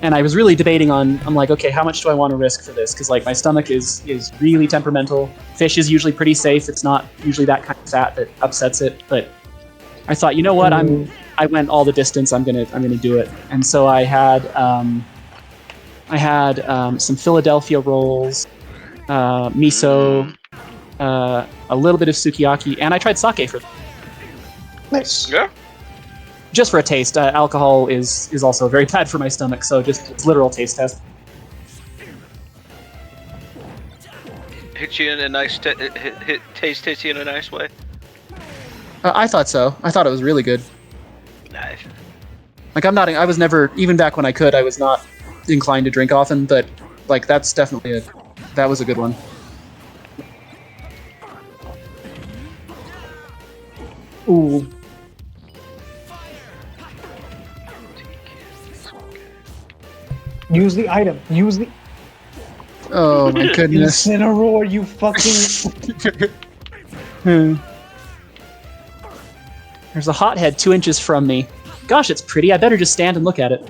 and I was really debating I'm like, okay, how much do I want to risk for this? Because like my stomach is really temperamental. Fish is usually pretty safe. It's not usually that kind of fat that upsets it. But I thought, you know what? I went all the distance. I'm gonna do it. And so I had some Philadelphia rolls, miso, a little bit of sukiyaki, and I tried sake for Nice. Yeah. just for a taste. Alcohol is also very bad for my stomach, so it's literal taste test. Hit you in a nice taste hits you in a nice way. I thought so. I thought it was really good. Nice. Like I was never, even back when I could, I was not inclined to drink often, but like that's definitely that was a good one. Ooh. Use the item. Use the Oh my goodness. Incineroar, you fucking. There's a hothead 2 inches from me. Gosh, it's pretty. I better just stand and look at it.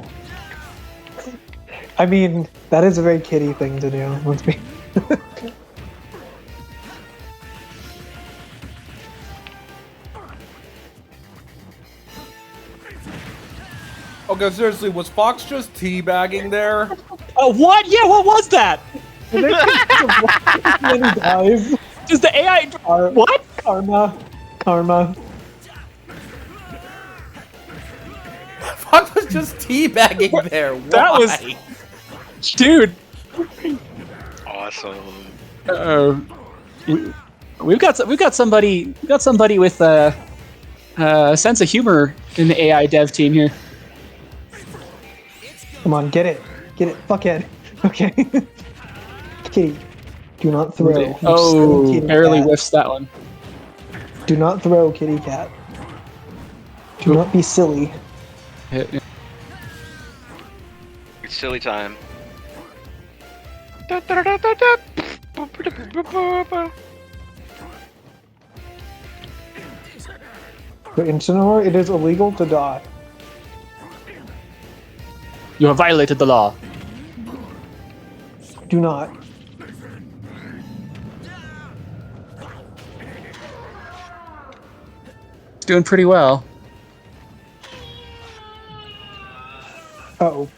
I mean, that is a very kitty thing to do. Let's be. Okay, seriously, was Fox just teabagging there? Oh, what? Yeah, what was that? Many dies. Does the AI... What? Karma. was just teabagging there. Why? That was- Dude. Awesome. We've got somebody with a sense of humor in the AI dev team here. Come on, get it, fuckhead. Okay. Kitty, do not throw. you silly Oh, kitty barely cat. whiffs that one. Do not throw, kitty cat. Do not be silly. Hit- It's silly time. For Incineroar, it is illegal to die. You have violated the law. Do not. It's doing pretty well. Uh-oh.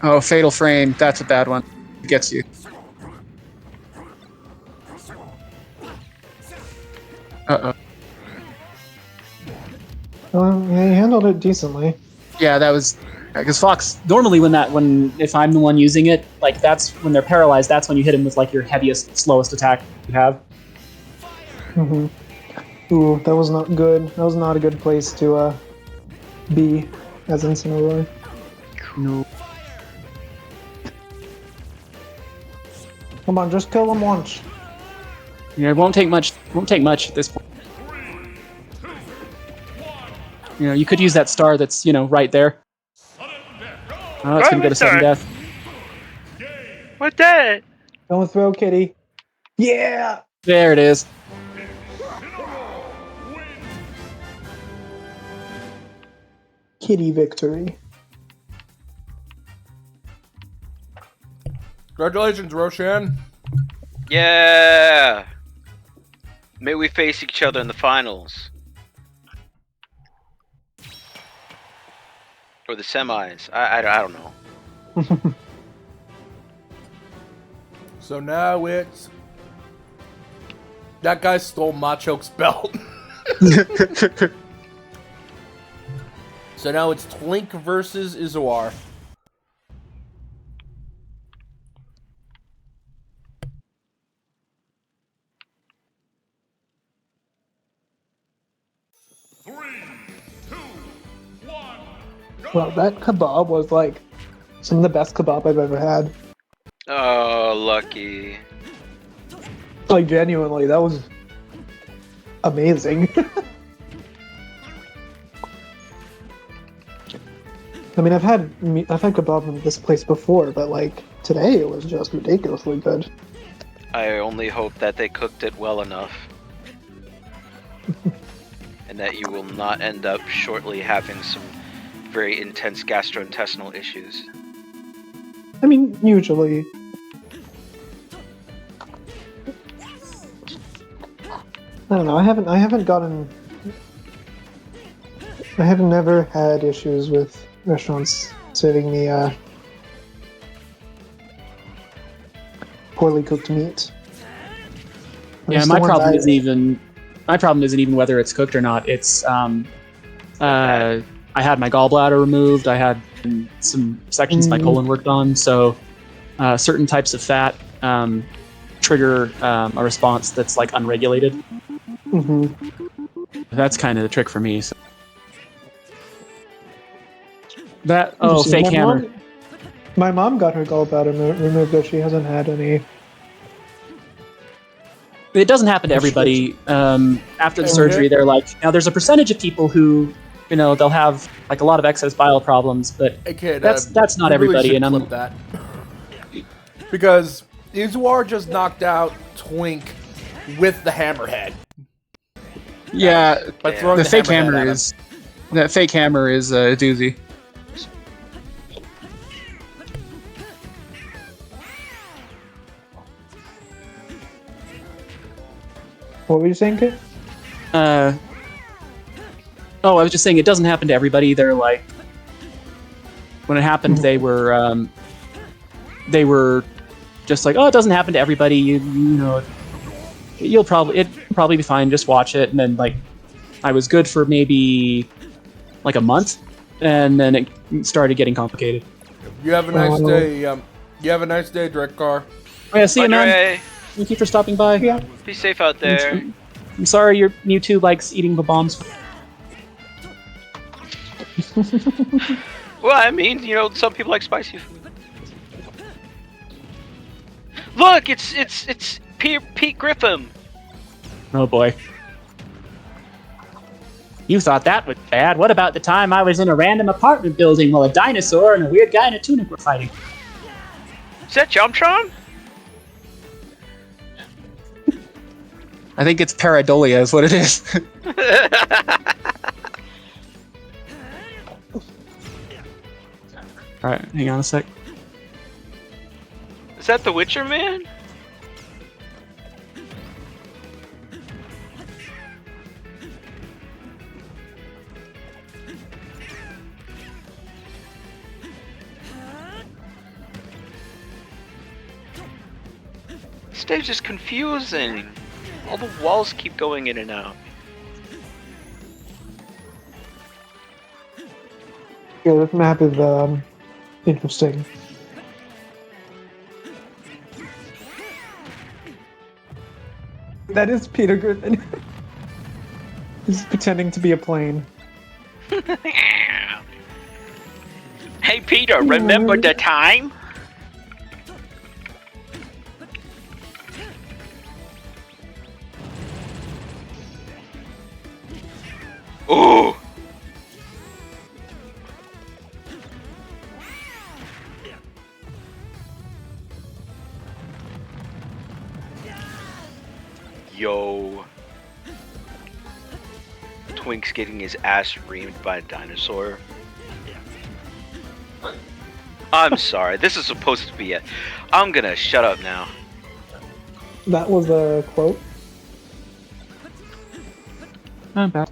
Oh, fatal frame. That's a bad one. It gets you. Uh-oh. Yeah, you handled it decently. Yeah, that was because Fox normally if I'm the one using it, like that's when they're paralyzed. That's when you hit them with like your heaviest, slowest attack you have. Mm-hmm. Ooh, that was not good. That was not a good place to be as Incineroar. No. Come on, just kill him once. Yeah, it won't take much. Won't take much at this point. You know, you could use that star that's right there. Oh, it's gonna go to sudden death. What that? Don't throw, kitty. Yeah! There it is. Kitty victory. Congratulations, Roshan. Yeah. May we face each other in the finals. Or the semis. I don't know. So now it's... That guy stole Machoke's belt. So now it's Twink versus Izuar. Well, that kebab was like some of the best kebab I've ever had. Oh, lucky. Like genuinely, that was amazing. I mean, I've had kebab from this place before, but like today it was just ridiculously good. I only hope that they cooked it well enough. And that you will not end up shortly having some very intense gastrointestinal issues. I mean, usually. I don't know. I haven't never had issues with restaurants serving me poorly cooked meat. At Yeah, least my the ones problem I- isn't even whether it's cooked or not. It's I had my gallbladder removed. I had some sections of my colon worked on. So certain types of fat trigger a response that's like unregulated. Mhm. That's kind of the trick for me. So. That Interesting. fake My hammer. My mom got her gallbladder removed, but she hasn't had any. It doesn't happen to everybody. After the surgery, they're like, now there's a percentage of people who, they'll have like a lot of excess bile problems, but Hey, kid, that's not you really everybody. should And clip that. Because Izuar just knocked out Twink with the hammerhead. yeah, By throwing the fake hammerhead hammer at him. that fake hammer is a doozy. What were you saying, Kit? I was just saying it doesn't happen to everybody. They're like, when it happened, they were just like, oh, it doesn't happen to everybody. It'll probably be fine. Just watch it. And then like, I was good for maybe like a month, and then it started getting complicated. You have a nice day. You have a nice day, Direct Car. Oh, yeah, see you, man. Andre, Thank you for stopping by. Yeah. be safe out there. I'm sorry your Mewtwo likes eating the bombs. Well, I mean, you know, some people like spicy food. Look, it's Pete Griffin. Oh boy. You thought that was bad. What about the time I was in a random apartment building while a dinosaur and a weird guy in a tunic were fighting? Is that Jumptron? I think it's pareidolia is what it is. Alright, hang on a sec. Is that the Witcher man? This stage is confusing. All the walls keep going in and out. Yeah, this map is interesting. That is Peter Griffin. He's pretending to be a plane. Hey Peter, remember the time? Ooh! Yo. Twink's getting his ass reamed by a dinosaur. I'm sorry, this is supposed to be it. I'm gonna shut up now. That was a quote. Not bad.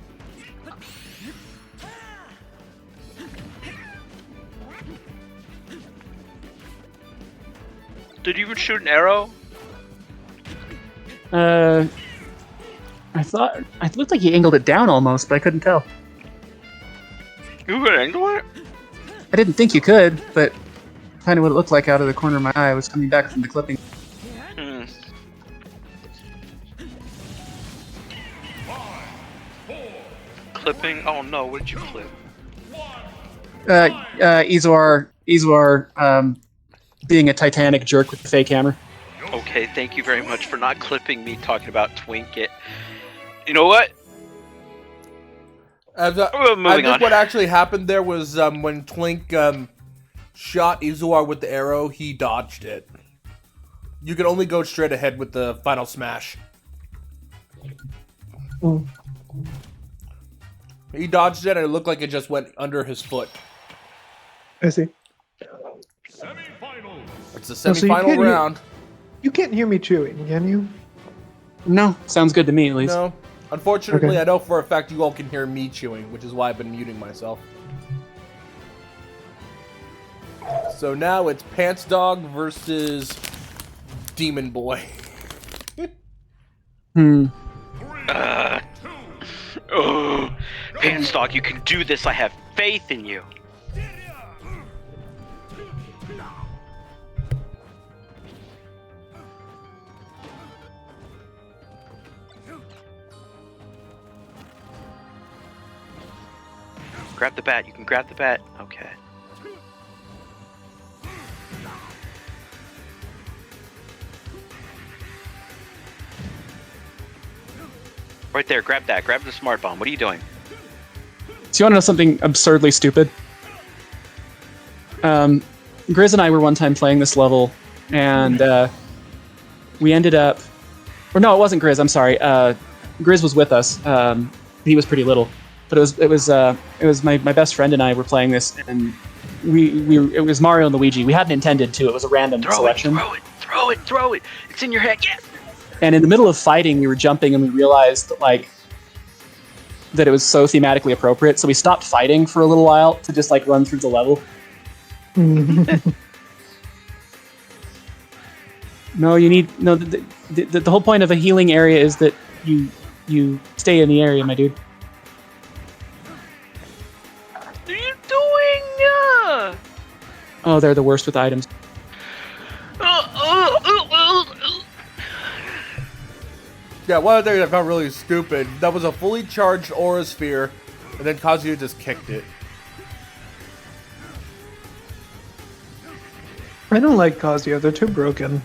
Did you even shoot an arrow? I looked like he angled it down almost, but I couldn't tell. You could angle it? I didn't think you could, but kind of what it looked like out of the corner of my eye. I was coming back from the clipping. Hmm. Clipping? Oh no, what did you clip? Izor, being a Titanic jerk with the fake hammer. Okay, thank you very much for not clipping me talking about Twink. You know what? I Moving think on. what actually happened there was when Twink shot Izuar with the arrow, he dodged it. You can only go straight ahead with the final smash. Mm. He dodged it and it looked like it just went under his foot. I see. It's the so you semifinal can't hear- round. You can't hear me chewing, can you? No, sounds good to me at least. No. Unfortunately, Okay. I know for a fact you all can hear me chewing, which is why I've been muting myself. So now it's Pants Dog versus Demon Boy. Oh, Pansdog, you can do this. I have faith in you. Grab the bat. You can grab the bat. Okay. Right there. Grab that. Grab the smart bomb. What are you doing? So you want to know something absurdly stupid? Grizz and I were one time playing this level, and we ended up... Or no, it wasn't Grizz, I'm sorry. Grizz was with us. He was pretty little. But it was my best friend and I were playing this, and it was Mario and Luigi. We hadn't intended to. It was a random selection. Throw it. It's in your head. Yes. And in the middle of fighting, we were jumping, and we realized that it was so thematically appropriate. So we stopped fighting for a little while to just run through the level. No, you need the whole point of a healing area is that you stay in the area, my dude. What are you Oh, they're the worst with items. Yeah, one thing that felt really stupid, that was a fully charged Aura Sphere, and then Kazuya just kicked it. I don't like Kazuya. They're too broken.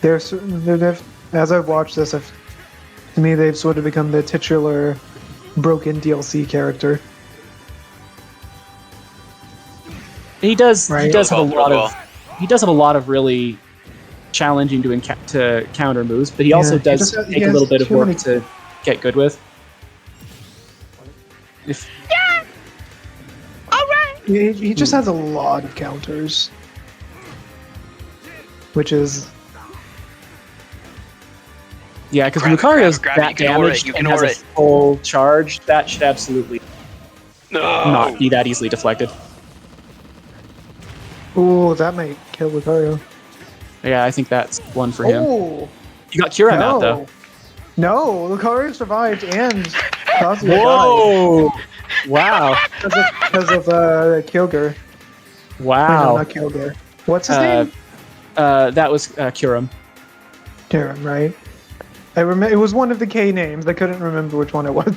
As I've watched this, to me they've sort of become the titular broken DLC character. He does. Right. He does have a Protocol, lot of. He does have a lot of really challenging to counter moves, but he also he does just- he take a has little bit of too work many- to get good with. If He just has a lot of counters, which is yeah, because Grab it, Lucario's grab it, that you can ignore damaged it, you and can has ignore a it. full charge, that should absolutely No. not be that easily deflected. ooh, that might kill Lucario. Yeah, I think that's one for him. Oh You got Kira out though. no, Lucario survived and Kazuya died Whoa! Wow! because of Kyogre. Wait, no, Wow! not Kyogre. What's his name? That was Kirim. Karam, right? I remember it was one of the K names. I couldn't remember which one it was.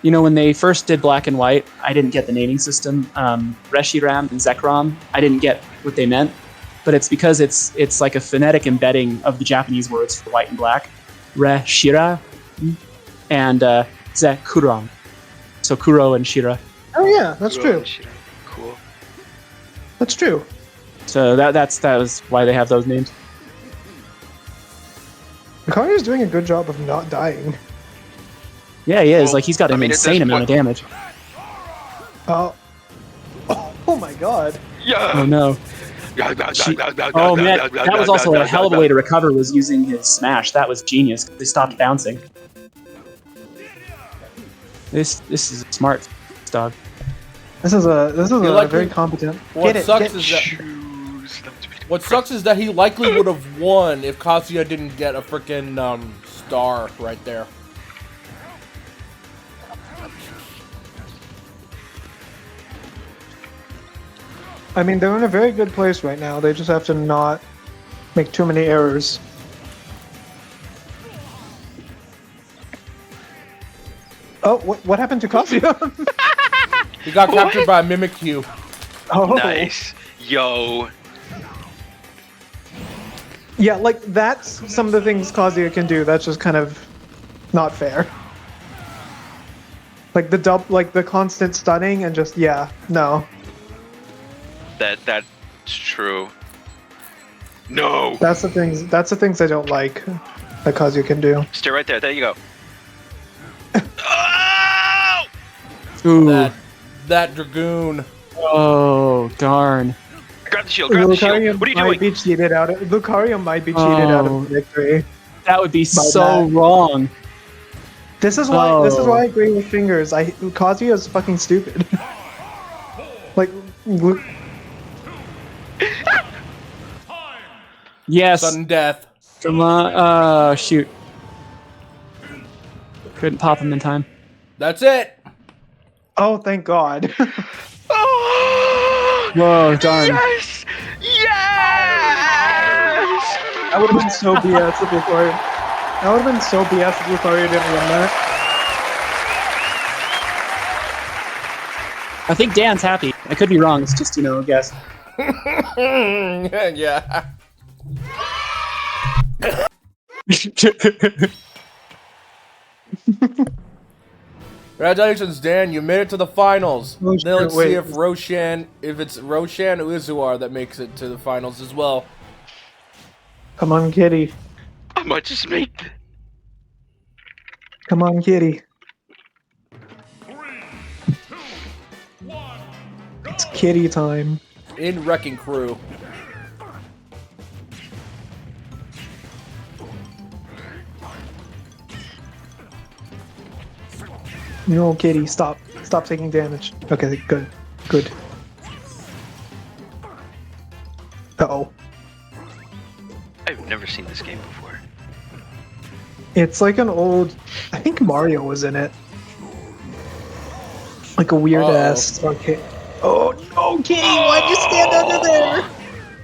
You know, when they first did Black and White, I didn't get the naming system. Reshiram and Zekrom, I didn't get what they meant, but it's because it's like a phonetic embedding of the Japanese words for white and black. Reshira and Zekuram. So Kuro and Shira. Oh yeah, that's true. Cool. That's true. So that was why they have those names. Lucario's doing a good job of not dying. Yeah, he is. Well, Like he's got I an mean, at this insane amount of point- damage. Oh my god. Yeah. Oh no. Oh man, that was also a hell of a way to recover, was using his smash. That was genius. They stopped bouncing. This is smart, dog. This is a like very me- competent. What Get it, sucks get- is that Choose them to be what sucks is that he likely would have won if Kazuya didn't get a freaking star right there. I mean, they're in a very good place right now. They just have to not make too many errors. Oh, what happened to Kazuya? He got captured by a Mimikyu. Oh, Nice. Yo. yeah, like that's some of the things Kazuya can do. That's just kind of not fair. Like the constant stunning and just no. That's true. No. That's the things. That's the things I don't like that Kazuya can do. Stay right there. There you go. Oh! Ooh. That Dragoon. Oh darn. Grab the shield. Grab the shield. Lucario What are you might doing? be cheated out. Lucario might be cheated out Oh. of victory. That would be By so that. wrong. This is why. This is Oh. why I agree with Fingers. Kazuya is fucking stupid. like, Yes. Sudden death. Come on. Oh shoot. Couldn't pop him in time. That's it. oh, thank God. Oh! Whoa, darn. Yes! Yes! That would have been so BS if Lucario. That would have been so BS if Lucario didn't win that. I think Dan's happy. I could be wrong. It's just, a guess. Yeah. Congratulations, Dan. You made it to the finals. Oh, Now shit, let's wait. see if it's Roshan Uzuar that makes it to the finals as well. Come on, kitty. I might just make. Come on, kitty. It's kitty time. In Wrecking Crew. No, kitty, stop. Stop taking damage. Okay, good. Good. Uh-oh. I've never seen this game before. It's like an old. I think Mario was in it. Like a weird ass arcade. Oh no, Kitty! Why'd you stand under there?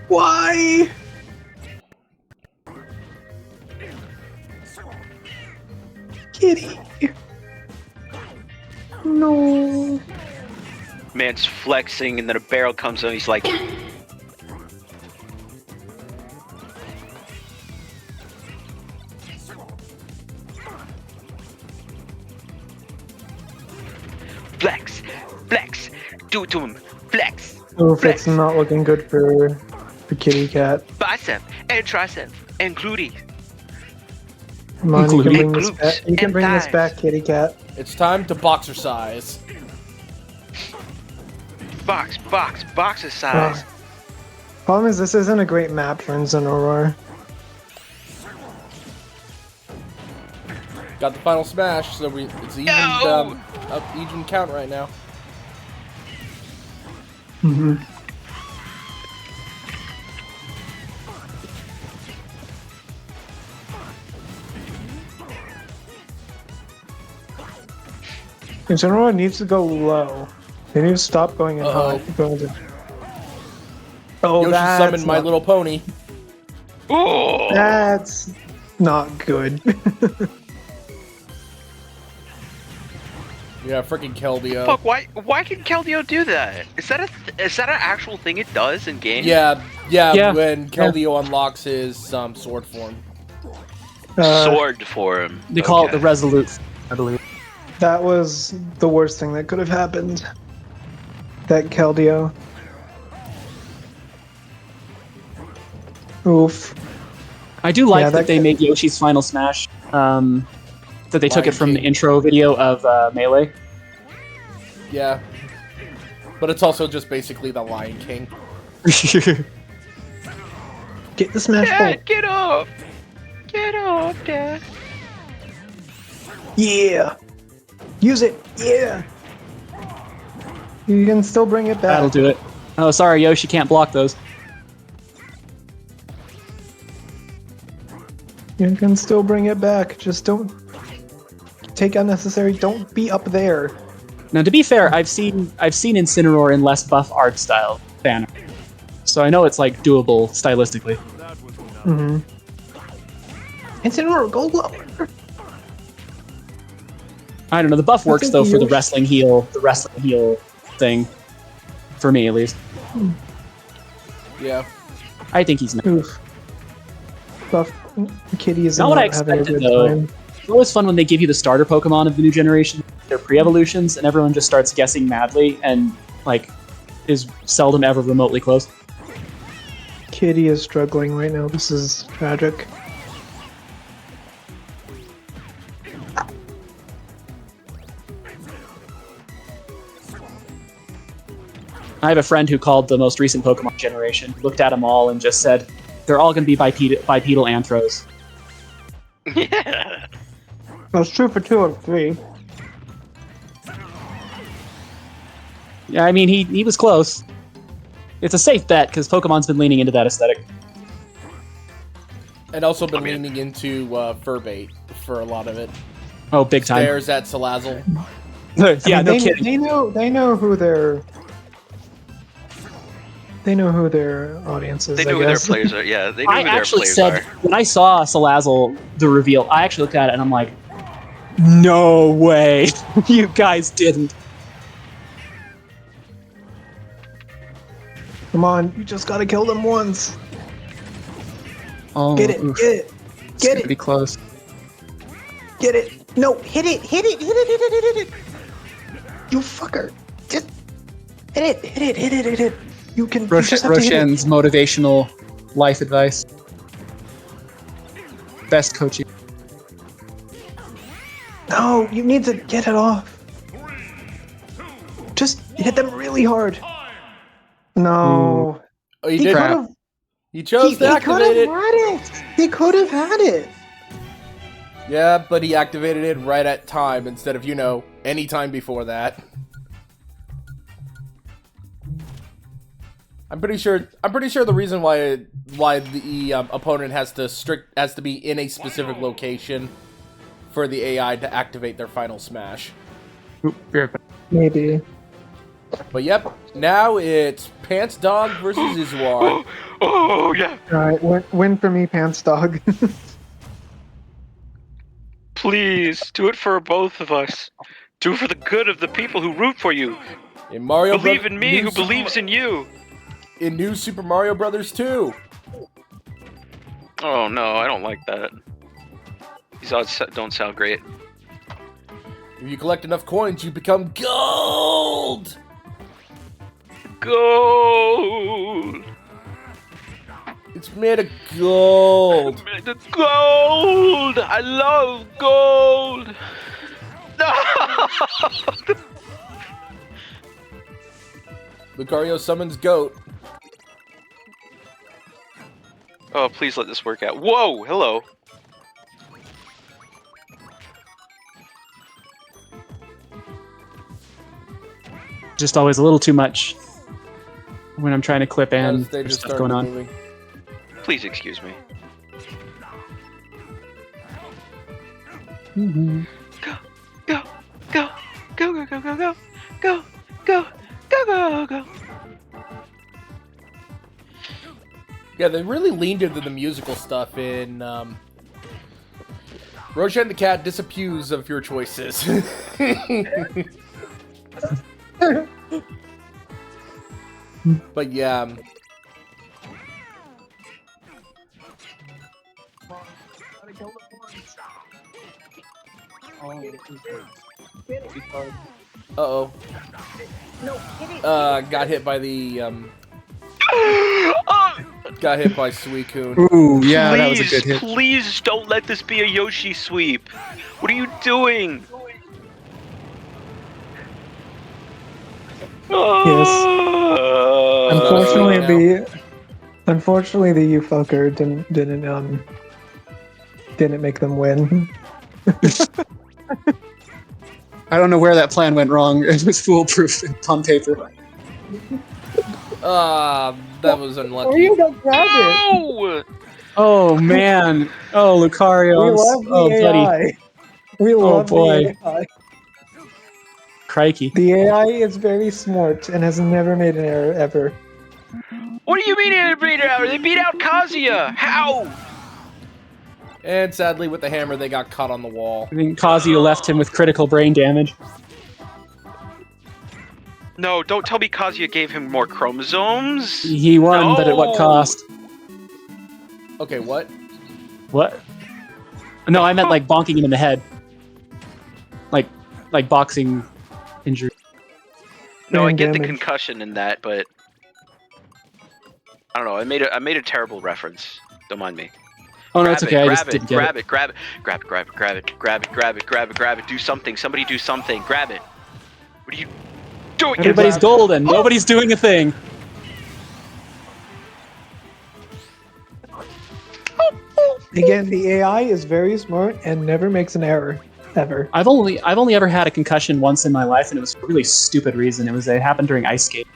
Why? Kitty. No. Man's flexing, and then a barrel comes and he's like, flex, flex, do it to him, flex, Oof, flex, it's not looking good for Kitty Cat. bicep, and tricep, and glute. Come on, you can bring Glutes this back. You can and bring this thighs. back, Kitty Cat. It's time to boxercise. Box size. Problem is, this isn't a great map for Incineroar. Got the final smash, so it's even No! even count right now. Mm-hmm. Incineroar needs to go low. They need to stop going in high. Oh, Yoshi that's summoned My Little Pony. Oh! That's not good. Yeah, freaking Keldeo. Fuck! Why can Keldeo do that? Is that an actual thing it does in game? Yeah, Yeah. when Keldeo unlocks his sword form. Sword for him. They call it Okay. the Resolute, I believe. That was the worst thing that could have happened. That Keldeo. Oof. I do like Yeah, that that they could- made Yoshi's Final Smash. That they took Lion it from the King. intro video of Melee. Yeah. But it's also just basically the Lion King. Get the smash ball. Dad, get up! Get up, Dad! Yeah. Use it. Yeah. You can still bring it back. That'll do it. Oh, sorry, Yoshi can't block those. You can still bring it back. Just don't take unnecessary. Don't be up there. Now, to be fair, I've seen Incineroar in less buff art style banner, so I know it's like doable stylistically. Mm-hmm. Incineroar, go lower. I don't know. The buff works think though for the Yoshi- wrestling heel thing. For me, at least, Yeah. I think he's. Oof. Buff Kitty is Not not what I having a expected, good though. time. It's always fun when they give you the starter Pokemon of the new generation, their pre-evolutions, and everyone just starts guessing madly and like is seldom ever remotely close. Kitty is struggling right now. This is tragic. I have a friend who called the most recent Pokemon generation, looked at them all, and just said they're all going to be bipedal anthros. Yeah. That's true for 2 of 3. Yeah, I mean he was close. It's a safe bet because Pokemon's been leaning into that aesthetic. And also been leaning into Furbait for a lot of it. Oh, big time. Stares at Salazzle. Yeah, no they, kidding. They know who their audience is. They I know who their guess. players are. Yeah, they know I who their actually players said are. when I saw Salazzle the reveal, I actually looked at it and I'm like, no way, you guys didn't. Come on, you just gotta kill them once. Oh, Get it, oof. get it, It's get gonna it, be close. get it. No, hit it, hit it, hit it, hit it, hit it. You fucker. Just hit it, hit it, hit it, hit it. You can. You just have to hit it. Roshan's motivational life advice. Best coaching. No, you need to get it off. Just hit them really hard. No. Oh, you He did? could have. He chose to He could activate have it. had it. He could have had it. Yeah, but he activated it right at time instead of, any time before that. I'm pretty sure the reason why the opponent has to be in a specific location for the AI to activate their final smash. Oop, be right back. Maybe. But yep, now it's Pants Dog versus Izuar. Oh yeah. All right, win for me, Pants Dog. Please do it for both of us. Do it for the good of the people who root for you. In Mario Believe in me, who believes in you. In New Super Mario Brothers 2. Oh no, I don't like that. These odds don't sound great. If you collect enough coins, you become gold! Gold! It's made of gold! The gold! I love gold! No! Lucario summons Goat. Oh, please let this work out. Whoa! Hello! Just always a little too much when I'm trying to clip and They there's just stuff started going on. moving. Please excuse me. Mm-hmm. Go! Go! Go! Go! Go! Go! Go! Go! Go! Go! Go! Go! Yeah, they really leaned into the musical stuff in Roshan the Cat disapproves of your choices. But yeah. Uh-oh. Got hit by the got hit by Suicune. Ooh, yeah, Please, that was a good hit. please don't let this be a Yoshi sweep. What are you doing? Yes. Uh, Unfortunately, the you fucker didn't make them win. I don't know where that plan went wrong. It was foolproof on paper. That was Oh, unlucky. you got grabbed it. No! Oh man. Oh Lucario. We love Oh the buddy. AI. We love boy. the AI. Crikey. The AI is very smart and has never made an error ever. What do you mean they beat out? They beat out Kazuya! How? And sadly, with the hammer, they got caught on the wall. I think Kazuya left him with critical brain damage. No, don't tell me Kazuya gave him more chromosomes. He won, but at what No. cost? Okay, what? What? No, I meant like bonking him in the head. Like boxing injury. No, I Brain get the damage. concussion in that, but I don't know. I made a terrible reference. Don't mind me. Oh no, it's okay. I just Grab didn't it, get grab it. it, grab it, grab it, grab it, grab it, grab it, grab it, grab it, grab it. Do something. Somebody do something. Grab it. What are you doing? Everybody's golden. Nobody's doing a thing. Again, the AI is very smart and never makes an error ever. I've only ever had a concussion once in my life, and it was for a really stupid reason. It happened during ice skate.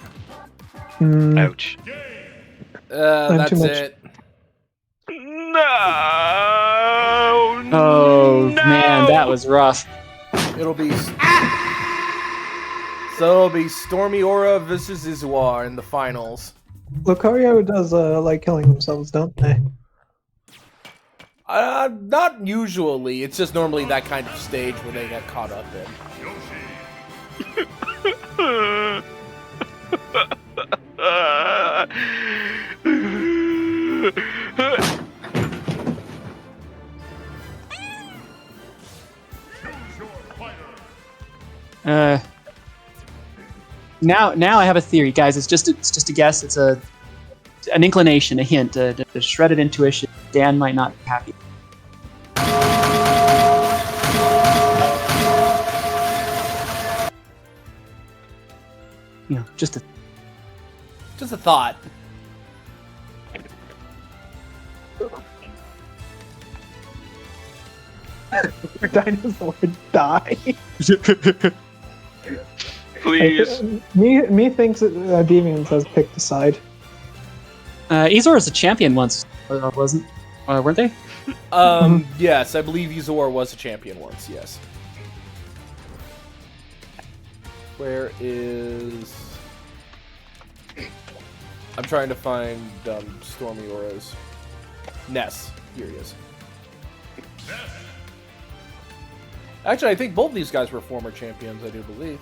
Hmm. Ouch. That's too much. it. No. Oh no. man, that was rough. It'll be so it'll be Stormy Aura versus Izuar in the finals. Lucario does like killing themselves, don't they? Not usually. It's just normally that kind of stage where they get caught up in. Now I have a theory, guys. It's just a guess. It's an inclination, a hint, a shredded intuition. Dan might not be happy. You know, just a. Just a thought. Dinosaur die. Please. Me thinks that Deviant has picked a side. Izor was a champion once, wasn't? Weren't they? Yes, I believe Yuzor was a champion once, yes. Where is... I'm trying to find Stormy Aura's. Ness. Here he is. Actually, I think both these guys were former champions, I do believe.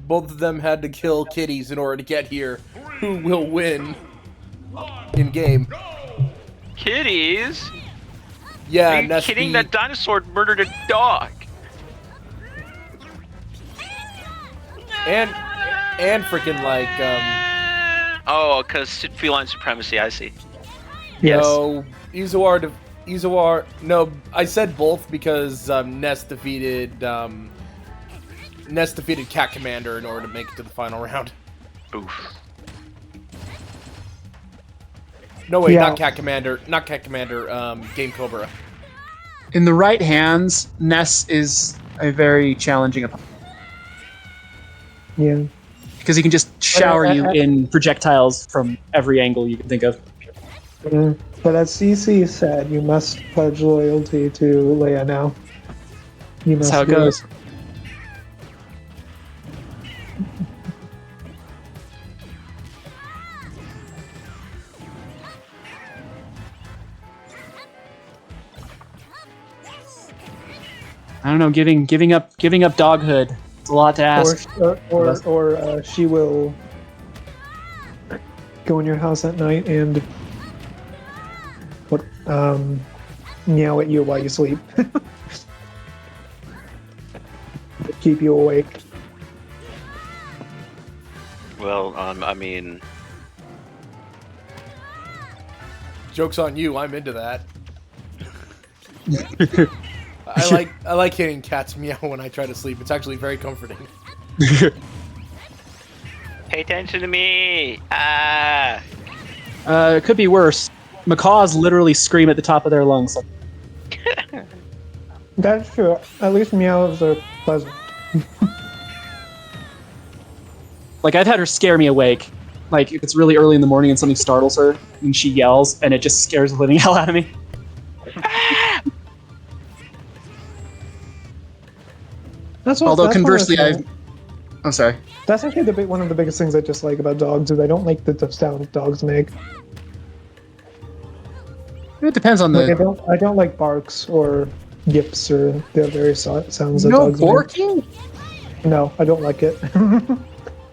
Both of them had to kill kitties in order to get here. Who will win in game? Kitties? Yeah, Are you Ness kidding? beat- That dinosaur murdered a dog. and freaking like Oh, because feline supremacy. I see. Yes. no Izuar. No, I said both because Ness defeated Cat Commander in order to make it to the final round. Oof. No, wait, Yeah. not Cat Commander. Game Cobra. In the right hands, Ness is a very challenging opponent Yeah. because he can just shower I- you in projectiles from every angle you can think of. But as CC said, you must pledge loyalty to Leia now. You That's must how it do goes. I don't know, giving up doghood. It's a lot to ask. Or she will go in your house at night and meow at you while you sleep. Keep you awake. Well, I mean, Joke's on you. I'm into that. I like hearing cats meow when I try to sleep. It's actually very comforting. pay attention to me. Ah. It could be worse. Macaws literally scream at the top of their lungs. That's true. At least meows are pleasant. Like, I've had her scare me awake. Like, if it's really early in the morning and something startles her, and she yells, and it just scares the living hell out of me. Although, conversely, I'm sorry. That's actually one of the biggest things I dislike about dogs is I don't like the sound dogs make. It depends on Like, the... I don't like barks or yips or the various sounds that No dogs barking? make. No, I don't like it.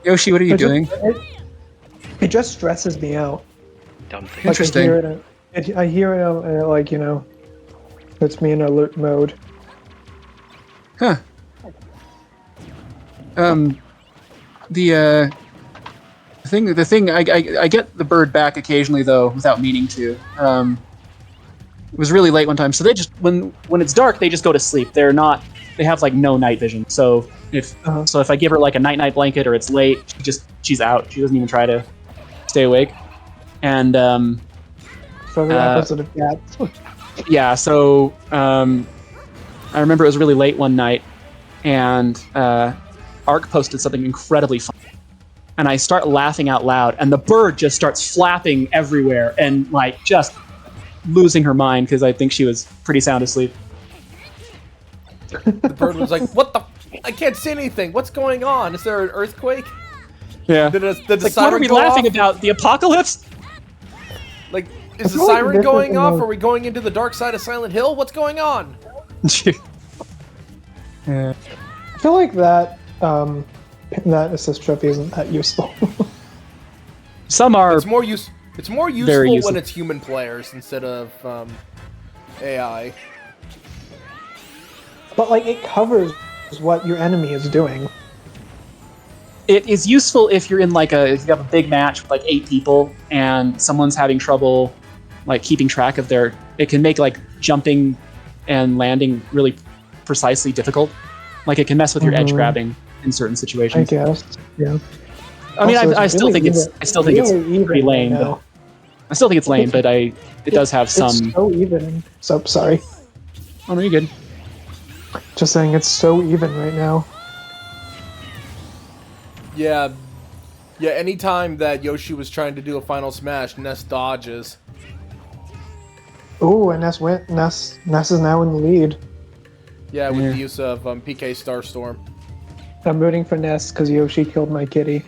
Yoshi, what are you It just- doing? It just stresses me out. Dumb thing. Like, Interesting. I hear it and it, like, puts me in alert mode. Huh. The thing, I get the bird back occasionally though, without meaning to. It was really late one time, so they just when it's dark, they just go to sleep. They have like no night vision. So if I give her like a night blanket or it's late, she's out. She doesn't even try to stay awake. And So the opposite of cats. yeah, so I remember it was really late one night, and Ark posted something incredibly funny. And I start laughing out loud, and the bird just starts flapping everywhere and like just losing her mind because I think she was pretty sound asleep. The bird was like, "What the? I can't see anything. What's going on? Is there an earthquake? Yeah. Did the Like, what are siren we go laughing off? about? The apocalypse? Like, is the feel like siren this going is off? another- Are we going into the dark side of Silent Hill? What's going on?" Yeah. I feel like that assist trophy isn't that useful. Some are. It's more useful useful. when it's human players instead of AI. But like it covers what your enemy is doing. It is useful if you're in if you have a big match with like 8 people and someone's having trouble like keeping track of it can make like jumping and landing really precisely difficult. Like it can mess with your edge grabbing in certain I situations. guess. Yeah. I mean, Also, it's I still really think it's even- I still think it's really even pretty lame. right But now. I still think it's lame, but it does have some. It's so even. So sorry. Oh no, you're good. Just saying, it's so even right now. Yeah. Yeah, anytime that Yoshi was trying to do a final smash, Ness dodges. Ooh, and Ness is now in the lead. Yeah, with Yeah. the use of PK Starstorm. I'm rooting for Ness because Yoshi killed my kitty.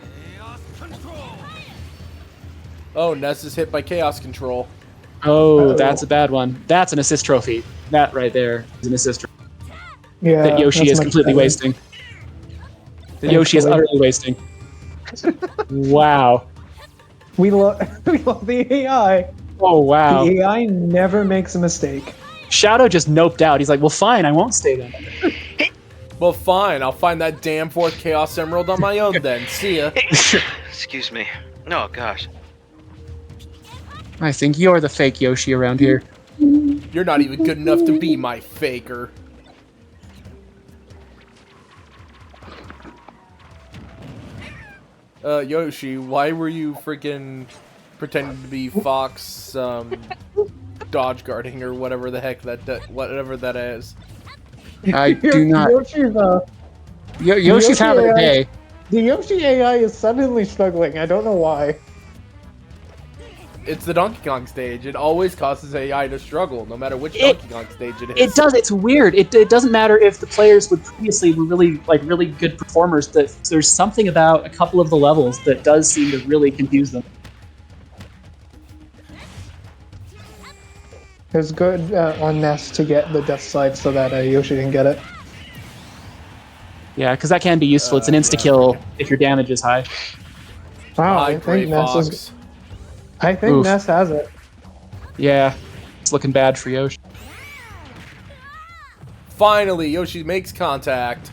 Oh, Ness is hit by Chaos Control. Oh, Uh-oh. that's a bad one. That's an assist trophy. That right there is an assist trophy Yeah, that Yoshi that's is much completely better. wasting. That Yoshi is Thankfully. utterly wasting. Wow. We love the AI. Oh wow. The AI never makes a mistake. Shadow just noped out. He's like, well, fine, I won't stay then. Well, fine. I'll find that damn fourth Chaos Emerald on my own then. See ya. Excuse me. Oh gosh. I think you're the fake Yoshi around here. You're not even good enough to be my faker. Yoshi, why were you freaking pretending to be Fox, dodge guarding or whatever the heck whatever that is? I do not. Yoshi's, Yoshi's Yoshi having a AI day. the Yoshi AI is suddenly struggling. I don't know why. It's the Donkey Kong stage. It always causes AI to struggle, no matter which Donkey Kong stage it is. It does. It's weird. It doesn't matter if the players would previously were really good performers. That there's something about a couple of the levels that does seem to really confuse them. It was good on Ness to get the death slide so that Yoshi didn't get it. Yeah, because that can be useful. It's an insta kill if your damage is high. Wow, Hi, I Gray think Ness Fox. is. I think Oof. Ness has it. Yeah, it's looking bad for Yoshi. Finally, Yoshi makes contact.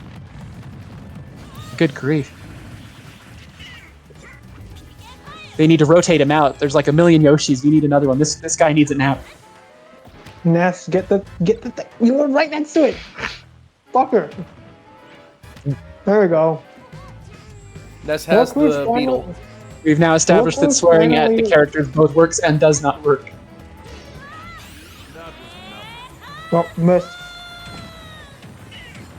Good grief. They need to rotate him out. There's like a million Yoshis. We need another one. This guy needs a nap. Ness, get the thing. You were right next to it. Fucker. There we go. Ness has Look who's the finally- beetle. We've now established that Look, swearing at the finally- characters both works and does not work. Well, miss.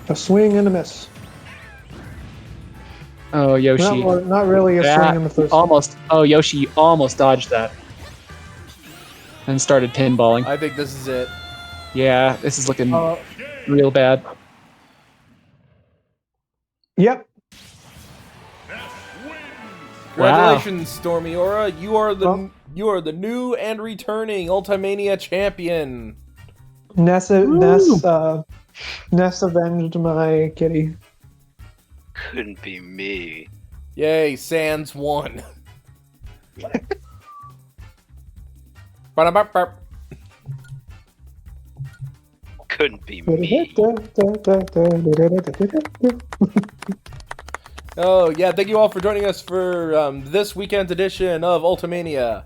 A swing and a miss. Oh, Yoshi. Not really a swing in the first. Almost. Oh, Yoshi almost dodged that. And started pinballing. I think this is it. Yeah, this is looking Uh, real bad. yep. Congratulations, Stormy Aura. You are the Well- new and returning Ultimania champion. Ness avenged my kitty. Couldn't be me. Yay, Sans won. Ba-da-ba-ba. Couldn't be me. Oh, yeah, thank you all for joining us for this weekend's edition of Ultimania.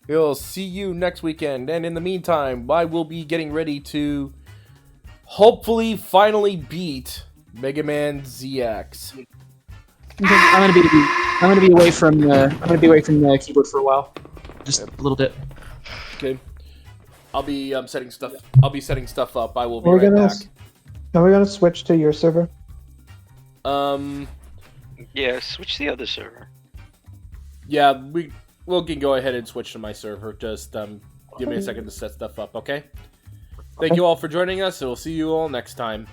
We'll see you next weekend, and in the meantime, I will be getting ready to hopefully finally beat Mega Man ZX. I'm gonna be away from the keyboard for a while. Just a little bit. Okay. I'll be setting stuff up. I will be We're right gonna. back. Are we gonna switch to your server? Yeah, switch the other server. Yeah, we can go ahead and switch to my server. Just give me a second to set stuff up, okay? Thank you all for joining us, and we'll see you all next time.